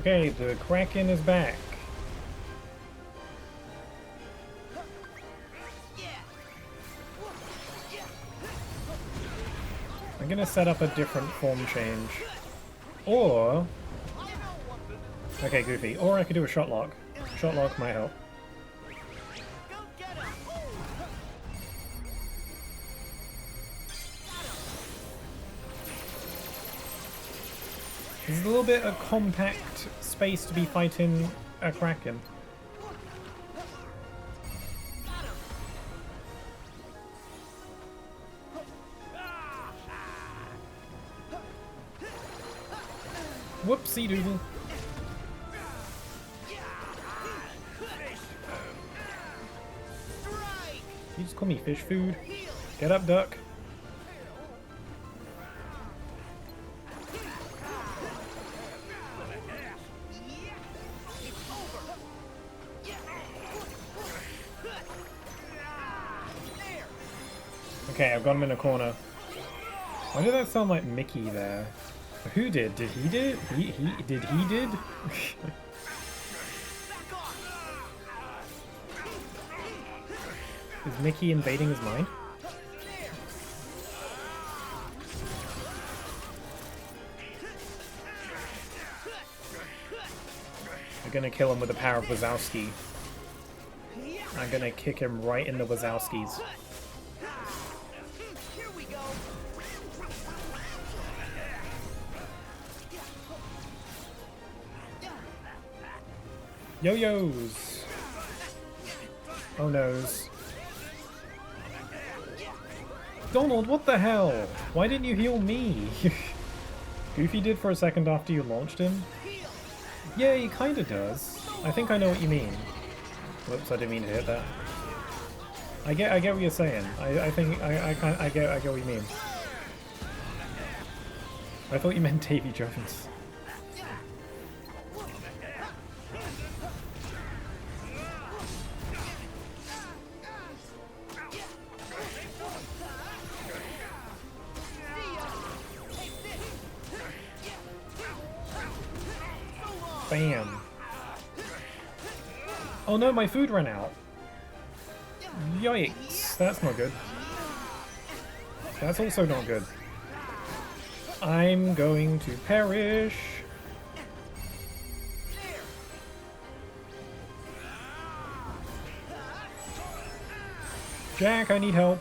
Okay, the Kraken is back. I'm gonna set up a different form change. Or... Okay, Goofy. Or I could do a shot lock. Shot lock might help. There's a little bit of compact space to be fighting a Kraken. Whoopsie doodle. You just call me fish food? Get up, duck. Okay, I've got him in a corner. Why did that sound like Mickey there? Who did? Did he did? He did? Is Mickey invading his mind? I'm gonna kill him with the power of Wazowski. I'm gonna kick him right in the Wazowskis. Yo-yos! Oh noes. Donald, what the hell? Why didn't you heal me? Goofy did for a second after you launched him? Yeah, he kinda does. I think I know what you mean. Whoops, I didn't mean to hit that. I get what you're saying. I think I get what you mean. I thought you meant Davy Jones. Bam. Oh no, my food ran out. Yikes, that's not good. That's also not good. I'm going to perish. Jack, I need help.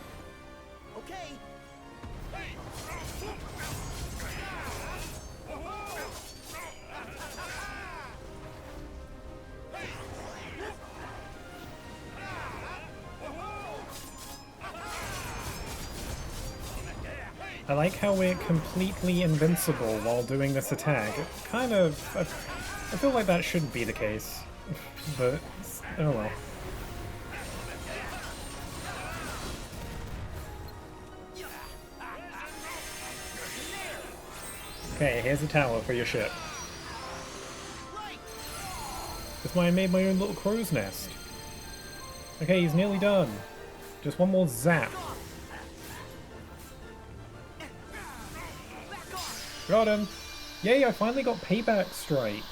I like how we're completely invincible while doing this attack. It kind of... I feel like that shouldn't be the case. But, oh well. Okay, here's a tower for your ship. That's why I made my own little crow's nest. Okay, he's nearly done. Just one more zap. Got him! Yay, I finally got Payback Strike.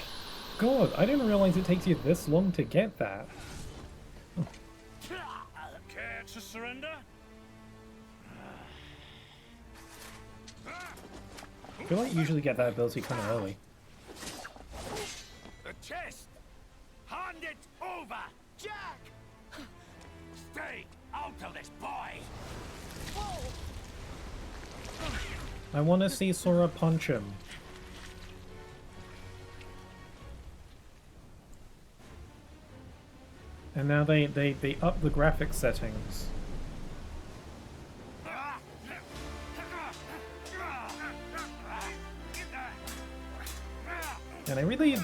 God, I didn't realize it takes you this long to get that. Care to surrender? I feel like you usually get that ability kind of early. The chest! Hand it over! Jack! Stay out of this, boy! I want to see Sora punch him. And now they up the graphics settings. And they really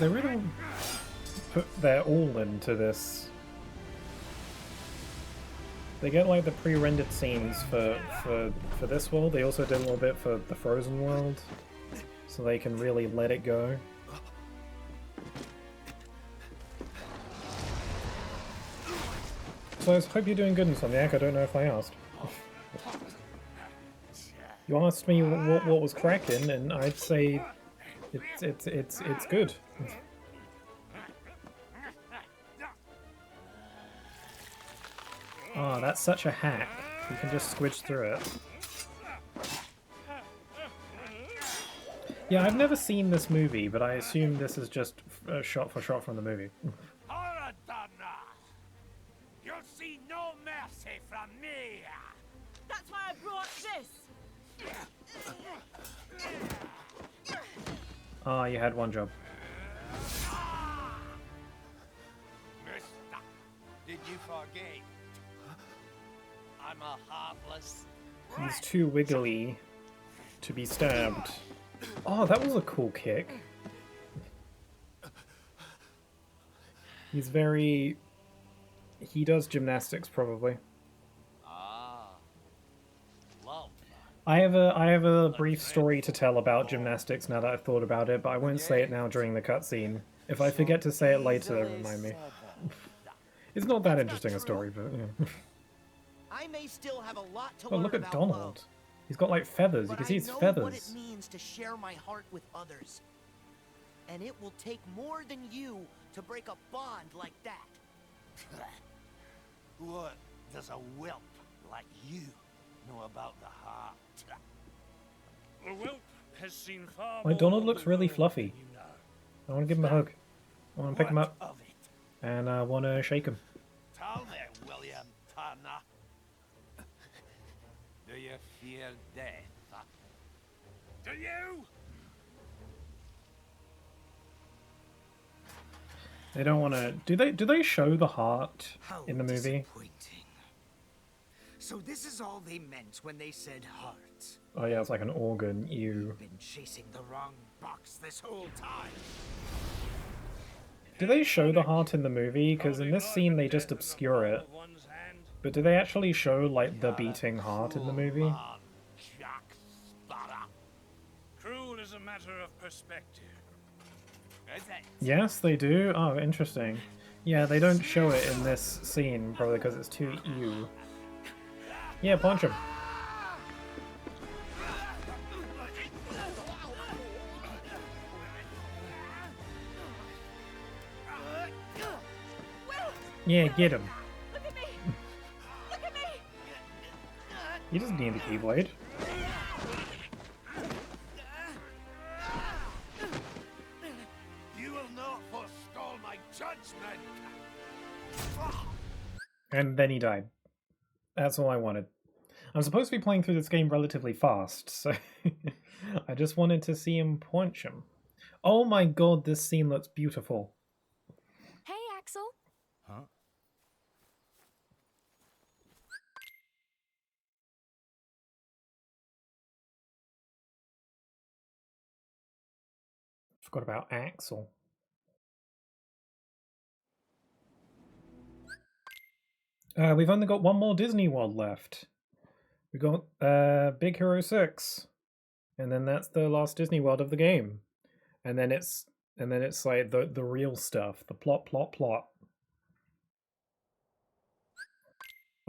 put their all into this. They get like the pre-rendered scenes for this world. They also did a little bit for the Frozen world, so they can really let it go. So I hope you're doing good, Insomniac. I don't know if I asked. You asked me what was cracking, and I'd say it's good. Ah, that's such a hack. You can just squidge through it. Yeah, I've never seen this movie, but I assume this is just shot for shot from the movie. You'll see no mercy from me! That's why I brought this! Ah, you had one job. Mister, did you forget? I'm a heartless... He's too wiggly to be stabbed. Oh, that was a cool kick. He's very... He does gymnastics, probably. Ah. Love. I have a brief story to tell about gymnastics now that I've thought about it, but I won't say it now during the cutscene. If I forget to say it later, remind me. It's not that interesting a story, but yeah. I may still have a lot to Oh, learn look at about Donald. love, He's got like feathers. You but can see I his know feathers. what it means to share my heart with others. And it will take more than you to break a bond like that. What does a whelp like you know about the heart? The whelp has seen far Like, more Donald of looks the really world fluffy. than you know. I want to give him a hug. I want to pick him What up. of it? And I want to shake him. Tell me, William Turner. Do you fear death? Do you? They don't want to... Do they show the heart How in the movie? disappointing. So this is all they meant when they said heart. Oh yeah, it's like an organ. Ew. Been chasing the wrong box this whole time. Do they show the heart in the movie? Because in this scene they just obscure it. But do they actually show like the beating heart in the movie? Jack Sparrow. Cruel is a matter of perspective. Is it? Yes, they do. Oh, interesting. Yeah, they don't show it in this scene, probably because it's too ew. Yeah, punch him. Yeah, get him. Look at me! Look at me! He doesn't need the Keyblade. You will not forestall my judgment. And then he died. That's all I wanted. I'm supposed to be playing through this game relatively fast, so I just wanted to see him punch him. Oh my god, this scene looks beautiful. Hey, Axel. Huh? Forgot about Axel. We've only got one more Disney World left. We got Big Hero 6. And then that's the last Disney World of the game. And then it's like the real stuff, the plot.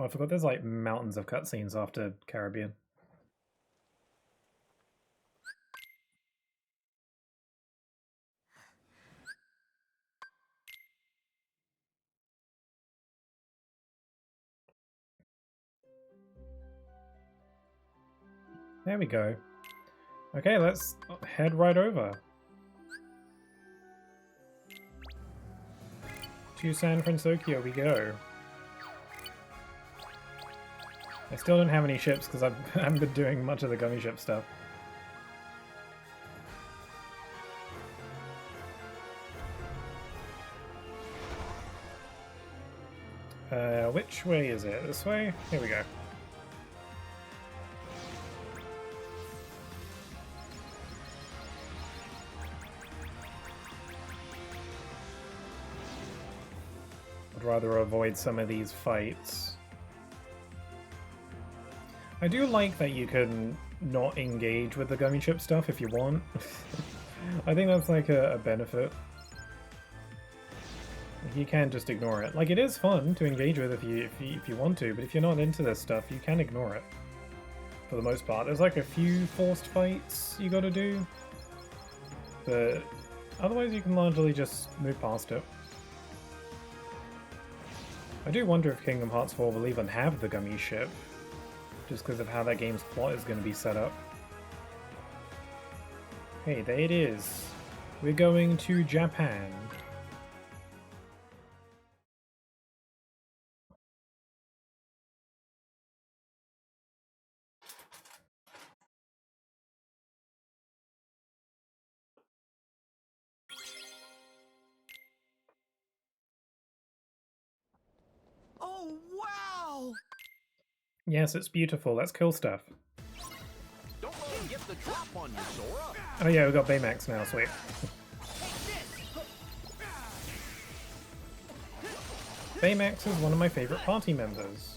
Oh, I forgot there's like mountains of cutscenes after Caribbean. There we go. Okay, let's head right over to San Francisco we go. I still don't have any ships because I haven't been doing much of the gummy ship stuff. Which way is it? This way? Here we go. I'd rather avoid some of these fights. I do like that you can not engage with the gummy ship stuff if you want. I think that's like a benefit. You can just ignore it. Like, it is fun to engage with if you want to, but if you're not into this stuff, you can ignore it. For the most part. There's like a few forced fights you gotta do, but otherwise you can largely just move past it. I do wonder if Kingdom Hearts 4 will even have the gummy ship, just because of how that game's plot is going to be set up. Hey, there it is. We're going to Japan. Oh, wow! Yes, it's beautiful. Let's kill stuff. Don't let him get the drop on you, Sora. Oh yeah, we've got Baymax now, sweet. Baymax is one of my favorite party members.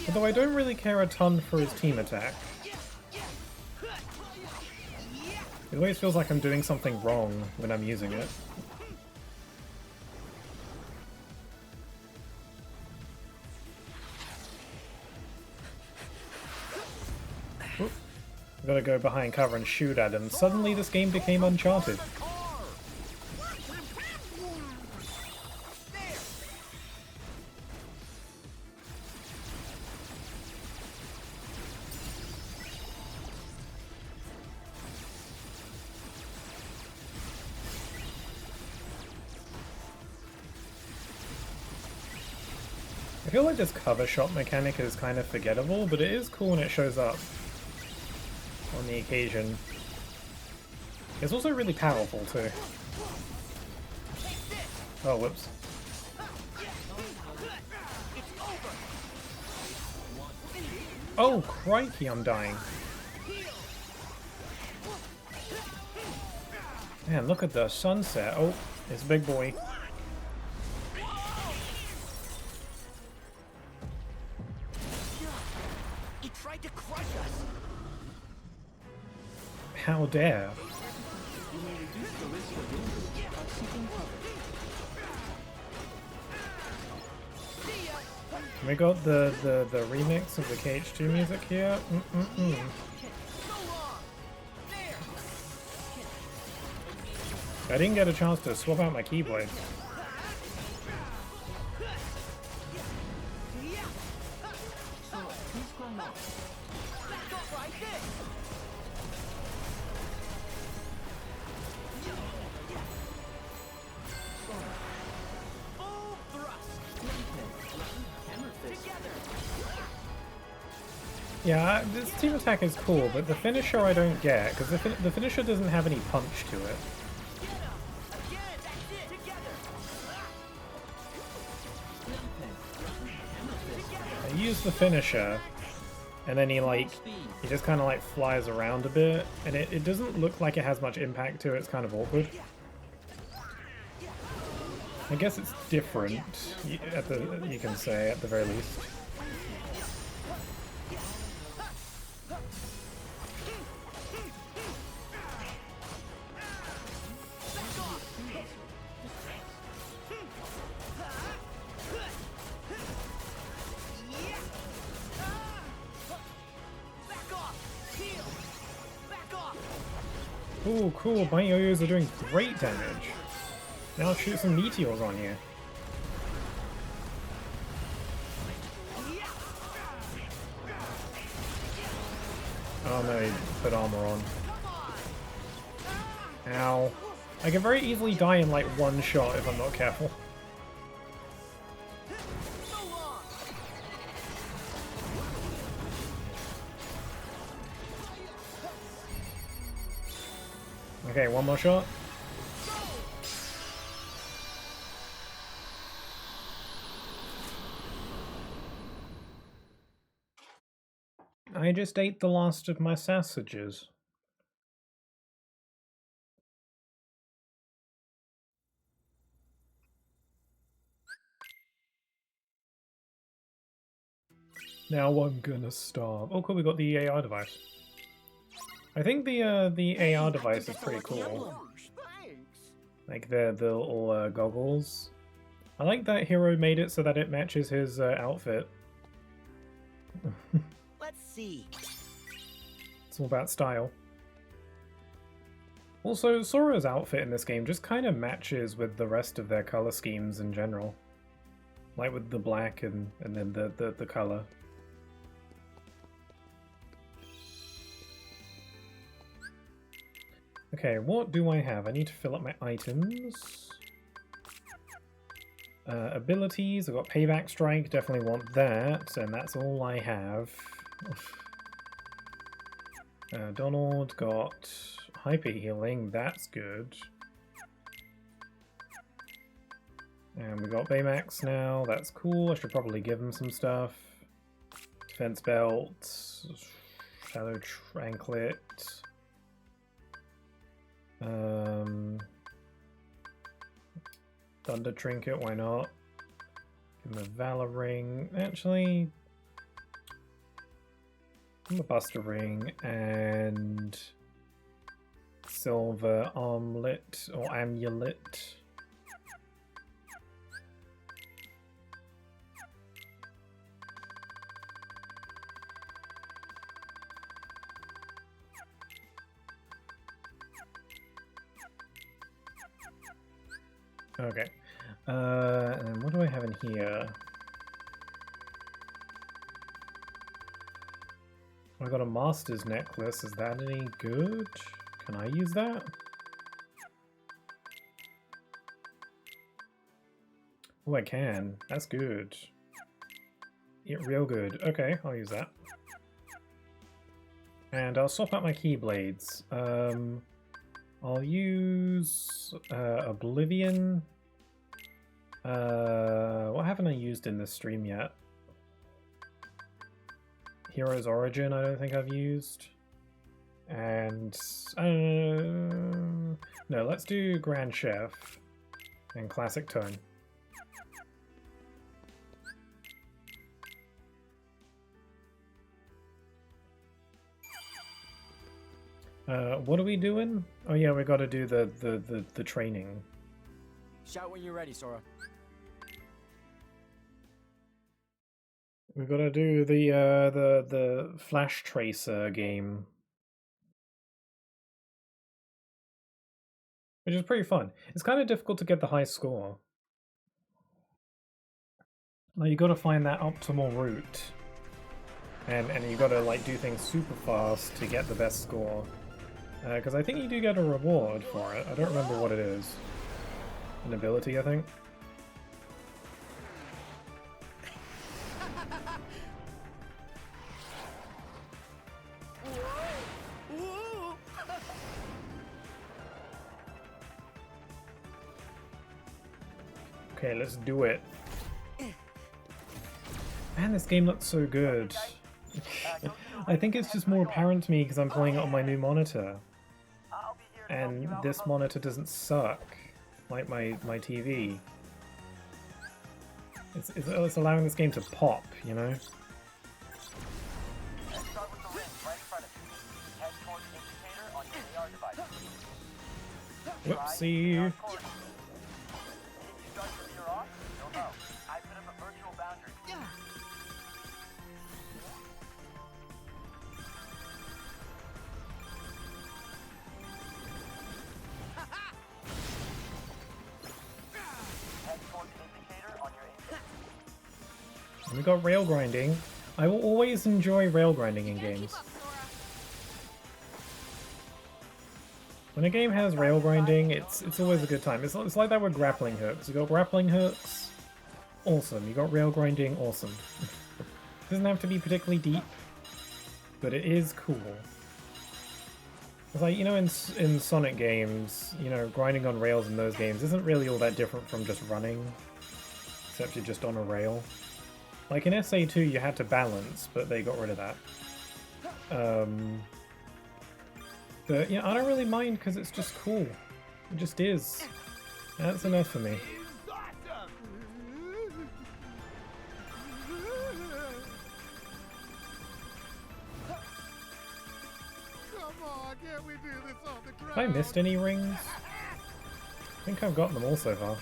Although I don't really care a ton for his team attack. It always feels like I'm doing something wrong when I'm using it. Oop. Gotta go behind cover and shoot at him. Suddenly this game became Uncharted. I feel like this cover shot mechanic is kind of forgettable, but it is cool when it shows up on the occasion. It's also really powerful too. Oh, whoops. Oh, crikey, I'm dying. Man, look at the sunset. Oh, it's big boy. He tried to crush us. How dare. We got the remix of the KH2 music here. I didn't get a chance to swap out my keyblade. Yeah, this team attack is cool, but the finisher I don't get, because the finisher doesn't have any punch to it. I use the finisher, and then he just kind of like flies around a bit, and it doesn't look like it has much impact to it. It's kind of awkward. I guess it's different, you can say, at the very least. Cool, cool. My yo-yos are doing great damage. Now I'll shoot some meteors on you. Oh no, he put armor on. Ow. I can very easily die in like one shot if I'm not careful. Okay, one more shot. I just ate the last of my sausages. Now I'm gonna starve. Oh cool, we got the AR device. I think the AR device is pretty cool. Like the little goggles. I like that Hero made it so that it matches his outfit. Let's see. It's all about style. Also, Sora's outfit in this game just kind of matches with the rest of their color schemes in general. Like with the black and then the color. Okay, what do I have? I need to fill up my items. Abilities, I've got Payback Strike, definitely want that, and that's all I have. Donald got Hyper Healing, that's good. And we got Baymax now, that's cool, I should probably give him some stuff. Defense Belt, Shadow Tranklet. Thunder Trinket, why not? Give him a Valor Ring. Actually, give him a Buster Ring and Silver Armlet or Amulet. Okay. And then what do I have in here? I got a Master's Necklace. Is that any good? Can I use that? Oh, I can. That's good. Yeah, real good. Okay, I'll use that. And I'll swap out my Keyblades. I'll use Oblivion. What haven't I used in this stream yet? Hero's Origin, I don't think I've used. And no, let's do Grand Chef and Classic Tone. What are we doing? Oh yeah, we got to do the training. Shout when you're ready, Sora. We got to do the Flash Tracer game, which is pretty fun. It's kind of difficult to get the high score. Like, you got to find that optimal route, and you got to like do things super fast to get the best score. Because I think you do get a reward for it. I don't remember what it is. An ability, I think. Okay, let's do it. Man, this game looks so good. I think it's just more apparent to me because I'm playing it on my new monitor. And this monitor doesn't suck like my TV. It's allowing this game to pop, you know? Whoopsie. We got rail grinding. I will always enjoy rail grinding in games. When a game has rail grinding, it's always a good time. It's like that with grappling hooks. You got grappling hooks, awesome. You got rail grinding, awesome. It doesn't have to be particularly deep, but it is cool. It's like, you know, in Sonic games, you know, grinding on rails in those games isn't really all that different from just running, except you're just on a rail. Like in SA2 you had to balance, but they got rid of that. But yeah, I don't really mind because it's just cool. It just is. That's enough for me. Have I missed any rings? I think I've gotten them all so far.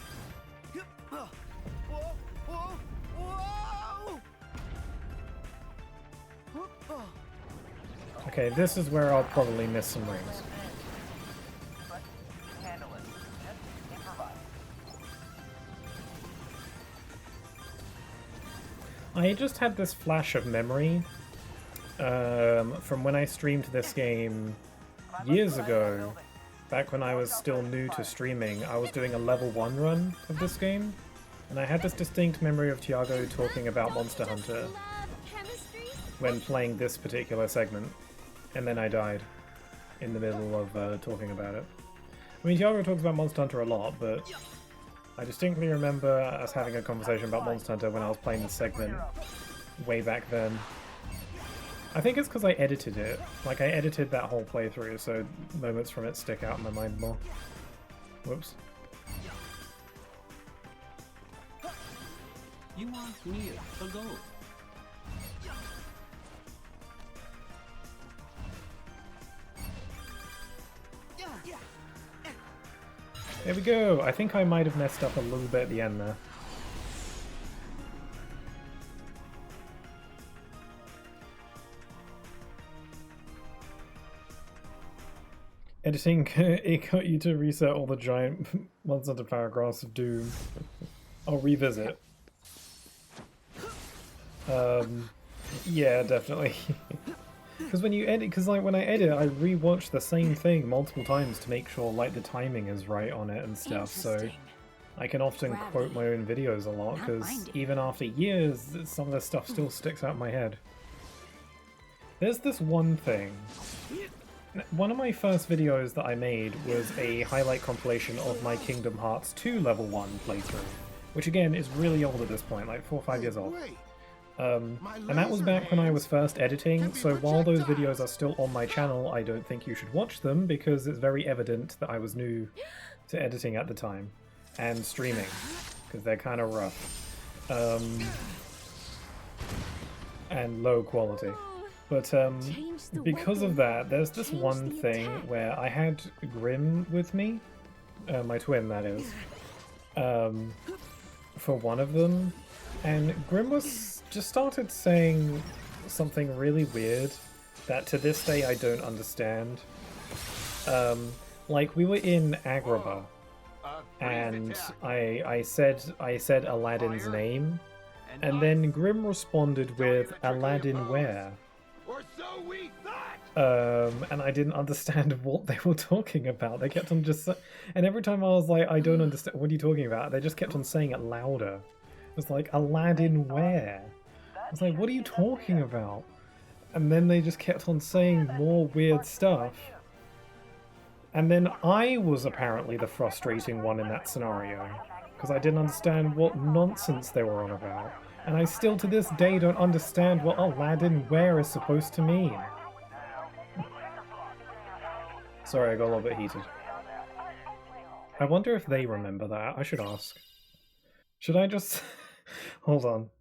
Okay, this is where I'll probably miss some rings. I just had this flash of memory from when I streamed this game years ago. Back when I was still new to streaming, I was doing a level 1 run of this game, and I had this distinct memory of Tiago talking about Monster Hunter when playing this particular segment, and then I died in the middle of talking about it. I mean, Tiago talks about Monster Hunter a lot, but I distinctly remember us having a conversation about Monster Hunter when I was playing this segment way back then. I think it's because I edited it. Like, I edited that whole playthrough, so moments from it stick out in my mind more. Whoops. You are near the goal. There we go! I think I might have messed up a little bit at the end there. Editing, it got you to reset all the giant Monster Hunter paragraphs of Doom. I'll revisit. Yeah, definitely. Because when you edit, because like when I edit, I rewatch the same thing multiple times to make sure like the timing is right on it and stuff. So I can often quote my own videos a lot because even after years, some of this stuff still sticks out in my head. There's this one thing. One of my first videos that I made was a highlight compilation of my Kingdom Hearts 2 level 1 playthrough, which again is really old at this point, like 4 or 5 years old. And that was back when I was first editing, so while those videos are still on my channel, I don't think you should watch them because it's very evident that I was new to editing at the time, and streaming, because they're kind of rough. And low quality. But because of that, there's this one thing where I had Grim with me, my twin that is, for one of them, and Grim just started saying something really weird that to this day I don't understand. Like we were in Agrabah, and I said Aladdin's name, and then Grim responded with Aladdin where? And I didn't understand what they were talking about. They kept on just... And every time I was like, I don't understand, what are you talking about? They just kept on saying it louder. It was like, Aladdin where? I was like, what are you talking about? And then they just kept on saying more weird stuff. And then I was apparently the frustrating one in that scenario, because I didn't understand what nonsense they were on about. And I still to this day don't understand what Aladdin where is supposed to mean. Sorry, I got a little bit heated. I wonder if they remember that. I should ask. Should I just... Hold on.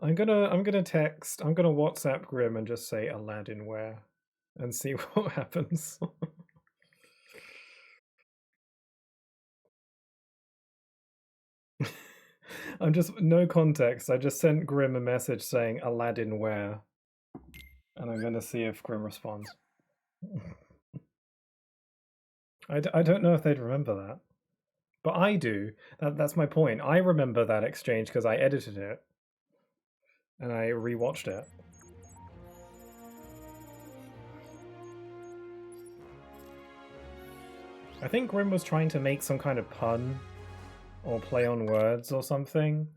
I'm gonna WhatsApp Grim and just say Aladdin where and see what happens. I'm just, no context, I just sent Grim a message saying Aladdin where, and I'm gonna see if Grim responds. I don't know if they'd remember that. But I do. That's my point. I remember that exchange because I edited it. And I rewatched it. I think Grim was trying to make some kind of pun or play on words or something,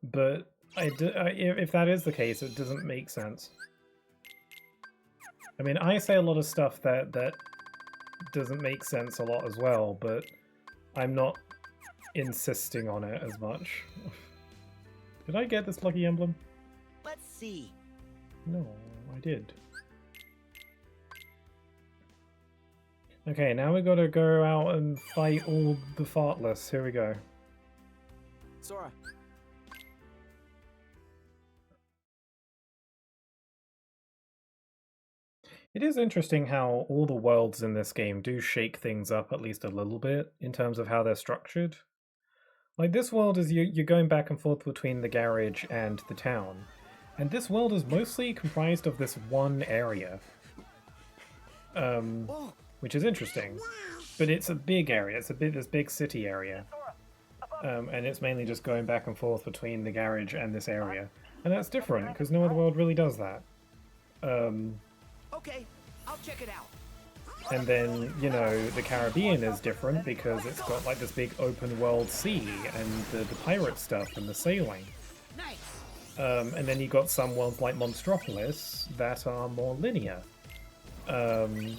but if that is the case, it doesn't make sense. I mean, I say a lot of stuff that doesn't make sense a lot as well, but I'm not insisting on it as much. Did I get this lucky emblem? Let's see. No, I did. Okay, now we gotta go out and fight all the fartless. Here we go. Sora. It is interesting how all the worlds in this game do shake things up at least a little bit in terms of how they're structured. Like this world is you're going back and forth between the garage and the town. And this world is mostly comprised of this one area. Which is interesting. But it's a big area, it's this big city area. And it's mainly just going back and forth between the garage and this area. And that's different, because no other world really does that. Okay, I'll check it out. And then, you know, the Caribbean is different because it's got like this big open world sea and the pirate stuff and the sailing. Nice. And then you got some worlds like Monstropolis that are more linear. And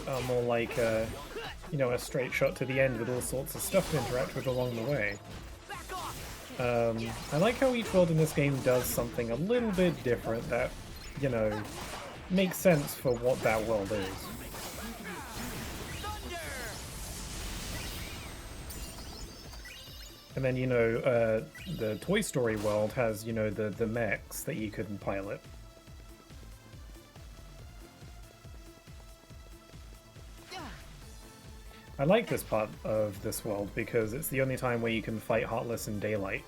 are more like, you know, a straight shot to the end with all sorts of stuff to interact with along the way. I like how each world in this game does something a little bit different that, you know, makes sense for what that world is. And then, you know, the Toy Story world has, you know, the mechs that you couldn't pilot. I like this part of this world because it's the only time where you can fight Heartless in daylight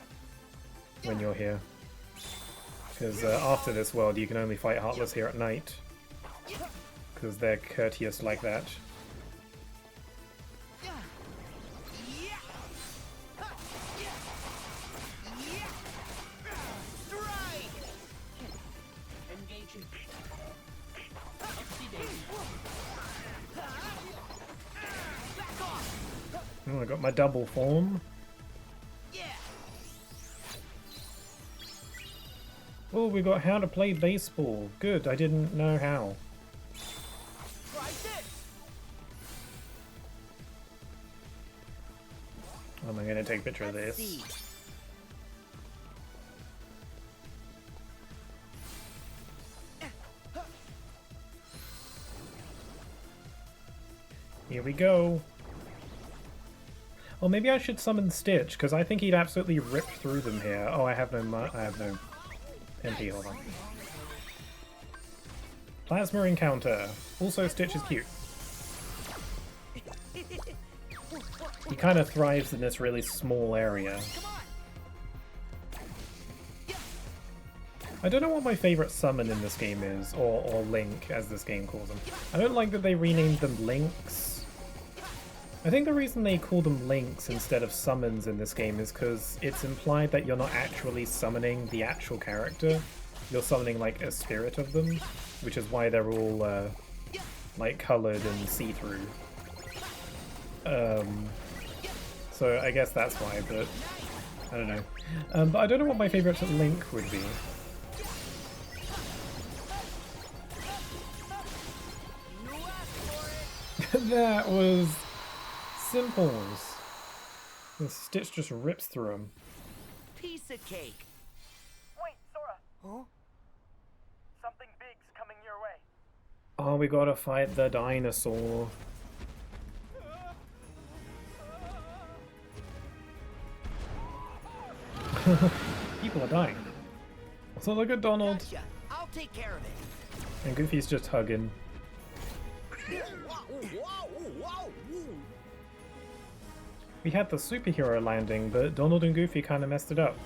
when you're here. Because after this world you can only fight Heartless here at night. Because they're courteous like that. Oh, I got my double form. Oh, we got how to play baseball. Good, I didn't know how. I'm gonna take a picture of this. Here we go. Oh, maybe I should summon Stitch, because I think he'd absolutely rip through them here. Oh, I have no MP, hold on. Plasma encounter. Also, Stitch is cute. He kind of thrives in this really small area. I don't know what my favorite summon in this game is, or Link, as this game calls them. I don't like that they renamed them Links. I think the reason they call them links instead of summons in this game is because it's implied that you're not actually summoning the actual character. You're summoning like a spirit of them, which is why they're all like coloured and see-through. So I guess that's why, but I don't know. But I don't know what my favourite link would be. That was simples. The Stitch just rips through him. Piece of cake. Wait, Sora. Huh? Something big's coming your way. Oh, we gotta fight the dinosaur. People are dying. So look at Donald. Gotcha. I'll take care of it. And Goofy's just hugging. We had the superhero landing, but Donald and Goofy kind of messed it up.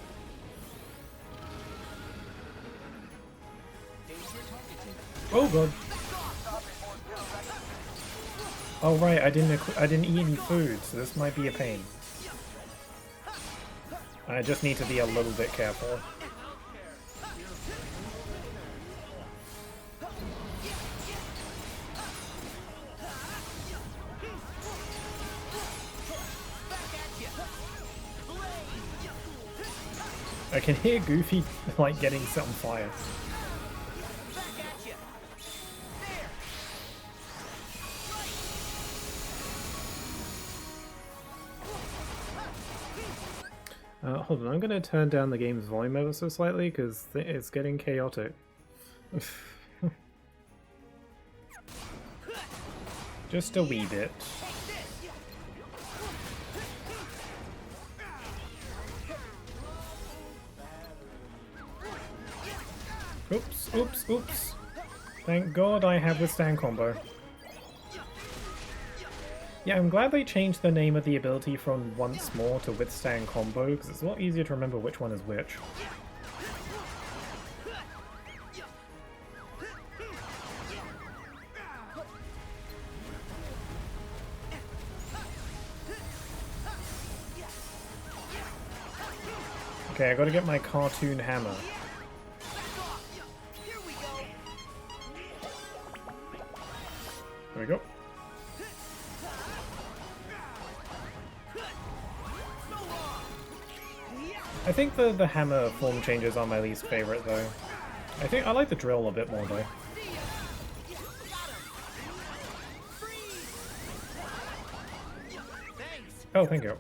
Oh god. Oh right, I didn't eat any food, so this might be a pain. I just need to be a little bit careful. I can hear Goofy like getting set on fire. Hold on, I'm going to turn down the game's volume ever so slightly because it's getting chaotic. Just a wee bit. Oops, oops, oops. Thank God I have withstand combo. Yeah, I'm glad they changed the name of the ability from once more to withstand combo, because it's a lot easier to remember which one is which. Okay, I gotta get my cartoon hammer. There we go. I think the hammer form changes are my least favorite though. I like the drill a bit more though. Oh, thank you.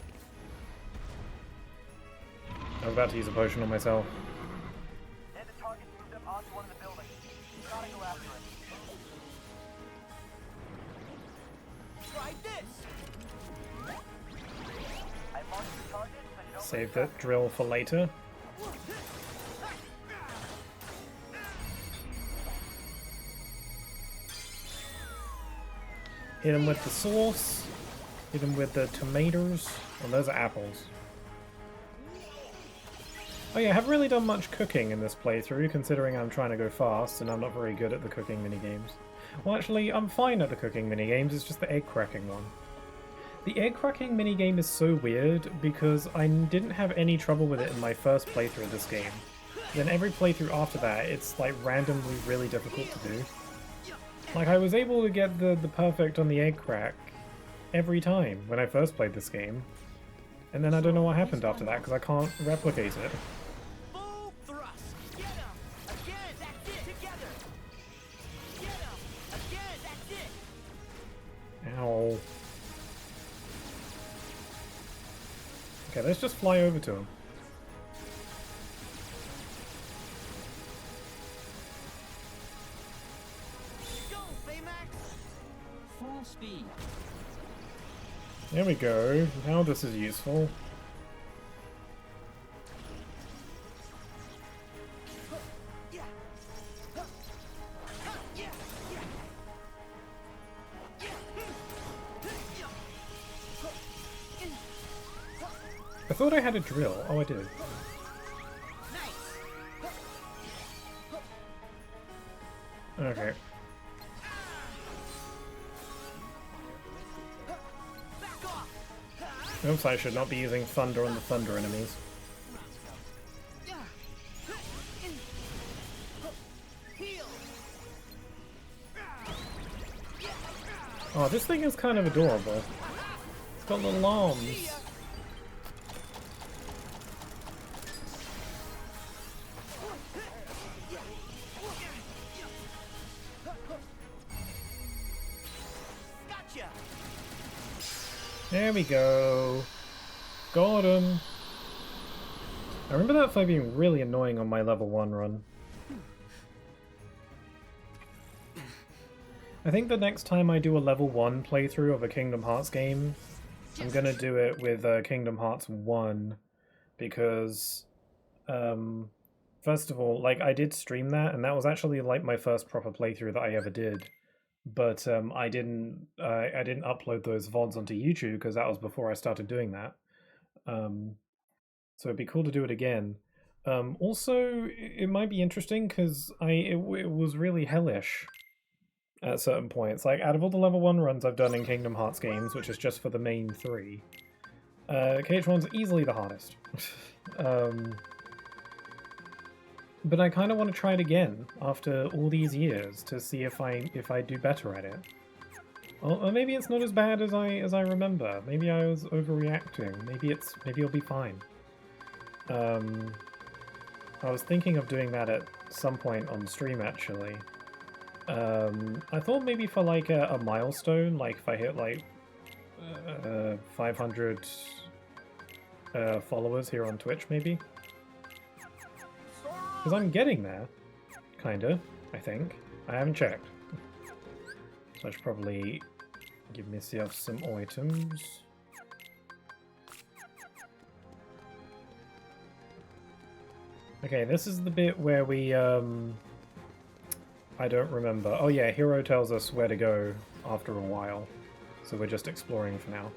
I was about to use a potion on myself. And the target's moved up onto one of the buildings. Gotta go after it. Try this. I marked the target, but don't Save that drill for later. Hit him with the sauce. Hit him with the tomatoes. Oh, those are apples. Oh yeah, I haven't really done much cooking in this playthrough, considering I'm trying to go fast and I'm not very good at the cooking minigames. Well, actually, I'm fine at the cooking minigames, it's just the egg cracking one. The egg cracking minigame is so weird because I didn't have any trouble with it in my first playthrough of this game. Then every playthrough after that, it's like randomly really difficult to do. Like, I was able to get the perfect on the egg crack every time when I first played this game. And then I don't know what happened after that because I can't replicate it. Full thrust. Get him. Again. That's it. Together. Get him. Again. That's it. Ow. Okay, let's just fly over to him. Go, Baymax. Full speed. There we go. Now this is useful. I thought I had a drill. Oh, I did. Okay. Oops, I should not be using thunder on the thunder enemies. Oh, this thing is kind of adorable. It's got little arms. There we go. Got him. I remember that fight being really annoying on my level 1 run. I think the next time I do a level 1 playthrough of a Kingdom Hearts game, I'm gonna do it with Kingdom Hearts 1, because, first of all, like, I did stream that, and that was actually, like, my first proper playthrough that I ever did. But I didn't upload those VODs onto YouTube because that was before I started doing that. So it'd be cool to do it again. Also, it might be interesting because it was really hellish at certain points. Like, out of all the level 1 runs I've done in Kingdom Hearts games, which is just for the main 3, KH1's easily the hardest. But I kind of want to try it again after all these years to see if I do better at it. Or maybe it's not as bad as I remember. Maybe I was overreacting. Maybe it'll be fine. I was thinking of doing that at some point on stream actually. I thought maybe for like a milestone, like if I hit like 500 followers here on Twitch maybe. Because I'm getting there, kinda, I think. I haven't checked. So I should probably give myself some items. Okay, this is the bit where we, I don't remember. Oh yeah, Hero tells us where to go after a while. So we're just exploring for now.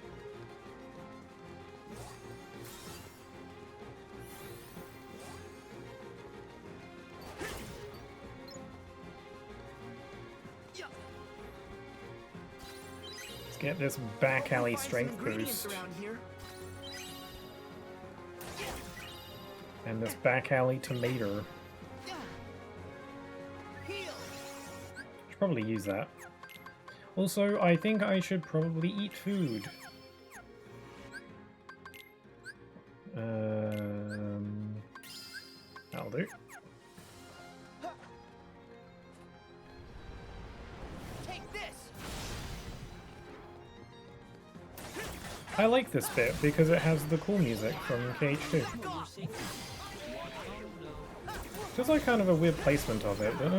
Let's get this back alley strength boost. And this back alley tomato. Should probably use that. Also, I think I should probably eat food. That'll do. Take this. I like this bit because it has the cool music from KH2. Feels like kind of a weird placement of it, but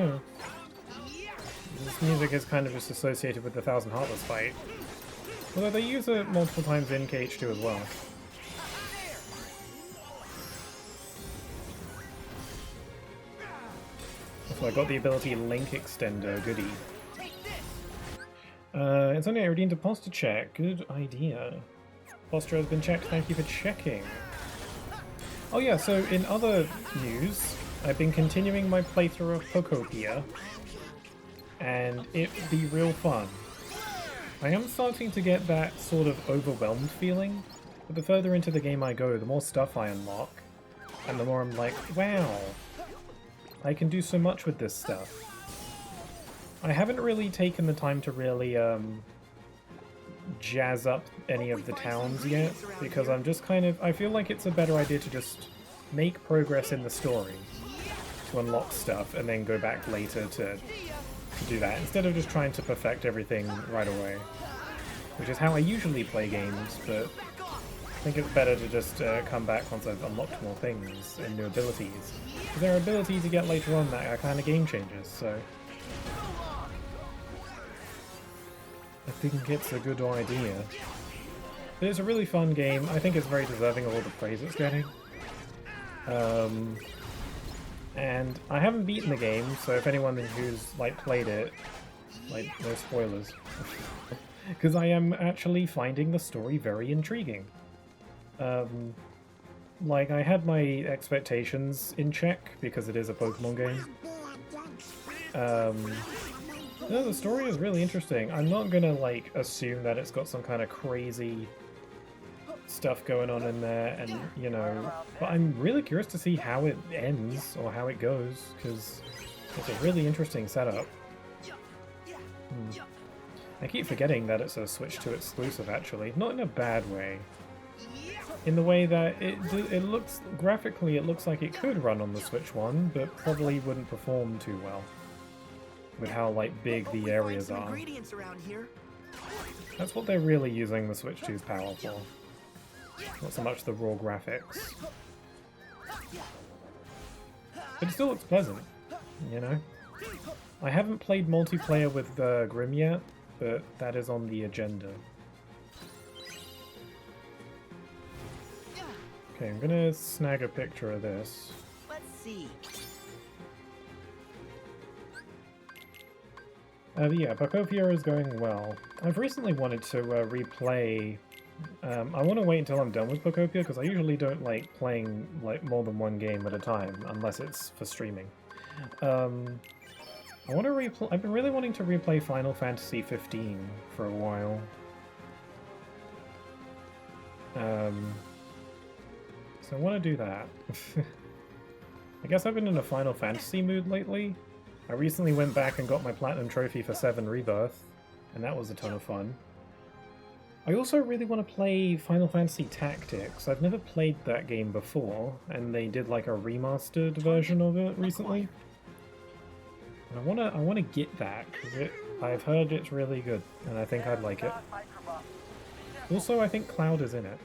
this music is kind of just associated with the Thousand Heartless fight. Although they use it multiple times in KH2 as well. So I got the ability Link Extender, goodie. It's only a redeemed a posture check. Good idea. Posture has been checked, thank you for checking. Oh yeah, so in other news, I've been continuing my playthrough of Pokopia, and it'd be real fun. I am starting to get that sort of overwhelmed feeling, but the further into the game I go, the more stuff I unlock, and the more I'm like, wow, I can do so much with this stuff. I haven't really taken the time to really jazz up any of the towns yet, because I'm just kind of, I feel like it's a better idea to just make progress in the story to unlock stuff and then go back later to do that, instead of just trying to perfect everything right away, which is how I usually play games, but I think it's better to just come back once I've unlocked more things and new abilities, because there are abilities you get later on that are kind of game changers, so I think it's a good idea. But it's a really fun game. I think it's very deserving of all the praise it's getting. And I haven't beaten the game, so if anyone who's like played it, like, no spoilers. Because I am actually finding the story very intriguing. Like, I had my expectations in check because it is a Pokemon game. No, the story is really interesting. I'm not gonna, like, assume that it's got some kind of crazy stuff going on in there, and, you know, but I'm really curious to see how it ends, or how it goes, because it's a really interesting setup. I keep forgetting that it's a Switch 2 exclusive, actually. Not in a bad way. In the way that it looks, graphically it looks like it could run on the Switch 1, but probably wouldn't perform too well. With how, like, big the areas are. That's what they're really using the Switch 2's power for. Not so much the raw graphics. But it still looks pleasant, you know? I haven't played multiplayer with Grim yet, but that is on the agenda. Okay, I'm gonna snag a picture of this. Let's see. Yeah, Pokopia is going well. I've recently wanted to replay... I want to wait until I'm done with Pokopia, because I usually don't like playing like more than one game at a time, unless it's for streaming. I want to replay... I've been really wanting to replay Final Fantasy 15 for a while. So I want to do that. I guess I've been in a Final Fantasy mood lately. I recently went back and got my Platinum Trophy for 7 Rebirth, and that was a ton of fun. I also really want to play Final Fantasy Tactics. I've never played that game before, and they did like a remastered version of it recently. And I want to get that, because I've heard it's really good, and I think I'd like it. Also, I think Cloud is in it.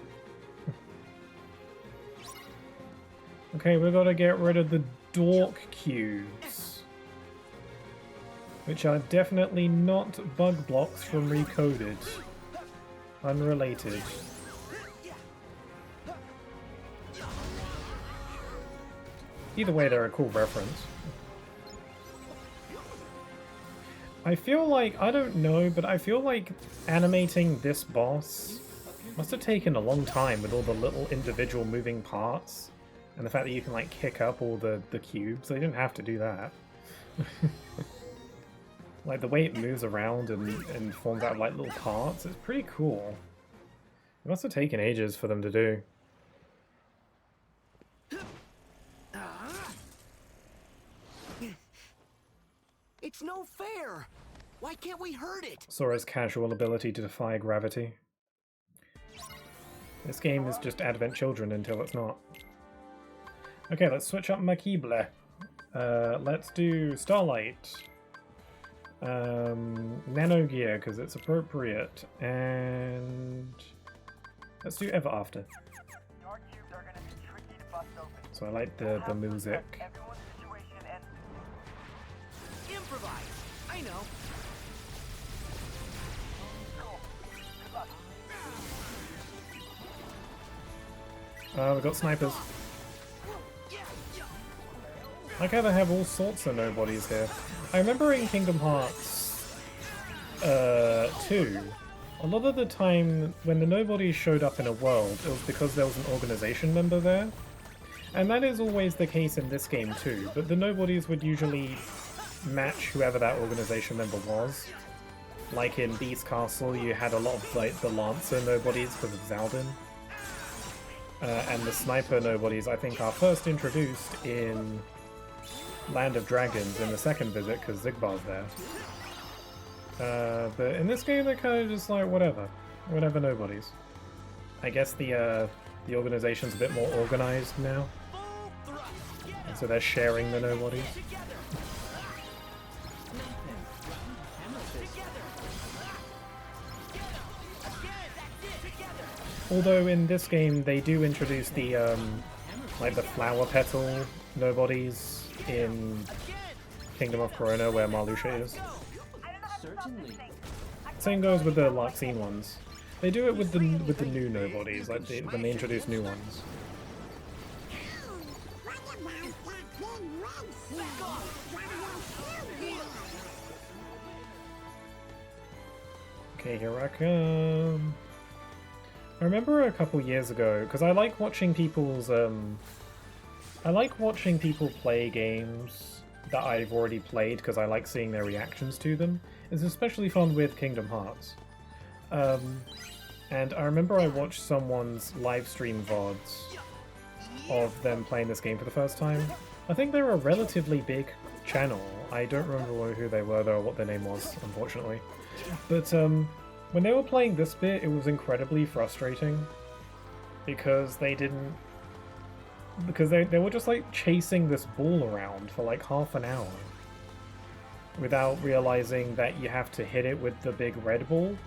Okay, we've got to get rid of the dork cubes, which are definitely not bug blocks from Recoded. Unrelated. Either way, they're a cool reference. I feel like, I don't know, but I feel like animating this boss must have taken a long time with all the little individual moving parts. And the fact that you can like kick up all the cubes, they didn't have to do that. Like the way it moves around and forms out of like little parts, it's pretty cool. It must have taken ages for them to do. It's no fair! Why can't we hurt it? Sora's casual ability to defy gravity. This game is just Advent Children until it's not. Okay, let's switch up Makible. Let's do Starlight. Nano Gear, because it's appropriate. And let's do Ever After. Dark cubes are gonna be tricky to bust open. So I like the music. Everyone's situation and Improvise. I know. cool. Good luck. We've got snipers. Like how they have all sorts of nobodies here. I remember in Kingdom Hearts 2, a lot of the time when the nobodies showed up in a world, it was because there was an organization member there. And that is always the case in this game too, but the nobodies would usually match whoever that organization member was. Like in Beast Castle, you had a lot of like the Lancer nobodies because of Zaldin. And the Sniper nobodies, I think, are first introduced in Land of Dragons in the second visit because Zigbar's there. But in this game, they're kind of just like whatever nobodies. I guess the organization's a bit more organized now, and so they're sharing the nobodies. Although in this game they do introduce the like the flower petal nobodies in Kingdom of Corona where Marluxia is. Certainly. Same goes with the Larxene ones. They do it with the new nobodies, like when they introduce new ones. Okay, here I come. I remember a couple years ago, because I like watching people's I like watching people play games that I've already played because I like seeing their reactions to them. It's especially fun with Kingdom Hearts. And I remember I watched someone's live stream VODs of them playing this game for the first time. I think they're a relatively big channel. I don't remember who they were though, or what their name was, unfortunately. But when they were playing this bit, it was incredibly frustrating because they didn't... Because they were just like chasing this ball around for like half an hour without realizing that you have to hit it with the big red ball,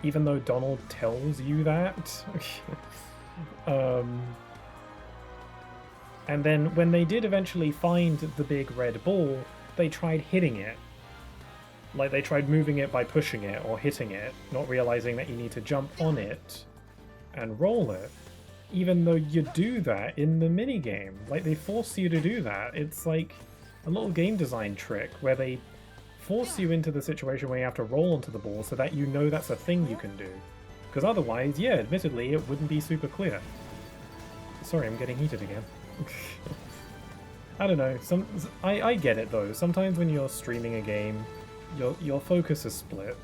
even though Donald tells you that. And then when they did eventually find the big red ball, they tried hitting it. Like they tried moving it by pushing it or hitting it, not realizing that you need to jump on it and roll it. Even though you do that in the minigame. Like, they force you to do that. It's like a little game design trick where they force you into the situation where you have to roll onto the ball so that you know that's a thing you can do. Because otherwise, yeah, admittedly, it wouldn't be super clear. Sorry, I'm getting heated again. I don't know. I get it, though. Sometimes when you're streaming a game, your focus is split.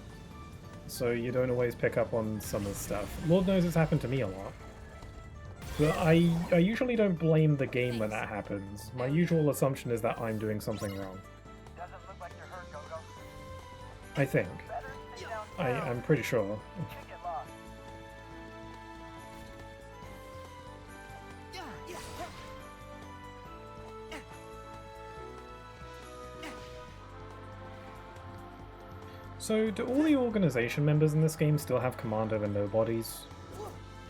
So you don't always pick up on some of the stuff. Lord knows it's happened to me a lot. But I usually don't blame the game when that happens. My usual assumption is that I'm doing something wrong. Doesn't look like you're hurt, Go-Go. I think. Better? You sound I'm pretty sure. You can't get lost. So, do all the organization members in this game still have command over nobodies?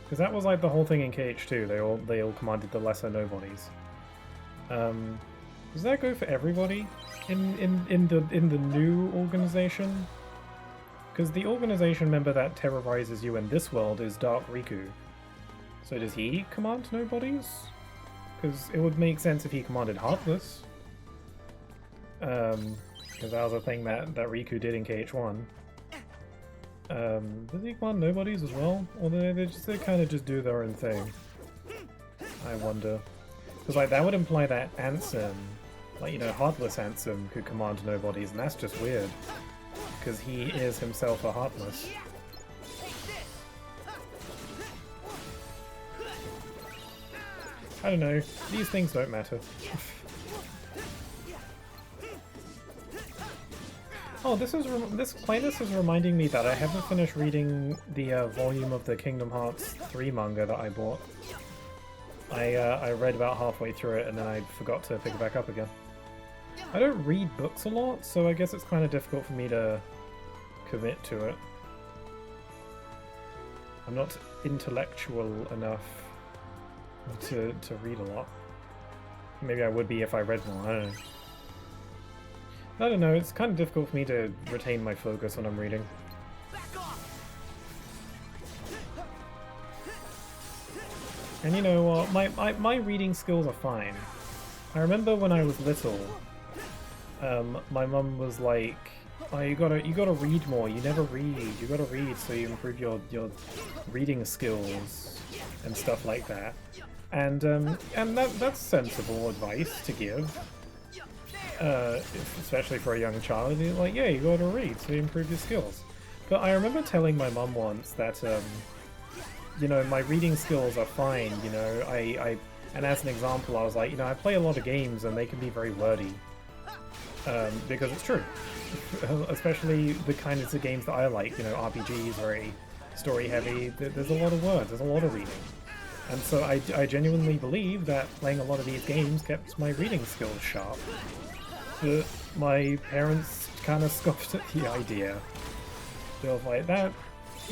Because that was like the whole thing in KH2. They all commanded the lesser nobodies. Does that go for everybody in the new organization? Because the organization member that terrorizes you in this world is Dark Riku. So does he command nobodies? Because it would make sense if he commanded Heartless. Because that was a thing that Riku did in KH1. Does he command nobodies as well? Or they kind of just do their own thing? I wonder. Because like that would imply that Ansem, like, you know, Heartless Ansem could command nobodies, and that's just weird. Because he is himself a Heartless. I don't know. These things don't matter. Oh, this playlist is reminding me that I haven't finished reading the volume of the Kingdom Hearts 3 manga that I bought. I read about halfway through it and then I forgot to pick it back up again. I don't read books a lot, so I guess it's kind of difficult for me to commit to it. I'm not intellectual enough to read a lot. Maybe I would be if I read more, I don't know, it's kind of difficult for me to retain my focus when I'm reading. And you know what, my reading skills are fine. I remember when I was little, my mum was like, oh, you gotta read more, you never read, you gotta read so you improve your reading skills and stuff like that. And that's sensible advice to give. Especially for a young child, like, yeah, you gotta read so you improve your skills. But I remember telling my mum once that, you know, my reading skills are fine, you know, and as an example, I was like, you know, I play a lot of games and they can be very wordy. Because it's true. Especially the kinds of games that I like, you know, RPGs, very story heavy, there's a lot of words, there's a lot of reading. And so I genuinely believe that playing a lot of these games kept my reading skills sharp. But my parents kind of scoffed at the idea. They were like,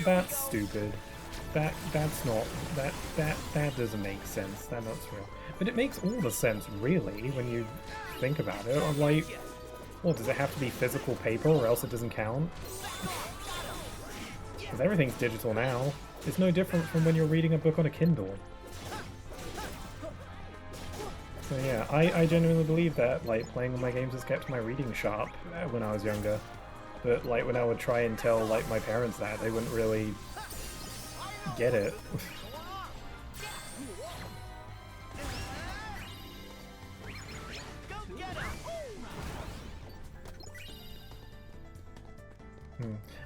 that's stupid. That's not, that doesn't make sense. That's not real. But it makes all the sense, really, when you think about it. I'm like, well, does it have to be physical paper or else it doesn't count? Because everything's digital now. It's no different from when you're reading a book on a Kindle. So yeah, I genuinely believe that, like, playing on my games has kept my reading sharp when I was younger. But, like, when I would try and tell, like, my parents that, they wouldn't really get it.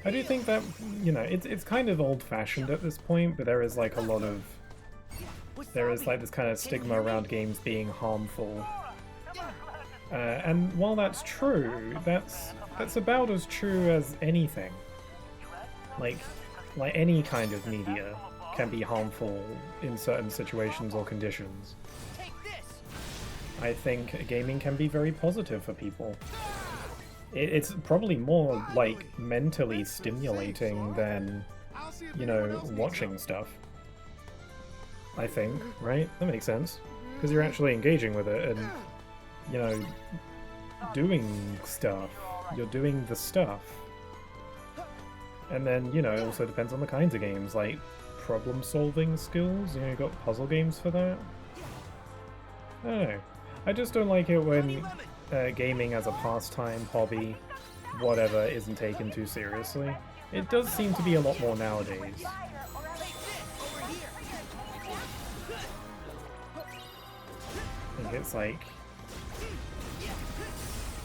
I do think that, you know, it's kind of old-fashioned at this point, but there is, like, a lot of... There is, like, this kind of stigma around games being harmful. And while that's true, that's about as true as anything. Like any kind of media can be harmful in certain situations or conditions. I think gaming can be very positive for people. It's probably more, like, mentally stimulating than, you know, watching stuff. I think, right? That makes sense. Because you're actually engaging with it and, you know, doing stuff. You're doing the stuff. And then, you know, it also depends on the kinds of games, like problem-solving skills. You know, you've got puzzle games for that. I don't know. I just don't like it when gaming as a pastime, hobby, whatever, isn't taken too seriously. It does seem to be a lot more nowadays. I think it's like...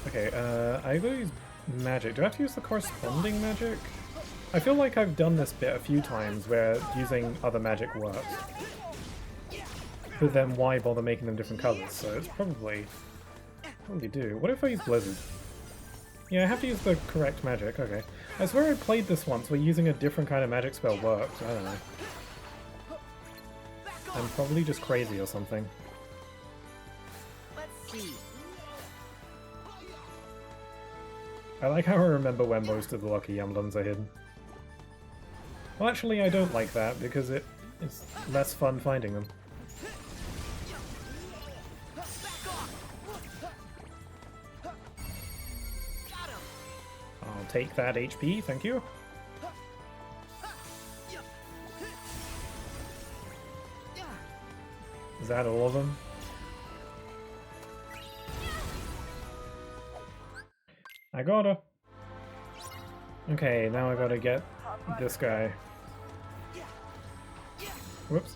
Okay, I gotta use magic. Do I have to use the corresponding magic? I feel like I've done this bit a few times where using other magic works. but then why bother making them different colors? So it's probably do. What if I use Blizzard? Yeah, I have to use the correct magic. Okay. I swear I played this once where using a different kind of magic spell worked. I don't know. I'm probably just crazy or something. Let's see. I like how I remember where most of the lucky emblems are hidden. Well, actually, I don't like that because it is less fun finding them. I'll take that HP, thank you. Is that all of them? I gotta. Okay, now I gotta get this guy. Whoops.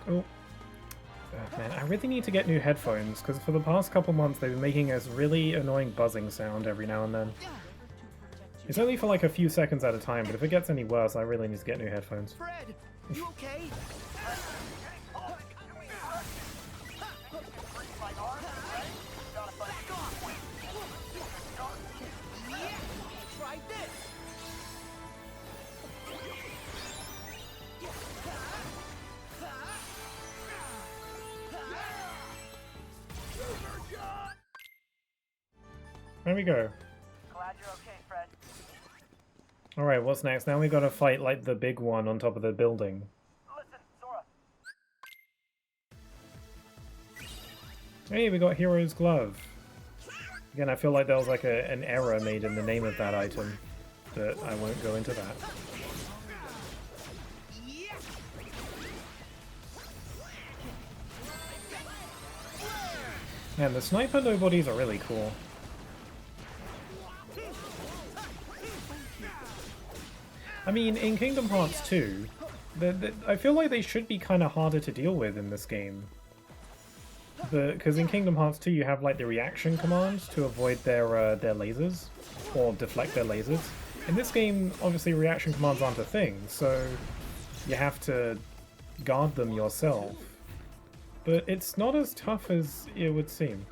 Oh. Man, I really need to get new headphones, because for the past couple months they've been making this really annoying buzzing sound every now and then. It's only for like a few seconds at a time, but if it gets any worse, I really need to get new headphones. Fred, you okay? Try this. There we go. Glad you're okay, Fred. Alright, what's next? Now we gotta fight like the big one on top of the building. Listen, Sora. Hey, we got Hero's Glove. Again, I feel like there was like an error made in the name of that item, but I won't go into that. Man, the sniper nobodies are really cool. I mean, in Kingdom Hearts 2, I feel like they should be kind of harder to deal with in this game. Because in Kingdom Hearts 2 you have like the reaction commands to avoid their lasers, or deflect their lasers. In this game, obviously reaction commands aren't a thing, so you have to guard them yourself. But it's not as tough as it would seem.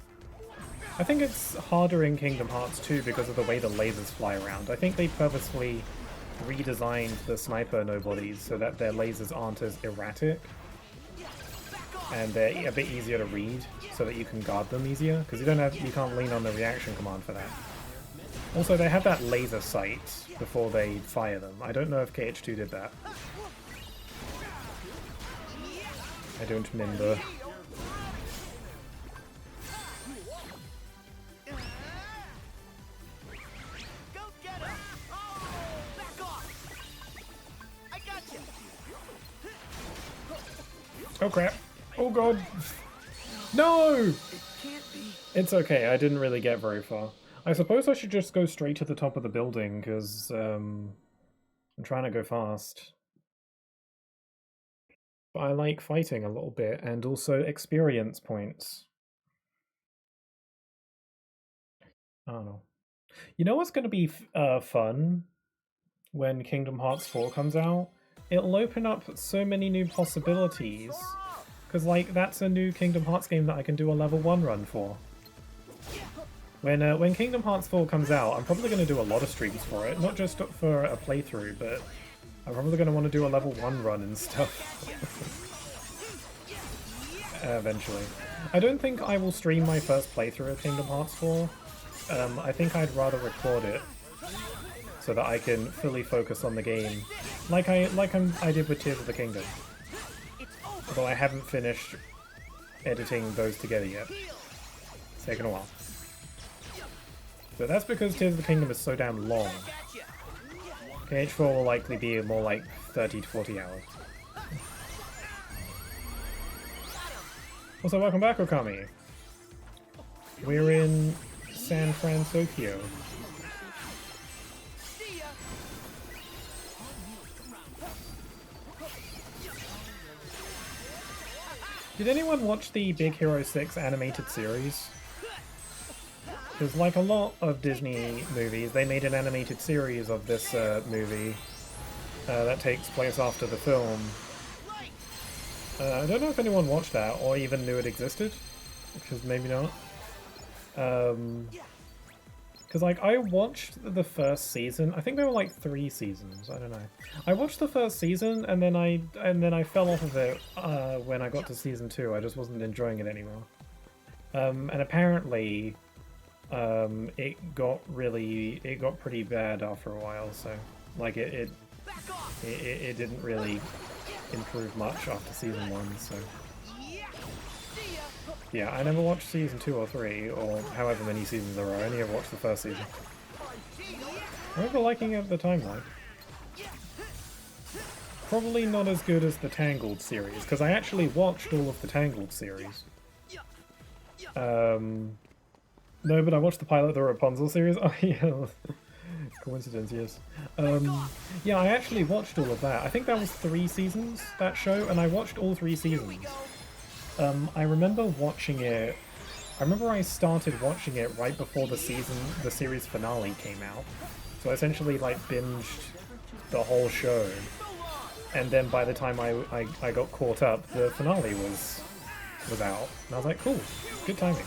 I think it's harder in Kingdom Hearts 2 because of the way the lasers fly around. I think they purposefully redesigned the sniper nobodies so that their lasers aren't as erratic. And they're a bit easier to read, so that you can guard them easier, because you can't lean on the reaction command for that. Also, they have that laser sight before they fire them. I don't know if KH2 did that. I don't remember. Oh crap. Oh god. No! It's okay, I didn't really get very far. I suppose I should just go straight to the top of the building, because I'm trying to go fast. But I like fighting a little bit, and also experience points. I don't know. You know what's going to be fun when Kingdom Hearts 4 comes out? It'll open up so many new possibilities. Because, like, that's a new Kingdom Hearts game that I can do a level 1 run for. When Kingdom Hearts 4 comes out, I'm probably going to do a lot of streams for it. Not just for a playthrough, but I'm probably going to want to do a level 1 run and stuff. Eventually. I don't think I will stream my first playthrough of Kingdom Hearts 4. I think I'd rather record it so that I can fully focus on the game, like I did with Tears of the Kingdom. Although I haven't finished editing those together yet. It's taken a while. But that's because Tears of the Kingdom is so damn long. KH4 will likely be more like 30 to 40 hours. Also, welcome back, Okami. We're in San Francisco. Did anyone watch the Big Hero 6 animated series? Because like a lot of Disney movies, they made an animated series of this movie that takes place after the film. I don't know if anyone watched that or even knew it existed, because maybe not. Because like I watched the first season. I think there were like 3 seasons. I don't know. I watched the first season and then I fell off of it when I got to season 2. I just wasn't enjoying it anymore. And apparently, it got pretty bad after a while. So like it didn't really improve much after season 1. So. Yeah, I never watched season 2 or 3, or however many seasons there are. I only ever watched the first season. I remember liking it at the time, though. Probably not as good as the Tangled series, because I actually watched all of the Tangled series. No, but I watched the pilot of the Rapunzel series. Oh, yeah. Coincidence, yes. Yeah, I actually watched all of that. I think that was 3 seasons, that show, and I watched all 3 seasons. I remember watching it. I remember I started watching it right before the series finale came out. So I essentially like binged the whole show, and then by the time I got caught up, the finale was out, and I was like, cool, good timing.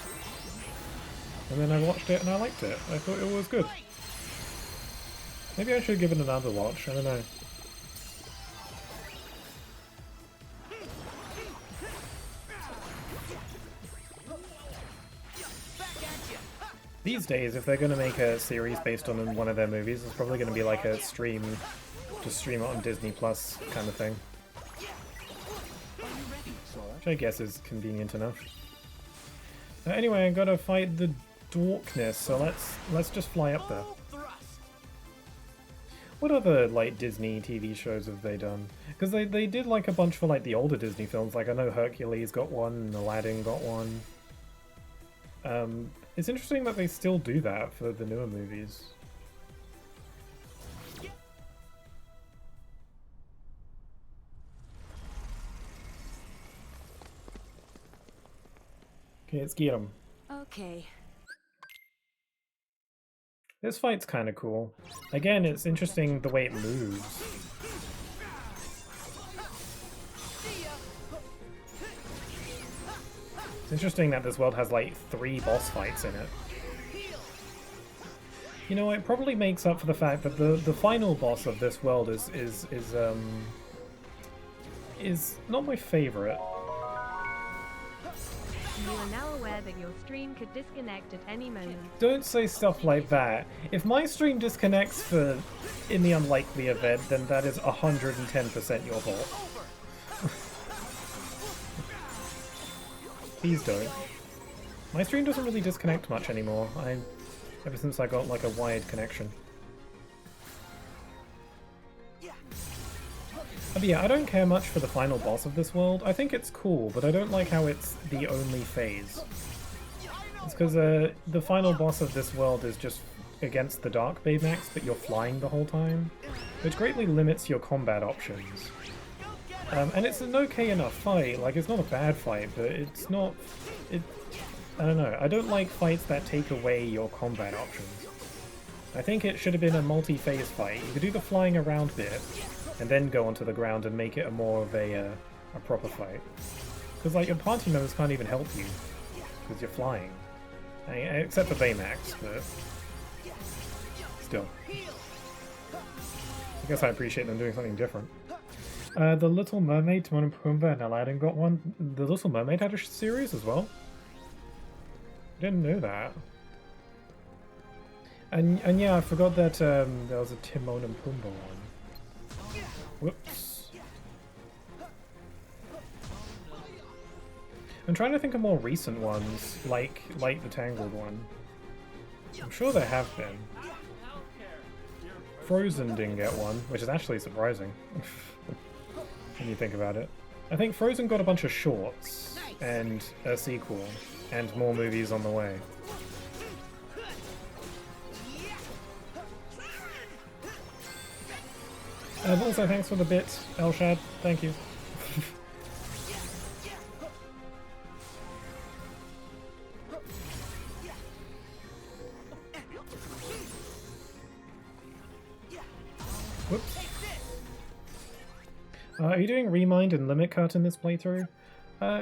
And then I watched it and I liked it. I thought it was good. Maybe I should give it another watch. I don't know. These days, if they're going to make a series based on one of their movies, it's probably going to be like a just stream it on Disney Plus kind of thing. Which I guess is convenient enough. Anyway, I gotta fight the Darkness, so let's just fly up there. What other like Disney TV shows have they done? Because they did like a bunch for like the older Disney films. Like I know Hercules got one, and Aladdin got one. It's interesting that they still do that for the newer movies. Okay, let's get him. Okay. This fight's kind of cool. Again, it's interesting the way it moves. It's interesting that this world has like 3 boss fights in it. You know, it probably makes up for the fact that the final boss of this world is not my favorite. You are now aware that your stream could disconnect at any moment. Don't say stuff like that. If my stream disconnects in the unlikely event, then that is 110% your fault. Please don't. My stream doesn't really disconnect much anymore. Ever since I got like a wired connection. But yeah, I don't care much for the final boss of this world. I think it's cool, but I don't like how it's the only phase. It's because the final boss of this world is just against the Dark Baymax, but you're flying the whole time, which greatly limits your combat options. And it's an okay enough fight. Like, it's not a bad fight, but it's not... I don't know. I don't like fights that take away your combat options. I think it should have been a multi-phase fight. You could do the flying around bit, and then go onto the ground and make it more of a proper fight. Because like your party members can't even help you because you're flying, except for Baymax, but still. I guess I appreciate them doing something different. The Little Mermaid, Timon and Pumbaa, and Aladdin got one. The Little Mermaid had a series as well. Didn't know that. And yeah, I forgot that there was a Timon and Pumbaa one. Whoops. I'm trying to think of more recent ones, like the Tangled one. I'm sure there have been. Frozen didn't get one, which is actually surprising when you think about it. I think Frozen got a bunch of shorts and a sequel and more movies on the way. Also, thanks for the bit, Elshad. Thank you. Are you doing Remind and Limit Cut in this playthrough?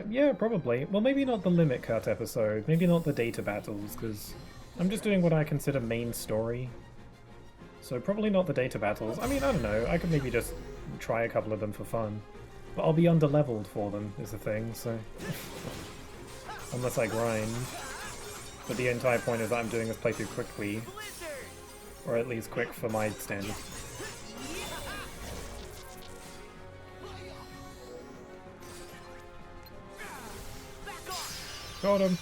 Yeah, probably. Well, maybe not the Limit Cut episode, maybe not the data battles, because I'm just doing what I consider main story. So probably not the data battles. I mean, I don't know, I could maybe just try a couple of them for fun. But I'll be under-leveled for them, is the thing, so... Unless I grind. But the entire point is that I'm doing this playthrough quickly. Or at least quick for my standards. Got him!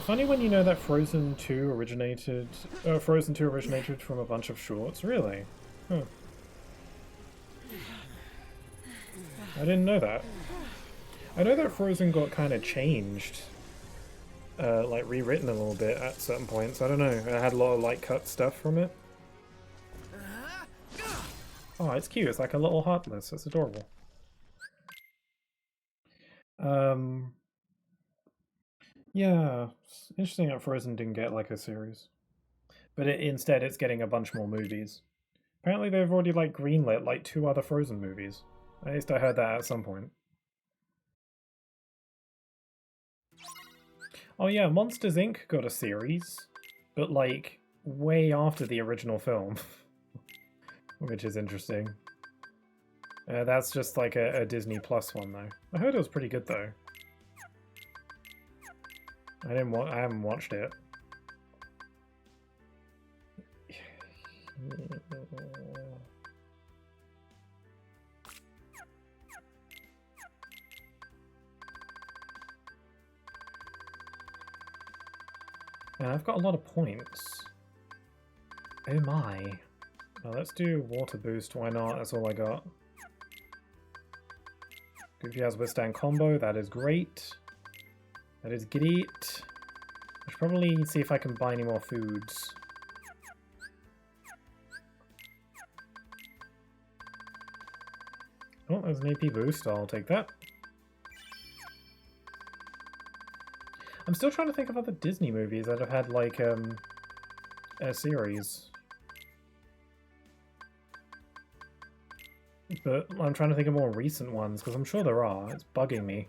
Funny when you know that Frozen 2 originated from a bunch of shorts. Really? Huh. I didn't know that. I know that Frozen got kind of changed. Like rewritten a little bit at certain points. I don't know. I had a lot of like cut stuff from it. Oh, it's cute. It's like a little Heartless. It's adorable. Yeah, it's interesting that Frozen didn't get like a series. But instead it's getting a bunch more movies. Apparently they've already like greenlit like 2 other Frozen movies. At least I heard that at some point. Oh yeah, Monsters Inc. got a series, but like way after the original film. Which is interesting. That's just like a Disney Plus one though. I heard it was pretty good though. I haven't watched it. And I've got a lot of points. Oh my. Now let's do water boost, why not? That's all I got. Goofy has withstand combo, that is great. That is great. I should probably see if I can buy any more foods. Oh, there's an AP boost, I'll take that. I'm still trying to think of other Disney movies that have had, like, a series. But I'm trying to think of more recent ones, because I'm sure there are. It's bugging me.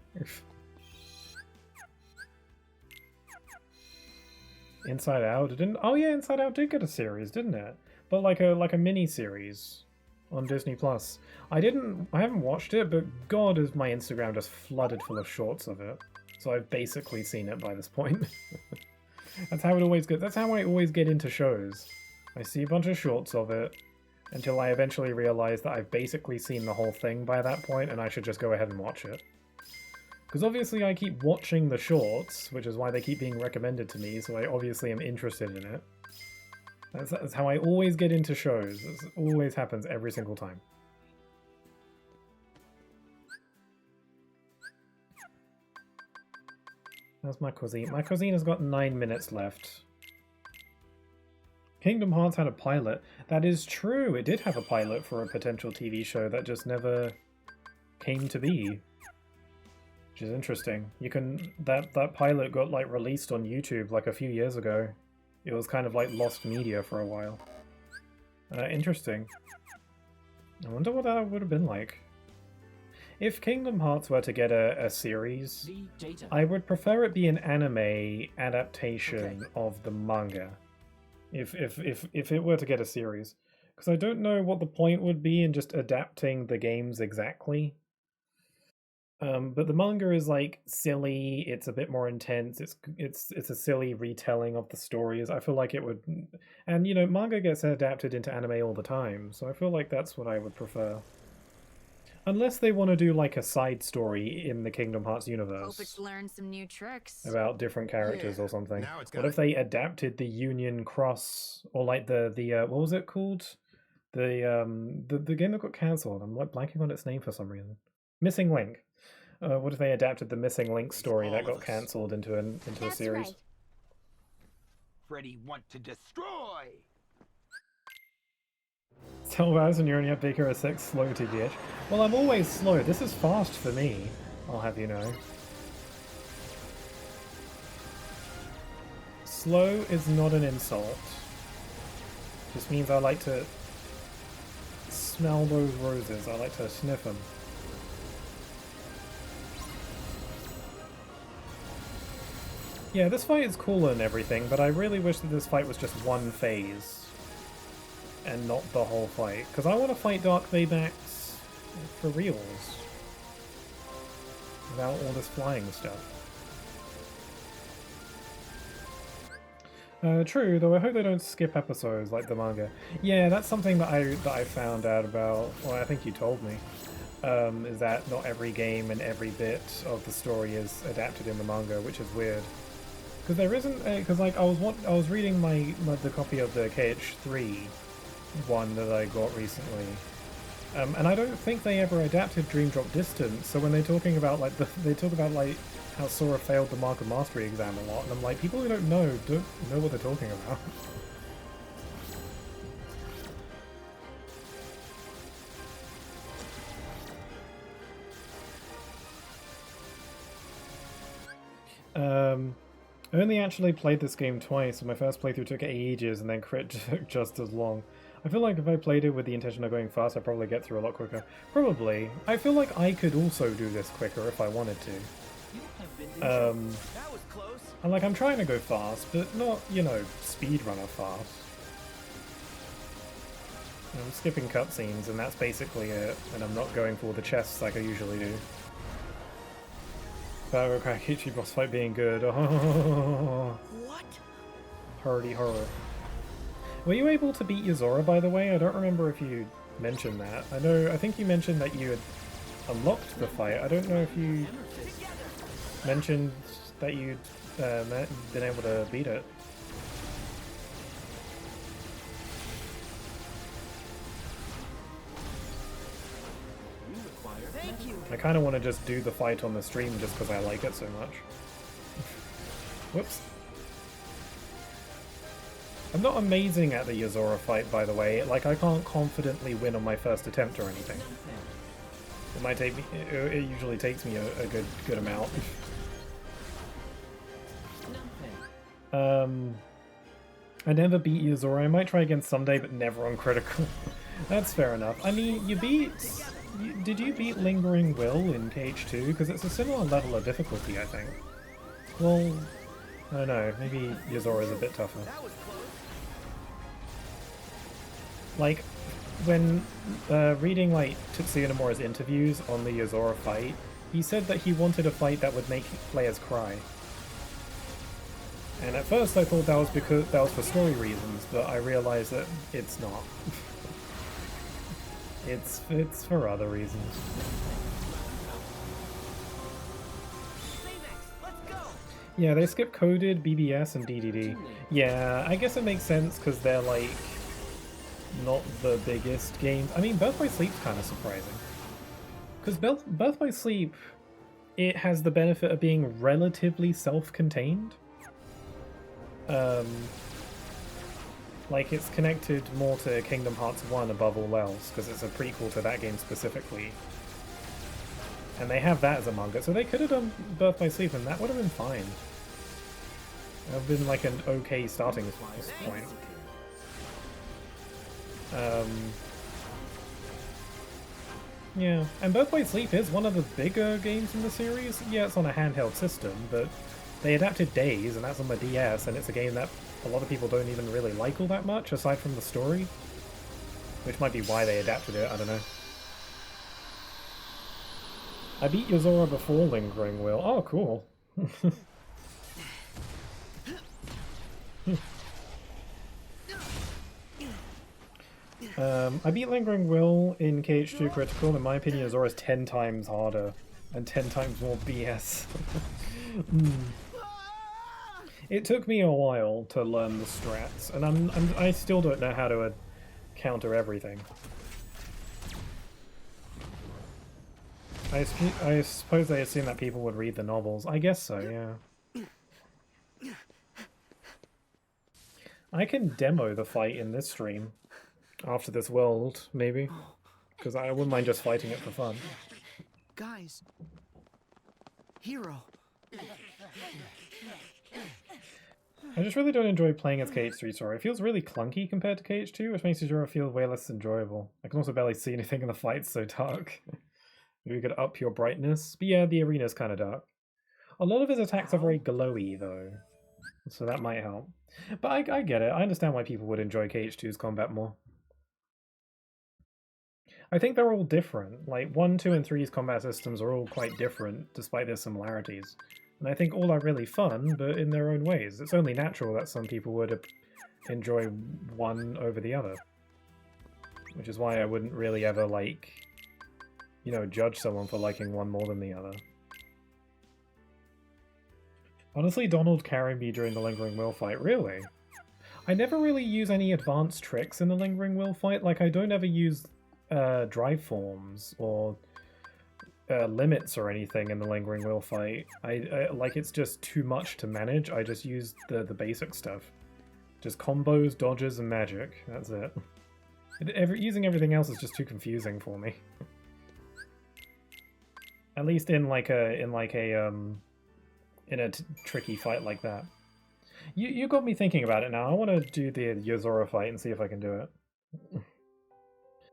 Inside Out didn't... Oh yeah, Inside Out did get a series, didn't it? But like a mini-series on Disney Plus. I haven't watched it, but God is my Instagram just flooded full of shorts of it. So I've basically seen it by this point. That's how it always goes. That's how I always get into shows. I see a bunch of shorts of it until I eventually realize that I've basically seen the whole thing by that point and I should just go ahead and watch it. Because obviously I keep watching the shorts, which is why they keep being recommended to me, so I obviously am interested in it. That's how I always get into shows. This always happens every single time. How's my cuisine? My cuisine has got 9 minutes left. Kingdom Hearts had a pilot. That is true, it did have a pilot for a potential TV show that just never came to be. Which is interesting. You can... That pilot got like released on YouTube like a few years ago. It was kind of like lost media for a while. Interesting. I wonder what that would have been like. If Kingdom Hearts were to get a series, I would prefer it be an anime adaptation of the manga. If it were to get a series. Because I don't know what the point would be in just adapting the games exactly. But the manga is like silly, it's a bit more intense, it's a silly retelling of the stories. I feel like it would... And you know, manga gets adapted into anime all the time, so I feel like that's what I would prefer. Unless they want to do like a side story in the Kingdom Hearts universe. Hope it's learned some new tricks. About different characters or something. What if they adapted the Union Cross, or like the what was it called? The game that got cancelled. I'm like blanking on its name for some reason. Missing Link. What if they adapted the Missing Link story that got cancelled into a series? Right. Freddy want to destroy. Tell Bowser you're only at Baker a 6 slow TBH. Well, I'm always slow. This is fast for me, I'll have you know. Slow is not an insult. Just means I like to smell those roses. I like to sniff them. Yeah, this fight is cool and everything, but I really wish that this fight was just one phase and not the whole fight, because I want to fight Dark Baymax for reals without all this flying stuff. True, though I hope they don't skip episodes like the manga. Yeah, that's something that I found out about, well, I think you told me, is that not every game and every bit of the story is adapted in the manga, which is weird. Because there isn't, because like I was reading the copy of the KH3 one that I got recently, and I don't think they ever adapted Dream Drop Distance. So when they're talking about like they talk about like how Sora failed the Mark of Mastery exam a lot, and I'm like, people who don't know what they're talking about. I only actually played this game twice, and my first playthrough took ages, and then crit took just as long. I feel like if I played it with the intention of going fast, I'd probably get through a lot quicker. Probably. I feel like I could also do this quicker if I wanted to. I'm trying to go fast, but not, you know, speedrunner fast. I'm skipping cutscenes, and that's basically it, and I'm not going for all the chests like I usually do. Battle Crakichi boss fight being good. Oh. What? Hardy horror. Were you able to beat Yuzora, by the way? I don't remember if you mentioned that. I think you mentioned that you had unlocked the fight. I don't know if you mentioned that you'd been able to beat it. Thank you. I kind of want to just do the fight on the stream just because I like it so much. Whoops. I'm not amazing at the Yuzora fight, by the way. Like, I can't confidently win on my first attempt or anything. It might take me. It usually takes me a good amount. I never beat Yuzora. I might try again someday, but never on critical. That's fair enough. I mean, you beat. Did you beat Lingering Will in KH2? Because it's a similar level of difficulty, I think. Well, I don't know. Maybe Yuzora is a bit tougher. Like, when reading like Tetsuya Nomura's interviews on the Yuzora fight, he said that he wanted a fight that would make players cry. And at first I thought that was because that was for story reasons, but I realized that it's not. It's for other reasons. Yeah, they skip coded, BBS, and DDD. Yeah, I guess it makes sense because they're like not the biggest games. I mean, Birth by Sleep's kind of surprising. Because Birth by Sleep, it has the benefit of being relatively self-contained. Like, it's connected more to Kingdom Hearts 1 above all else, because it's a prequel to that game specifically. And they have that as a manga, so they could have done Birth by Sleep, and that would have been fine. That would have been like an okay starting point. Yeah, and Birth by Sleep is one of the bigger games in the series. Yeah, it's on a handheld system, but they adapted Days, and that's on the DS, and it's a game that a lot of people don't even really like all that much, aside from the story. Which might be why they adapted it, I don't know. I beat Yuzora before Lingering Will. Oh, cool. I beat Lingering Will in KH2 Critical. In my opinion, Yuzora is 10 times harder and 10 times more BS. It took me a while to learn the strats, and I still don't know how to counter everything. I suppose they assume that people would read the novels. I guess so, yeah. I can demo the fight in this stream after this world, maybe, because I wouldn't mind just fighting it for fun. Guys, Hero. I just really don't enjoy playing as KH3 Sora. It feels really clunky compared to KH2, which makes Zora feel way less enjoyable. I can also barely see anything in the fight, so dark. Maybe we could up your brightness. But yeah, the arena's kind of dark. A lot of his attacks are very glowy, though, so that might help. But I get it. I understand why people would enjoy KH2's combat more. I think they're all different. Like, 1, 2, and 3's combat systems are all quite different, despite their similarities. And I think all are really fun, but in their own ways. It's only natural that some people would enjoy one over the other. Which is why I wouldn't really ever, like, you know, judge someone for liking one more than the other. Honestly, Donald carried me during the Lingering Will fight, really? I never really use any advanced tricks in the Lingering Will fight. Like, I don't ever use drive forms or limits or anything in the Lingering Will fight. I like, it's just too much to manage. I just use the basic stuff. Just combos, dodges, and magic. That's it. Using everything else is just too confusing for me. At least in a tricky fight like that. You got me thinking about it now. I want to do the Yozora fight and see if I can do it.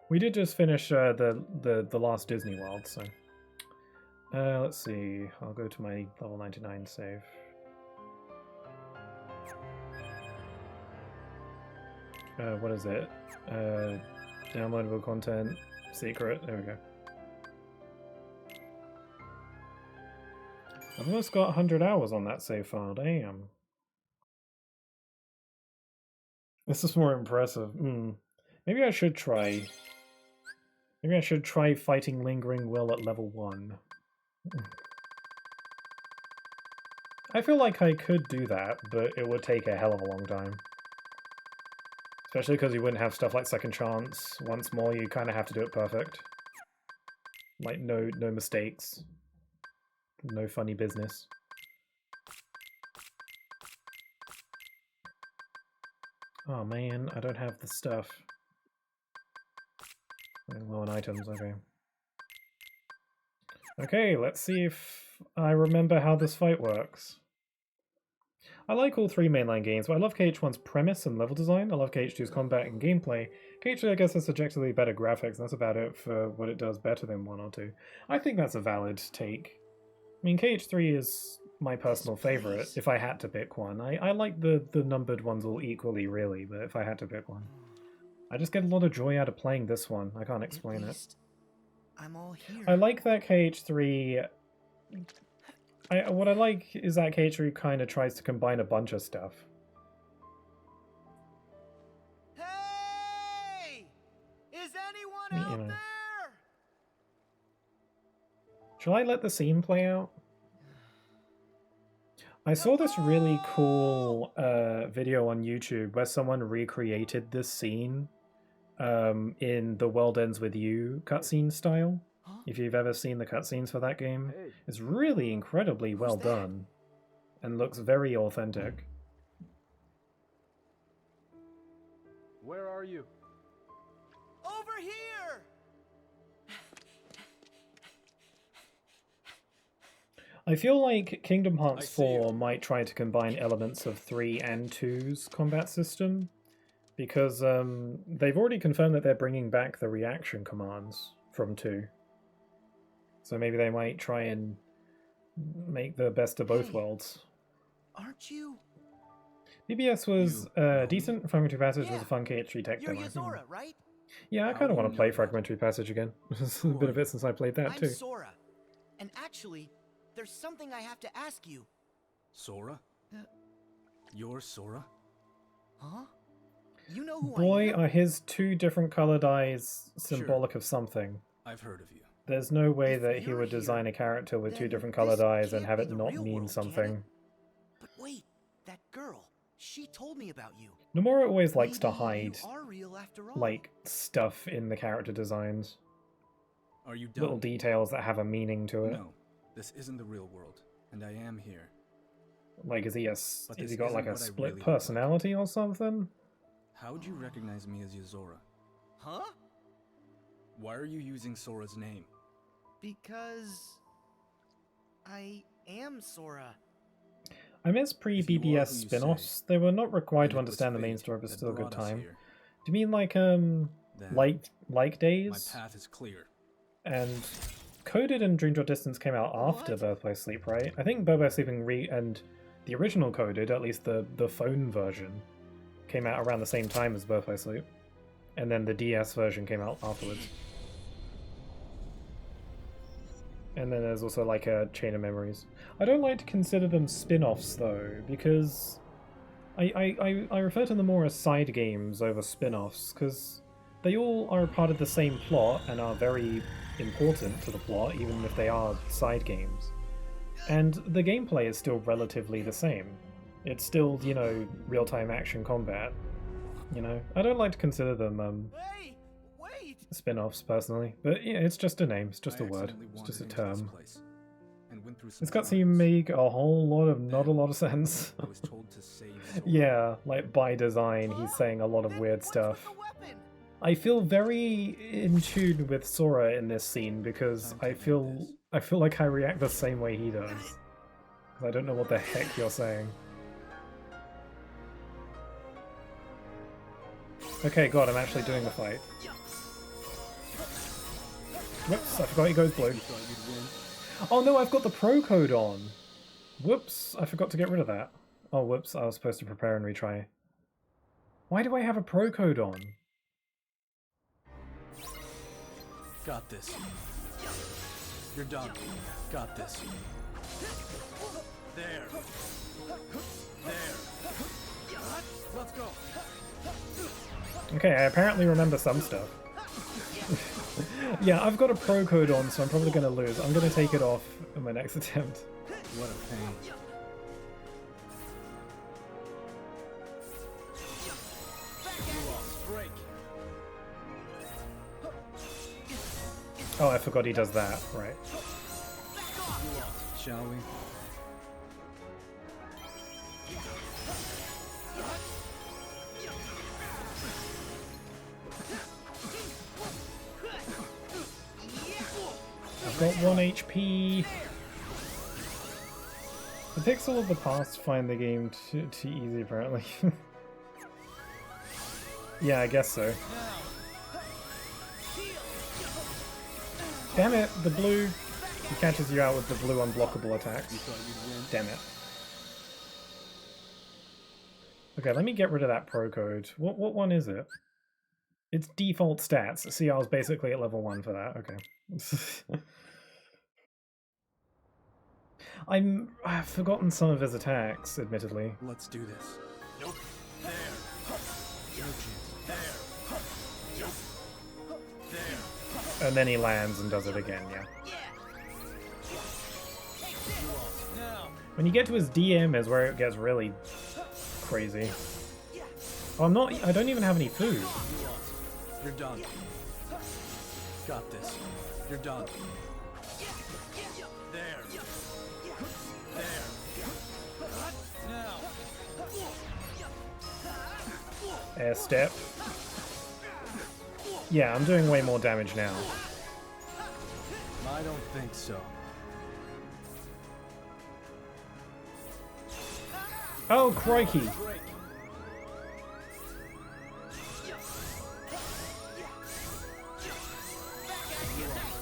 We did just finish the last Disney World, so let's see. I'll go to my level 99 save. What is it? Downloadable content, secret. There we go. I've almost got 100 hours on that save file. Damn. This is more impressive. Maybe I should try. Maybe I should try fighting Lingering Will at level 1. I feel like I could do that, but it would take a hell of a long time. Especially because you wouldn't have stuff like Second Chance. Once more, you kind of have to do it perfect. Like, no mistakes. No funny business. Oh man, I don't have the stuff. Low on items, okay. Okay, let's see if I remember how this fight works. I like all three mainline games, but I love KH1's premise and level design. I love KH2's combat and gameplay. KH2, I guess, has subjectively better graphics, and that's about it for what it does better than 1 or 2. I think that's a valid take. I mean, KH3 is my personal favorite, if I had to pick one. I like the numbered ones all equally, really, but if I had to pick one. I just get a lot of joy out of playing this one. I can't explain it. I'm all here. I like that KH3... what I like is that KH3 kind of tries to combine a bunch of stuff. Hey! Is anyone out there? Shall I let the scene play out? I saw this really cool video on YouTube where someone recreated this scene in the World Ends With You cutscene style. If you've ever seen the cutscenes for that game, it's really incredibly well done and looks very authentic. Where are you? Over here! I feel like Kingdom Hearts 4 might try to combine elements of 3 and 2's combat system, because they've already confirmed that they're bringing back the reaction commands from 2. So maybe they might try and make the best of both worlds. Aren't you? BBS was decent. Fragmentary Passage was a fun KH3 tech demo. You're Yozora, right? Yeah, I kind of want to play Fragmentary Passage again. It's a bit of it since I played that too. I'm Sora, and actually, there's something I have to ask you. Sora? You're Sora? Huh? You know who Boy, I am? are his 2 different colored eyes symbolic of something. I've heard of you. There's no way that he would design a character with 2 different colored eyes and have it not mean something. But wait, that girl, she told me about you. Nomura always likes to hide, You are real after all. like, stuff in the character designs. Are you done? Little details that have a meaning to it. No, this isn't the real world, and I am here. Like, has he got like a what I split really personality or something? How'd you recognize me as Yozora? Huh? Why are you using Sora's name? Because I am Sora. I miss pre-BBS you spin-offs. They were not required and to it was understand the main fate story, but that still a good brought us time. here, Do you mean like then like Days? my path is clear. And Coded and Dream Drop Distance came out after Birth by Sleep, right? I think Birth by Sleep and the original Coded, at least the phone version, came out around the same time as Birth by Sleep. And then the DS version came out afterwards. And then there's also like a Chain of Memories. I don't like to consider them spin-offs though, because I refer to them more as side games over spin-offs, because they all are a part of the same plot and are very important to the plot, even if they are side games. And the gameplay is still relatively the same. It's still, you know, real-time action combat. You know, I don't like to consider them Hey, wait! spin-offs personally, but yeah, it's just a name, it's just a word, it's just a term. This cutscene make a whole lot of not a lot of sense. I was told to save Zora. Yeah, like by design, he's saying a lot of weird stuff. I feel very in tune with Sora in this scene because I feel like I react the same way he does. 'Cause I don't know what the heck you're saying. Okay, God, I'm actually doing the fight. Whoops, I forgot he goes blue. Oh no, I've got the pro code on! Whoops, I forgot to get rid of that. Oh, whoops, I was supposed to prepare and retry. Why do I have a pro code on? Got this. You're done. Got this. There. There. Let's go. Okay, I apparently remember some stuff. Yeah, I've got a pro code on, so I'm probably going to lose. I'm going to take it off in my next attempt. What a pain. Oh, I forgot he does that. Right. Shall we? I've got 1 HP. The Pixel of the Past find the game too easy, apparently. Yeah, I guess so. Damn it, the blue. He catches you out with the blue unblockable attacks. Damn it. Okay, let me get rid of that pro code. What one is it? It's default stats. See, I was basically at level 1 for that. Okay. I've forgotten some of his attacks, admittedly. Let's do this. Nope. There. No chance. There. Nope. There. And then he lands and does it again, yeah. When you get to his DM is where it gets really crazy. Oh, I don't even have any food. You're done. Got this. You're done. There. There. Now. Air step. Yeah, I'm doing way more damage now. I don't think so. Oh, crikey!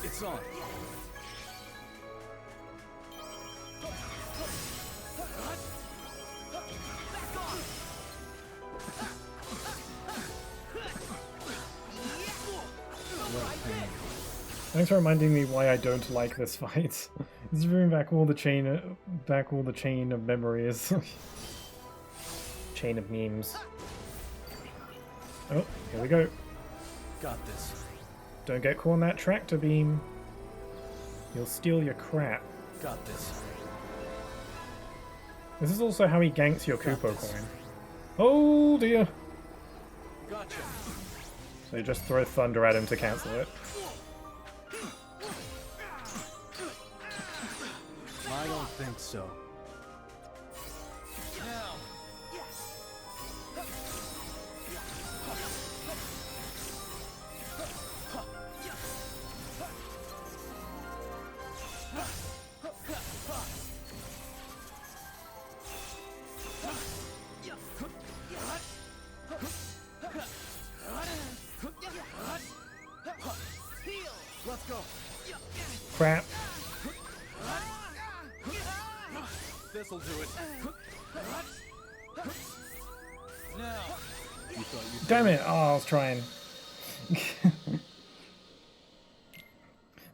It's on. Thanks for reminding me why I don't like this fight. It's bringing back all the chain of memories. Chain of memes. Oh, here we go. Got this. Don't get caught on that tractor beam. He'll steal your crap. Got this. This is also how he ganks your Koopa coin. Oh dear! Gotcha. So you just throw thunder at him to cancel it. I don't think so. Let's go. Crap. This'll do it. Now. You thought you Damn it! Oh, I was trying.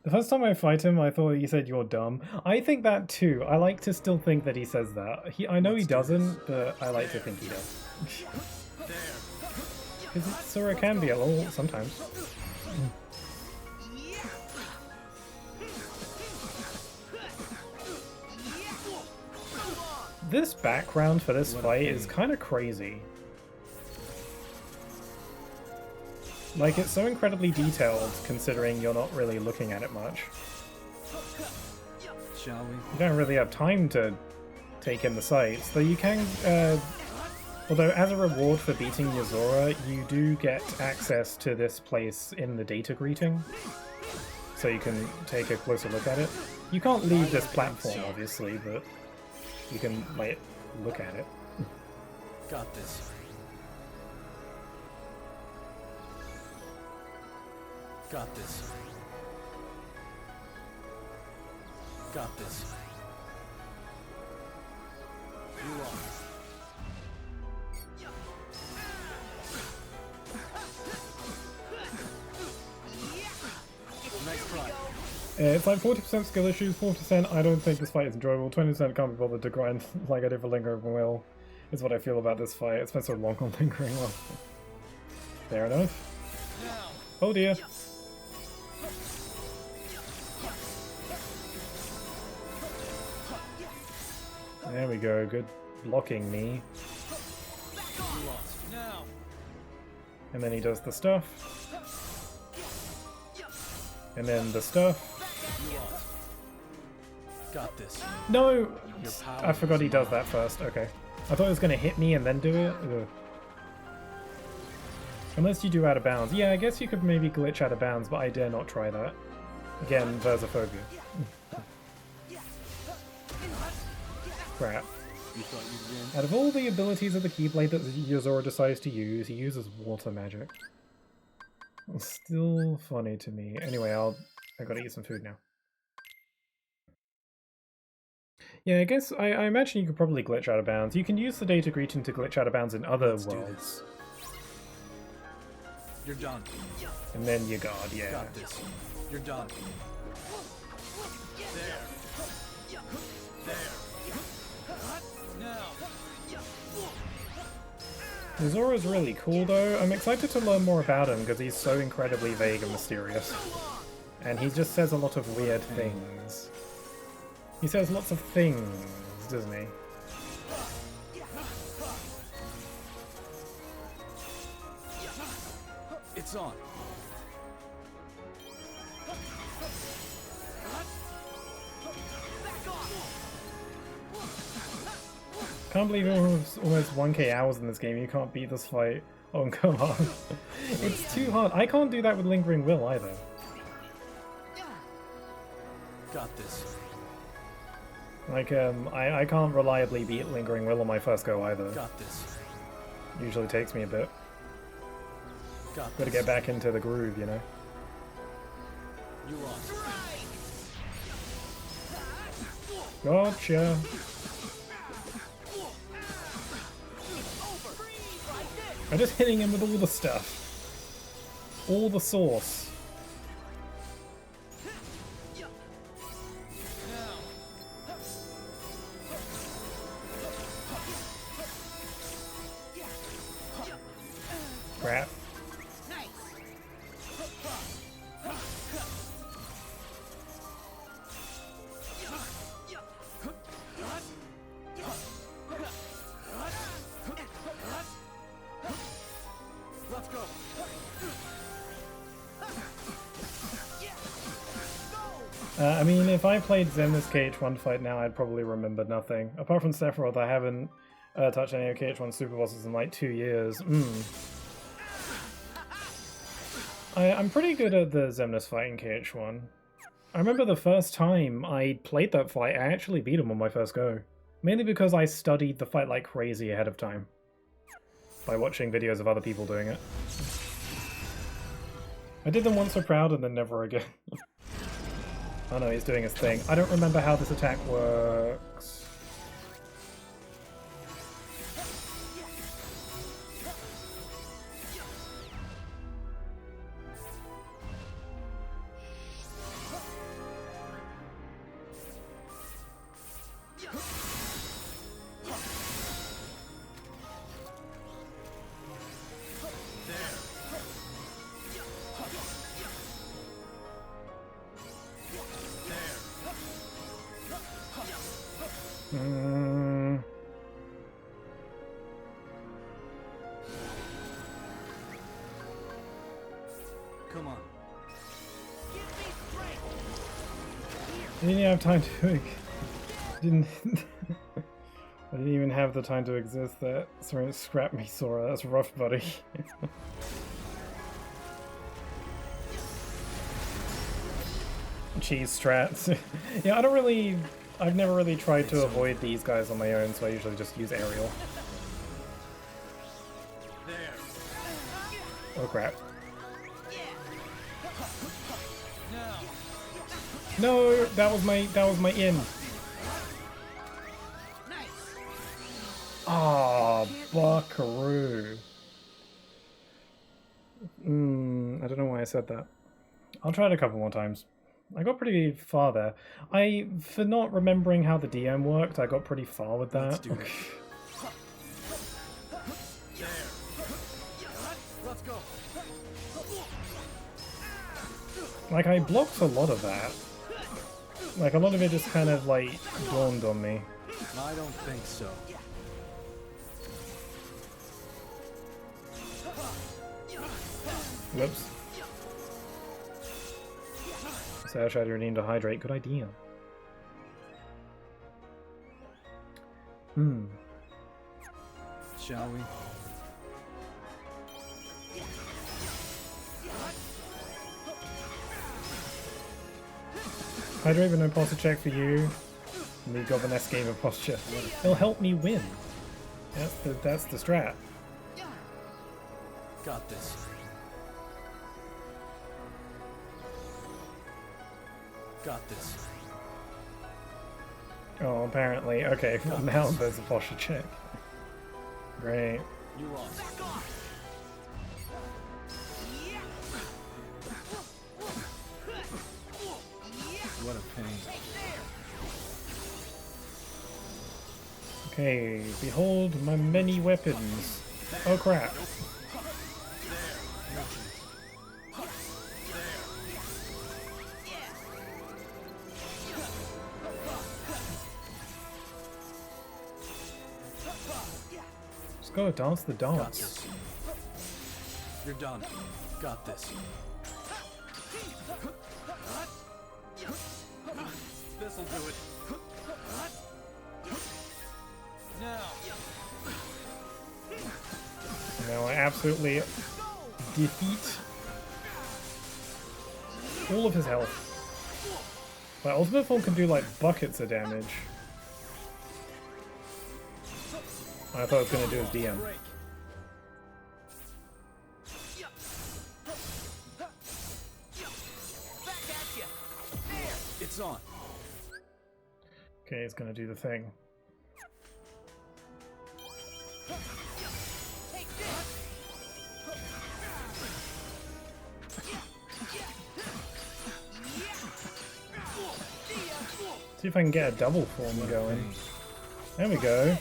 The first time I fight him, I thought he said you're dumb. I think that too. I like to still think that he says that. I know he doesn't, but I like to think he does. Because Sora can be a little sometimes. This background for this fight is kind of crazy. Like, it's so incredibly detailed, considering you're not really looking at it much. Shall we? You don't really have time to take in the sights, though you can, although as a reward for beating Yozora, you do get access to this place in the data greeting, so you can take a closer look at it. You can't leave this platform, obviously, but you can, like, look at it. Got this. Got this. Got this. You are. Next try. It's like 40% skill issues, 40% I don't think this fight is enjoyable, 20% can't be bothered to grind like I did for Lingering Will, is what I feel about this fight. It's been so long on Lingering Will. Fair enough. Oh dear. There we go, good blocking me. And then he does the stuff. And then the stuff. Got this. No! I forgot he does that first, okay. I thought it was going to hit me and then do it. Ugh. Unless you do out of bounds. Yeah, I guess you could maybe glitch out of bounds, but I dare not try that. Again, Versophobia. Crap. Out of all the abilities of the Keyblade that Yozora decides to use, he uses water magic. Still funny to me. Anyway, I gotta eat some food now. Yeah, I guess I imagine you could probably glitch out of bounds. You can use the data greeting to glitch out of bounds in other worlds. You're done. And then you guard, yeah. Got this. You're done. There. There. Now. Zora's really cool though. I'm excited to learn more about him because he's so incredibly vague and mysterious. And he just says a lot of weird things. He says lots of things, doesn't he? It's on. Can't believe it was almost 1k hours in this game. You can't beat this fight on come on. It's too hard. I can't do that with Lingering Will either. Got this. Like, I can't reliably beat Lingering Will on my first go either. Got this. Usually takes me a bit. Gotta get back into the groove, you know? You lost. Gotcha! I'm just hitting him with all the stuff. All the sauce. Crap. Let's go. I mean, if I played Zen's KH1 fight now, I'd probably remember nothing. Apart from Sephiroth, I haven't touched any of KH1 super bosses in like 2 years. I'm pretty good at the Xemnas fight in KH1. I remember the first time I played that fight, I actually beat him on my first go. Mainly because I studied the fight like crazy ahead of time. By watching videos of other people doing it. I did them once for Proud and then never again. Oh no, he's doing his thing. I don't remember how this attack works. Come on. I didn't have time to didn't I didn't even have the time to exist there. Sorry, scrap me, Sora. That's rough, buddy. Cheese strats. Yeah, I've never really tried to avoid these guys on my own, so I usually just use aerial. Oh crap. No, that was my in. Ah, buckaroo. I don't know why I said that. I'll try it a couple more times. I got pretty far there. For not remembering how the DM worked, I got pretty far with that. Let's do it. Let's go. Like, I blocked a lot of that. Like, a lot of it just kind of, like, dawned on me. I don't think so. Whoops. So I tried to redeem to hydrate. Good idea. Shall we? Hydrate with no posture check for you. And the Goblin-esque game of posture. It'll help me win. That's the strat. Got this. Got this. Oh, apparently. Okay, well, now there's a posture check. Great. You lost. What a pain. Okay, behold my many weapons. Oh crap. Let's go dance the dance. You're done. Got this. This'll do it. Now I absolutely defeat all of his health. My ultimate form can do like buckets of damage. I thought it was going to do his DM. It's on. Okay, it's going to do the thing. See if I can get a double form going. There we go.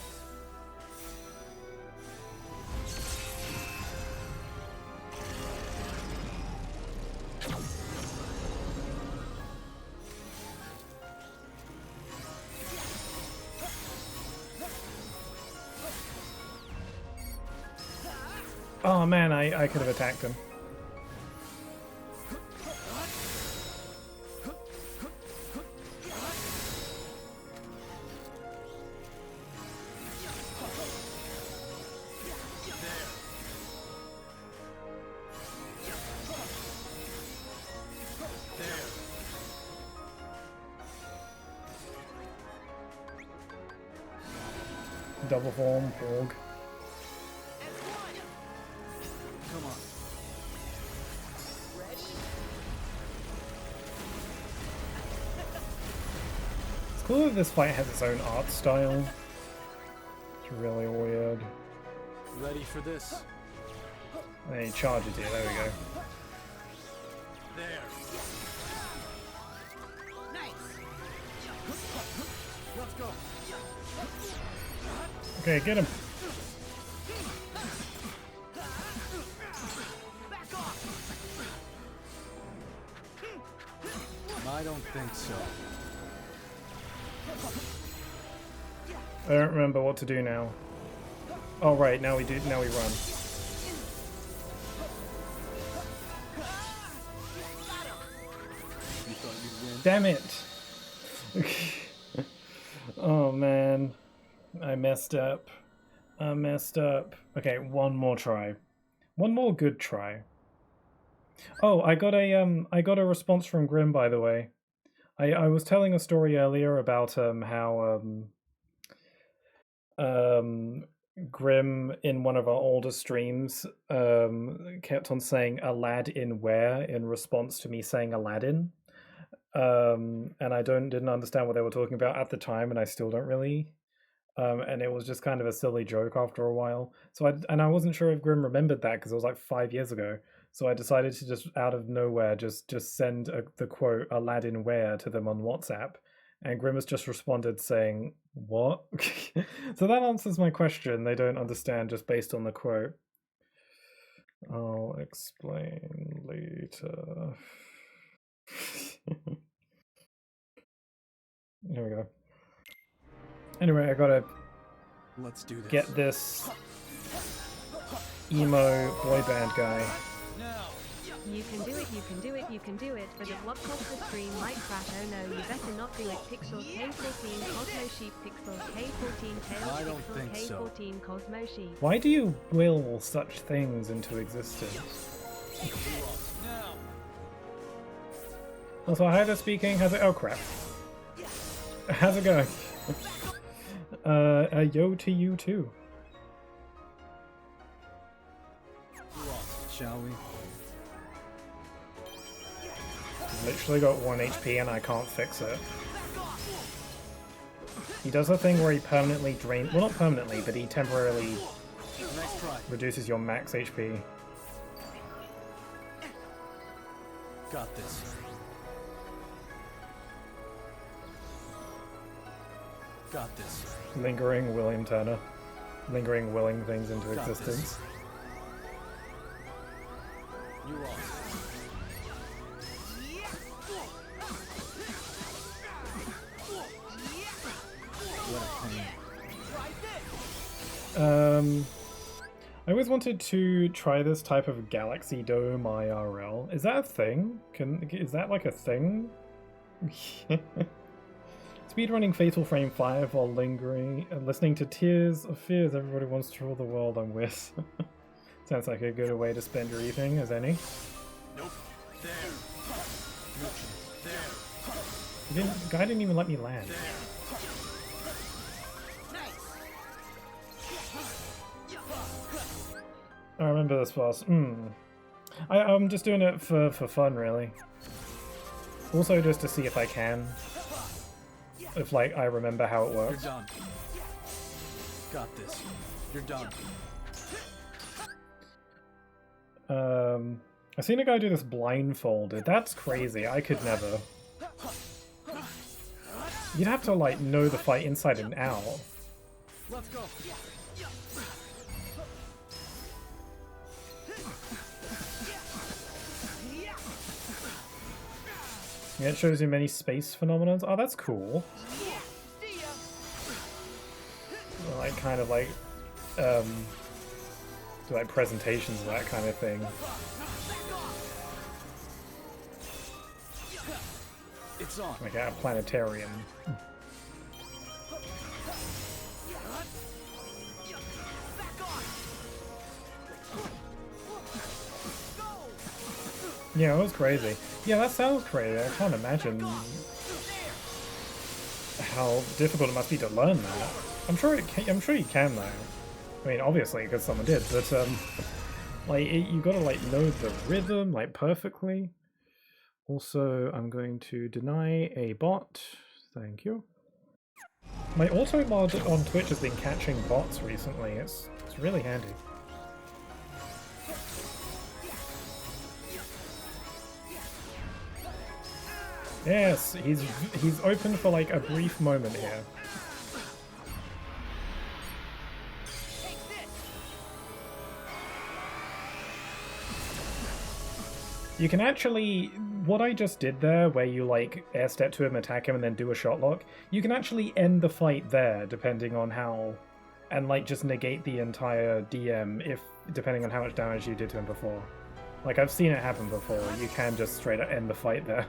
Oh man, I could have attacked him. Double form, Porg. Come on. It's cool that this fight has its own art style. It's really weird. Ready for this? And he charges you, there we go. There. Let's go. Okay, get him. I don't think so. I don't remember what to do now. Oh right, now we run. Damn it! Oh man. I messed up. Okay, one more try. One more good try. Oh, I got a response from Grim, by the way. I was telling a story earlier about how Grim in one of our older streams kept on saying Aladdin where in response to me saying Aladdin. And I didn't understand what they were talking about at the time, and I still don't really. And it was just kind of a silly joke after a while. So I wasn't sure if Grim remembered that because it was like 5 years ago. So I decided to just out of nowhere just send the quote Aladdin where to them on WhatsApp, and Grim has just responded saying what? So that answers my question. They don't understand just based on the quote. I'll explain later. There we go. Anyway, I gotta get this emo boy band guy. You can do it, you can do it, you can do it, but at what cost the stream might crash? Oh no, you better not do it. Pixels K14 Cosmo Sheep, Pixels K14 Tails, Pixels K14 Cosmo Sheep. Why do you will such things into existence? Also, hi there speaking, how's it? Oh crap. How's it going? Yo to you too. Shall we? Literally got 1 HP and I can't fix it. He does a thing where he permanently drains, well not permanently, but he temporarily reduces your max HP. Got this. Got this. Lingering William Turner. Lingering willing things into Got existence. This. You lost. I always wanted to try this type of Galaxy Dome IRL. Is that a thing? Is that like a thing? Speedrunning Fatal Frame 5 while lingering and listening to Tears of Fears Everybody Wants to Rule the World I'm with. Sounds like a good way to spend your evening as any. Nope. There. The guy didn't even let me land. I remember this boss. I'm just doing it for fun, really. Also, just to see if I can. If, like, I remember how it works. You're done. Got this. You're done. I've seen a guy do this blindfolded. That's crazy. I could never. You'd have to, like, know the fight inside and out. Let's go. Yeah, it shows you many space phenomena. Oh, that's cool. Like, kind of like, do like presentations of that kind of thing. It's on. Like at a planetarium. Yeah, it was crazy. Yeah, that sounds crazy. I can't imagine how difficult it must be to learn that. I'm sure you can though. I mean, obviously, because someone did, but like you gotta like know the rhythm like perfectly. Also, I'm going to deny a bot. Thank you. My auto mod on Twitch has been catching bots recently. It's really handy. Yes, he's open for like a brief moment here. You can actually, what I just did there, where you like air step to him, attack him, and then do a shot lock, you can actually end the fight there, depending on how, and like just negate the entire DM if depending on how much damage you did to him before. Like I've seen it happen before. You can just straight up end the fight there.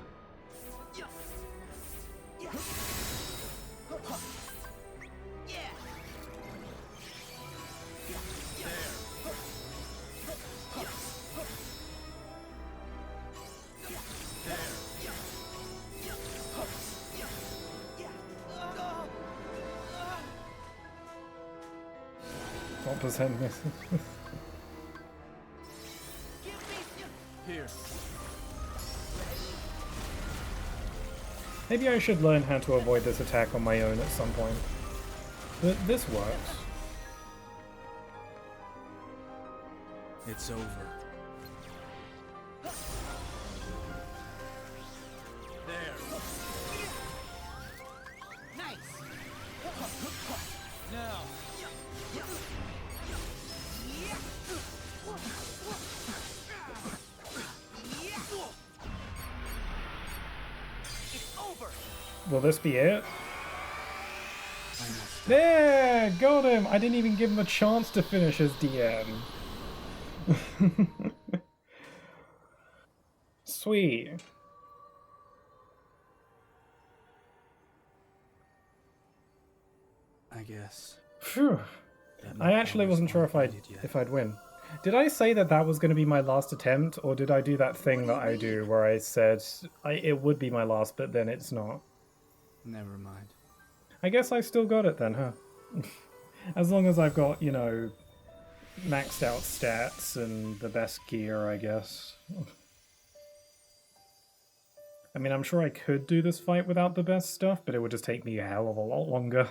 What percent miss? Here. Maybe I should learn how to avoid this attack on my own at some point. But this works. It's over. There. Nice. Now. It's over. Will this be it? There! Got him! I didn't even give him a chance to finish his DM. Sweet. I guess. Phew. I actually wasn't sure if I'd win. Did I say that that was going to be my last attempt, or did I do that thing that I do where I said it would be my last, but then it's not? Never mind. I guess I still got it then, huh? As long as I've got, you know, maxed out stats and the best gear, I guess. I mean, I'm sure I could do this fight without the best stuff, but it would just take me a hell of a lot longer.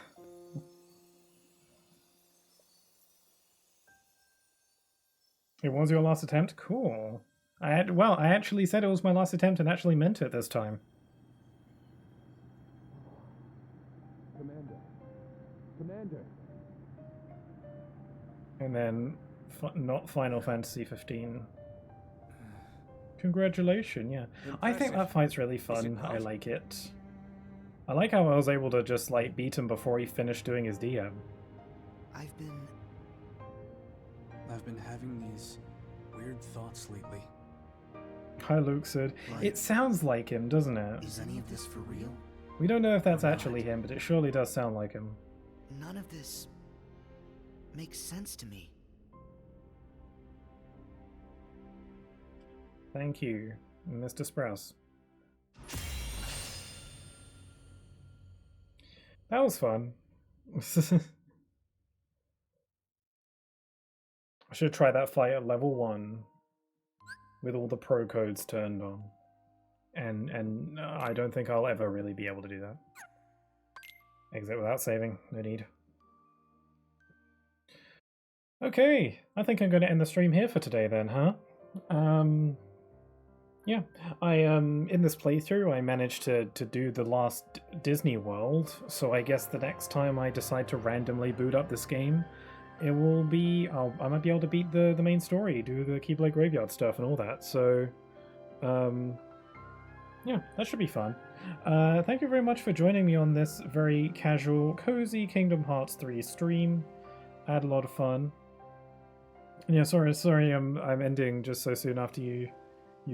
It was your last attempt? Cool. Well, I actually said it was my last attempt and actually meant it this time. Commander. And then, not Final Fantasy 15. Congratulations, yeah. Impressive. I think that fight's really fun. I like it. I like how I was able to just, like, beat him before he finished doing his DM. I've been having these weird thoughts lately. Hi, Luke said. It sounds like him, doesn't it? Is any of this for real? We don't know if that's actually him, but it surely does sound like him. None of this makes sense to me. Thank you, Mr. Sprouse. That was fun. I should try that fight at level 1 with all the pro codes turned on. And I don't think I'll ever really be able to do that. Exit without saving, no need. Okay, I think I'm going to end the stream here for today then, huh? Yeah, in this playthrough I managed to do the last Disney World, so I guess the next time I decide to randomly boot up this game, it will be, I might be able to beat the main story, do the Keyblade Graveyard stuff and all that, so, yeah, that should be fun. Thank you very much for joining me on this very casual, cozy Kingdom Hearts 3 stream. I had a lot of fun. Yeah, sorry, I'm ending just so soon after you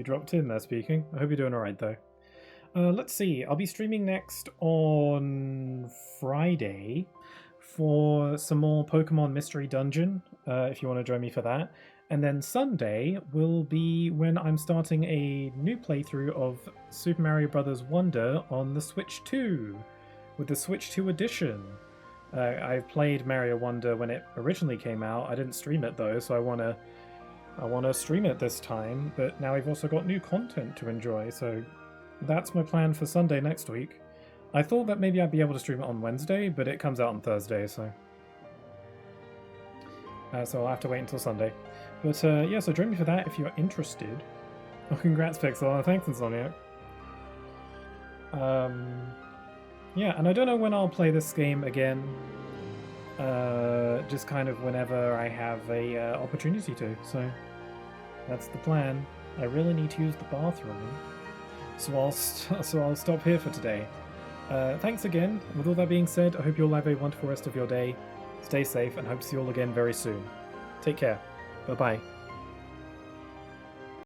dropped in there speaking. I hope you're doing alright though. Let's see, I'll be streaming next on Friday for some more Pokemon Mystery Dungeon, if you want to join me for that. And then Sunday will be when I'm starting a new playthrough of Super Mario Bros. Wonder on the Switch 2, with the Switch 2 edition. I played Mario Wonder when it originally came out. I didn't stream it though, so I wanna stream it this time, but now I've also got new content to enjoy, so that's my plan for Sunday next week. I thought that maybe I'd be able to stream it on Wednesday, but it comes out on Thursday, so... so I'll have to wait until Sunday. But yeah, so join me for that if you're interested. Oh, congrats, Pixel. Thanks, Insomniac. Yeah, and I don't know when I'll play this game again. Just kind of whenever I have a opportunity to, so that's the plan. I really need to use the bathroom, so I'll stop here for today. Thanks again. With all that being said, I hope you all have a wonderful rest of your day. Stay safe, and hope to see you all again very soon. Take care. Bye-bye.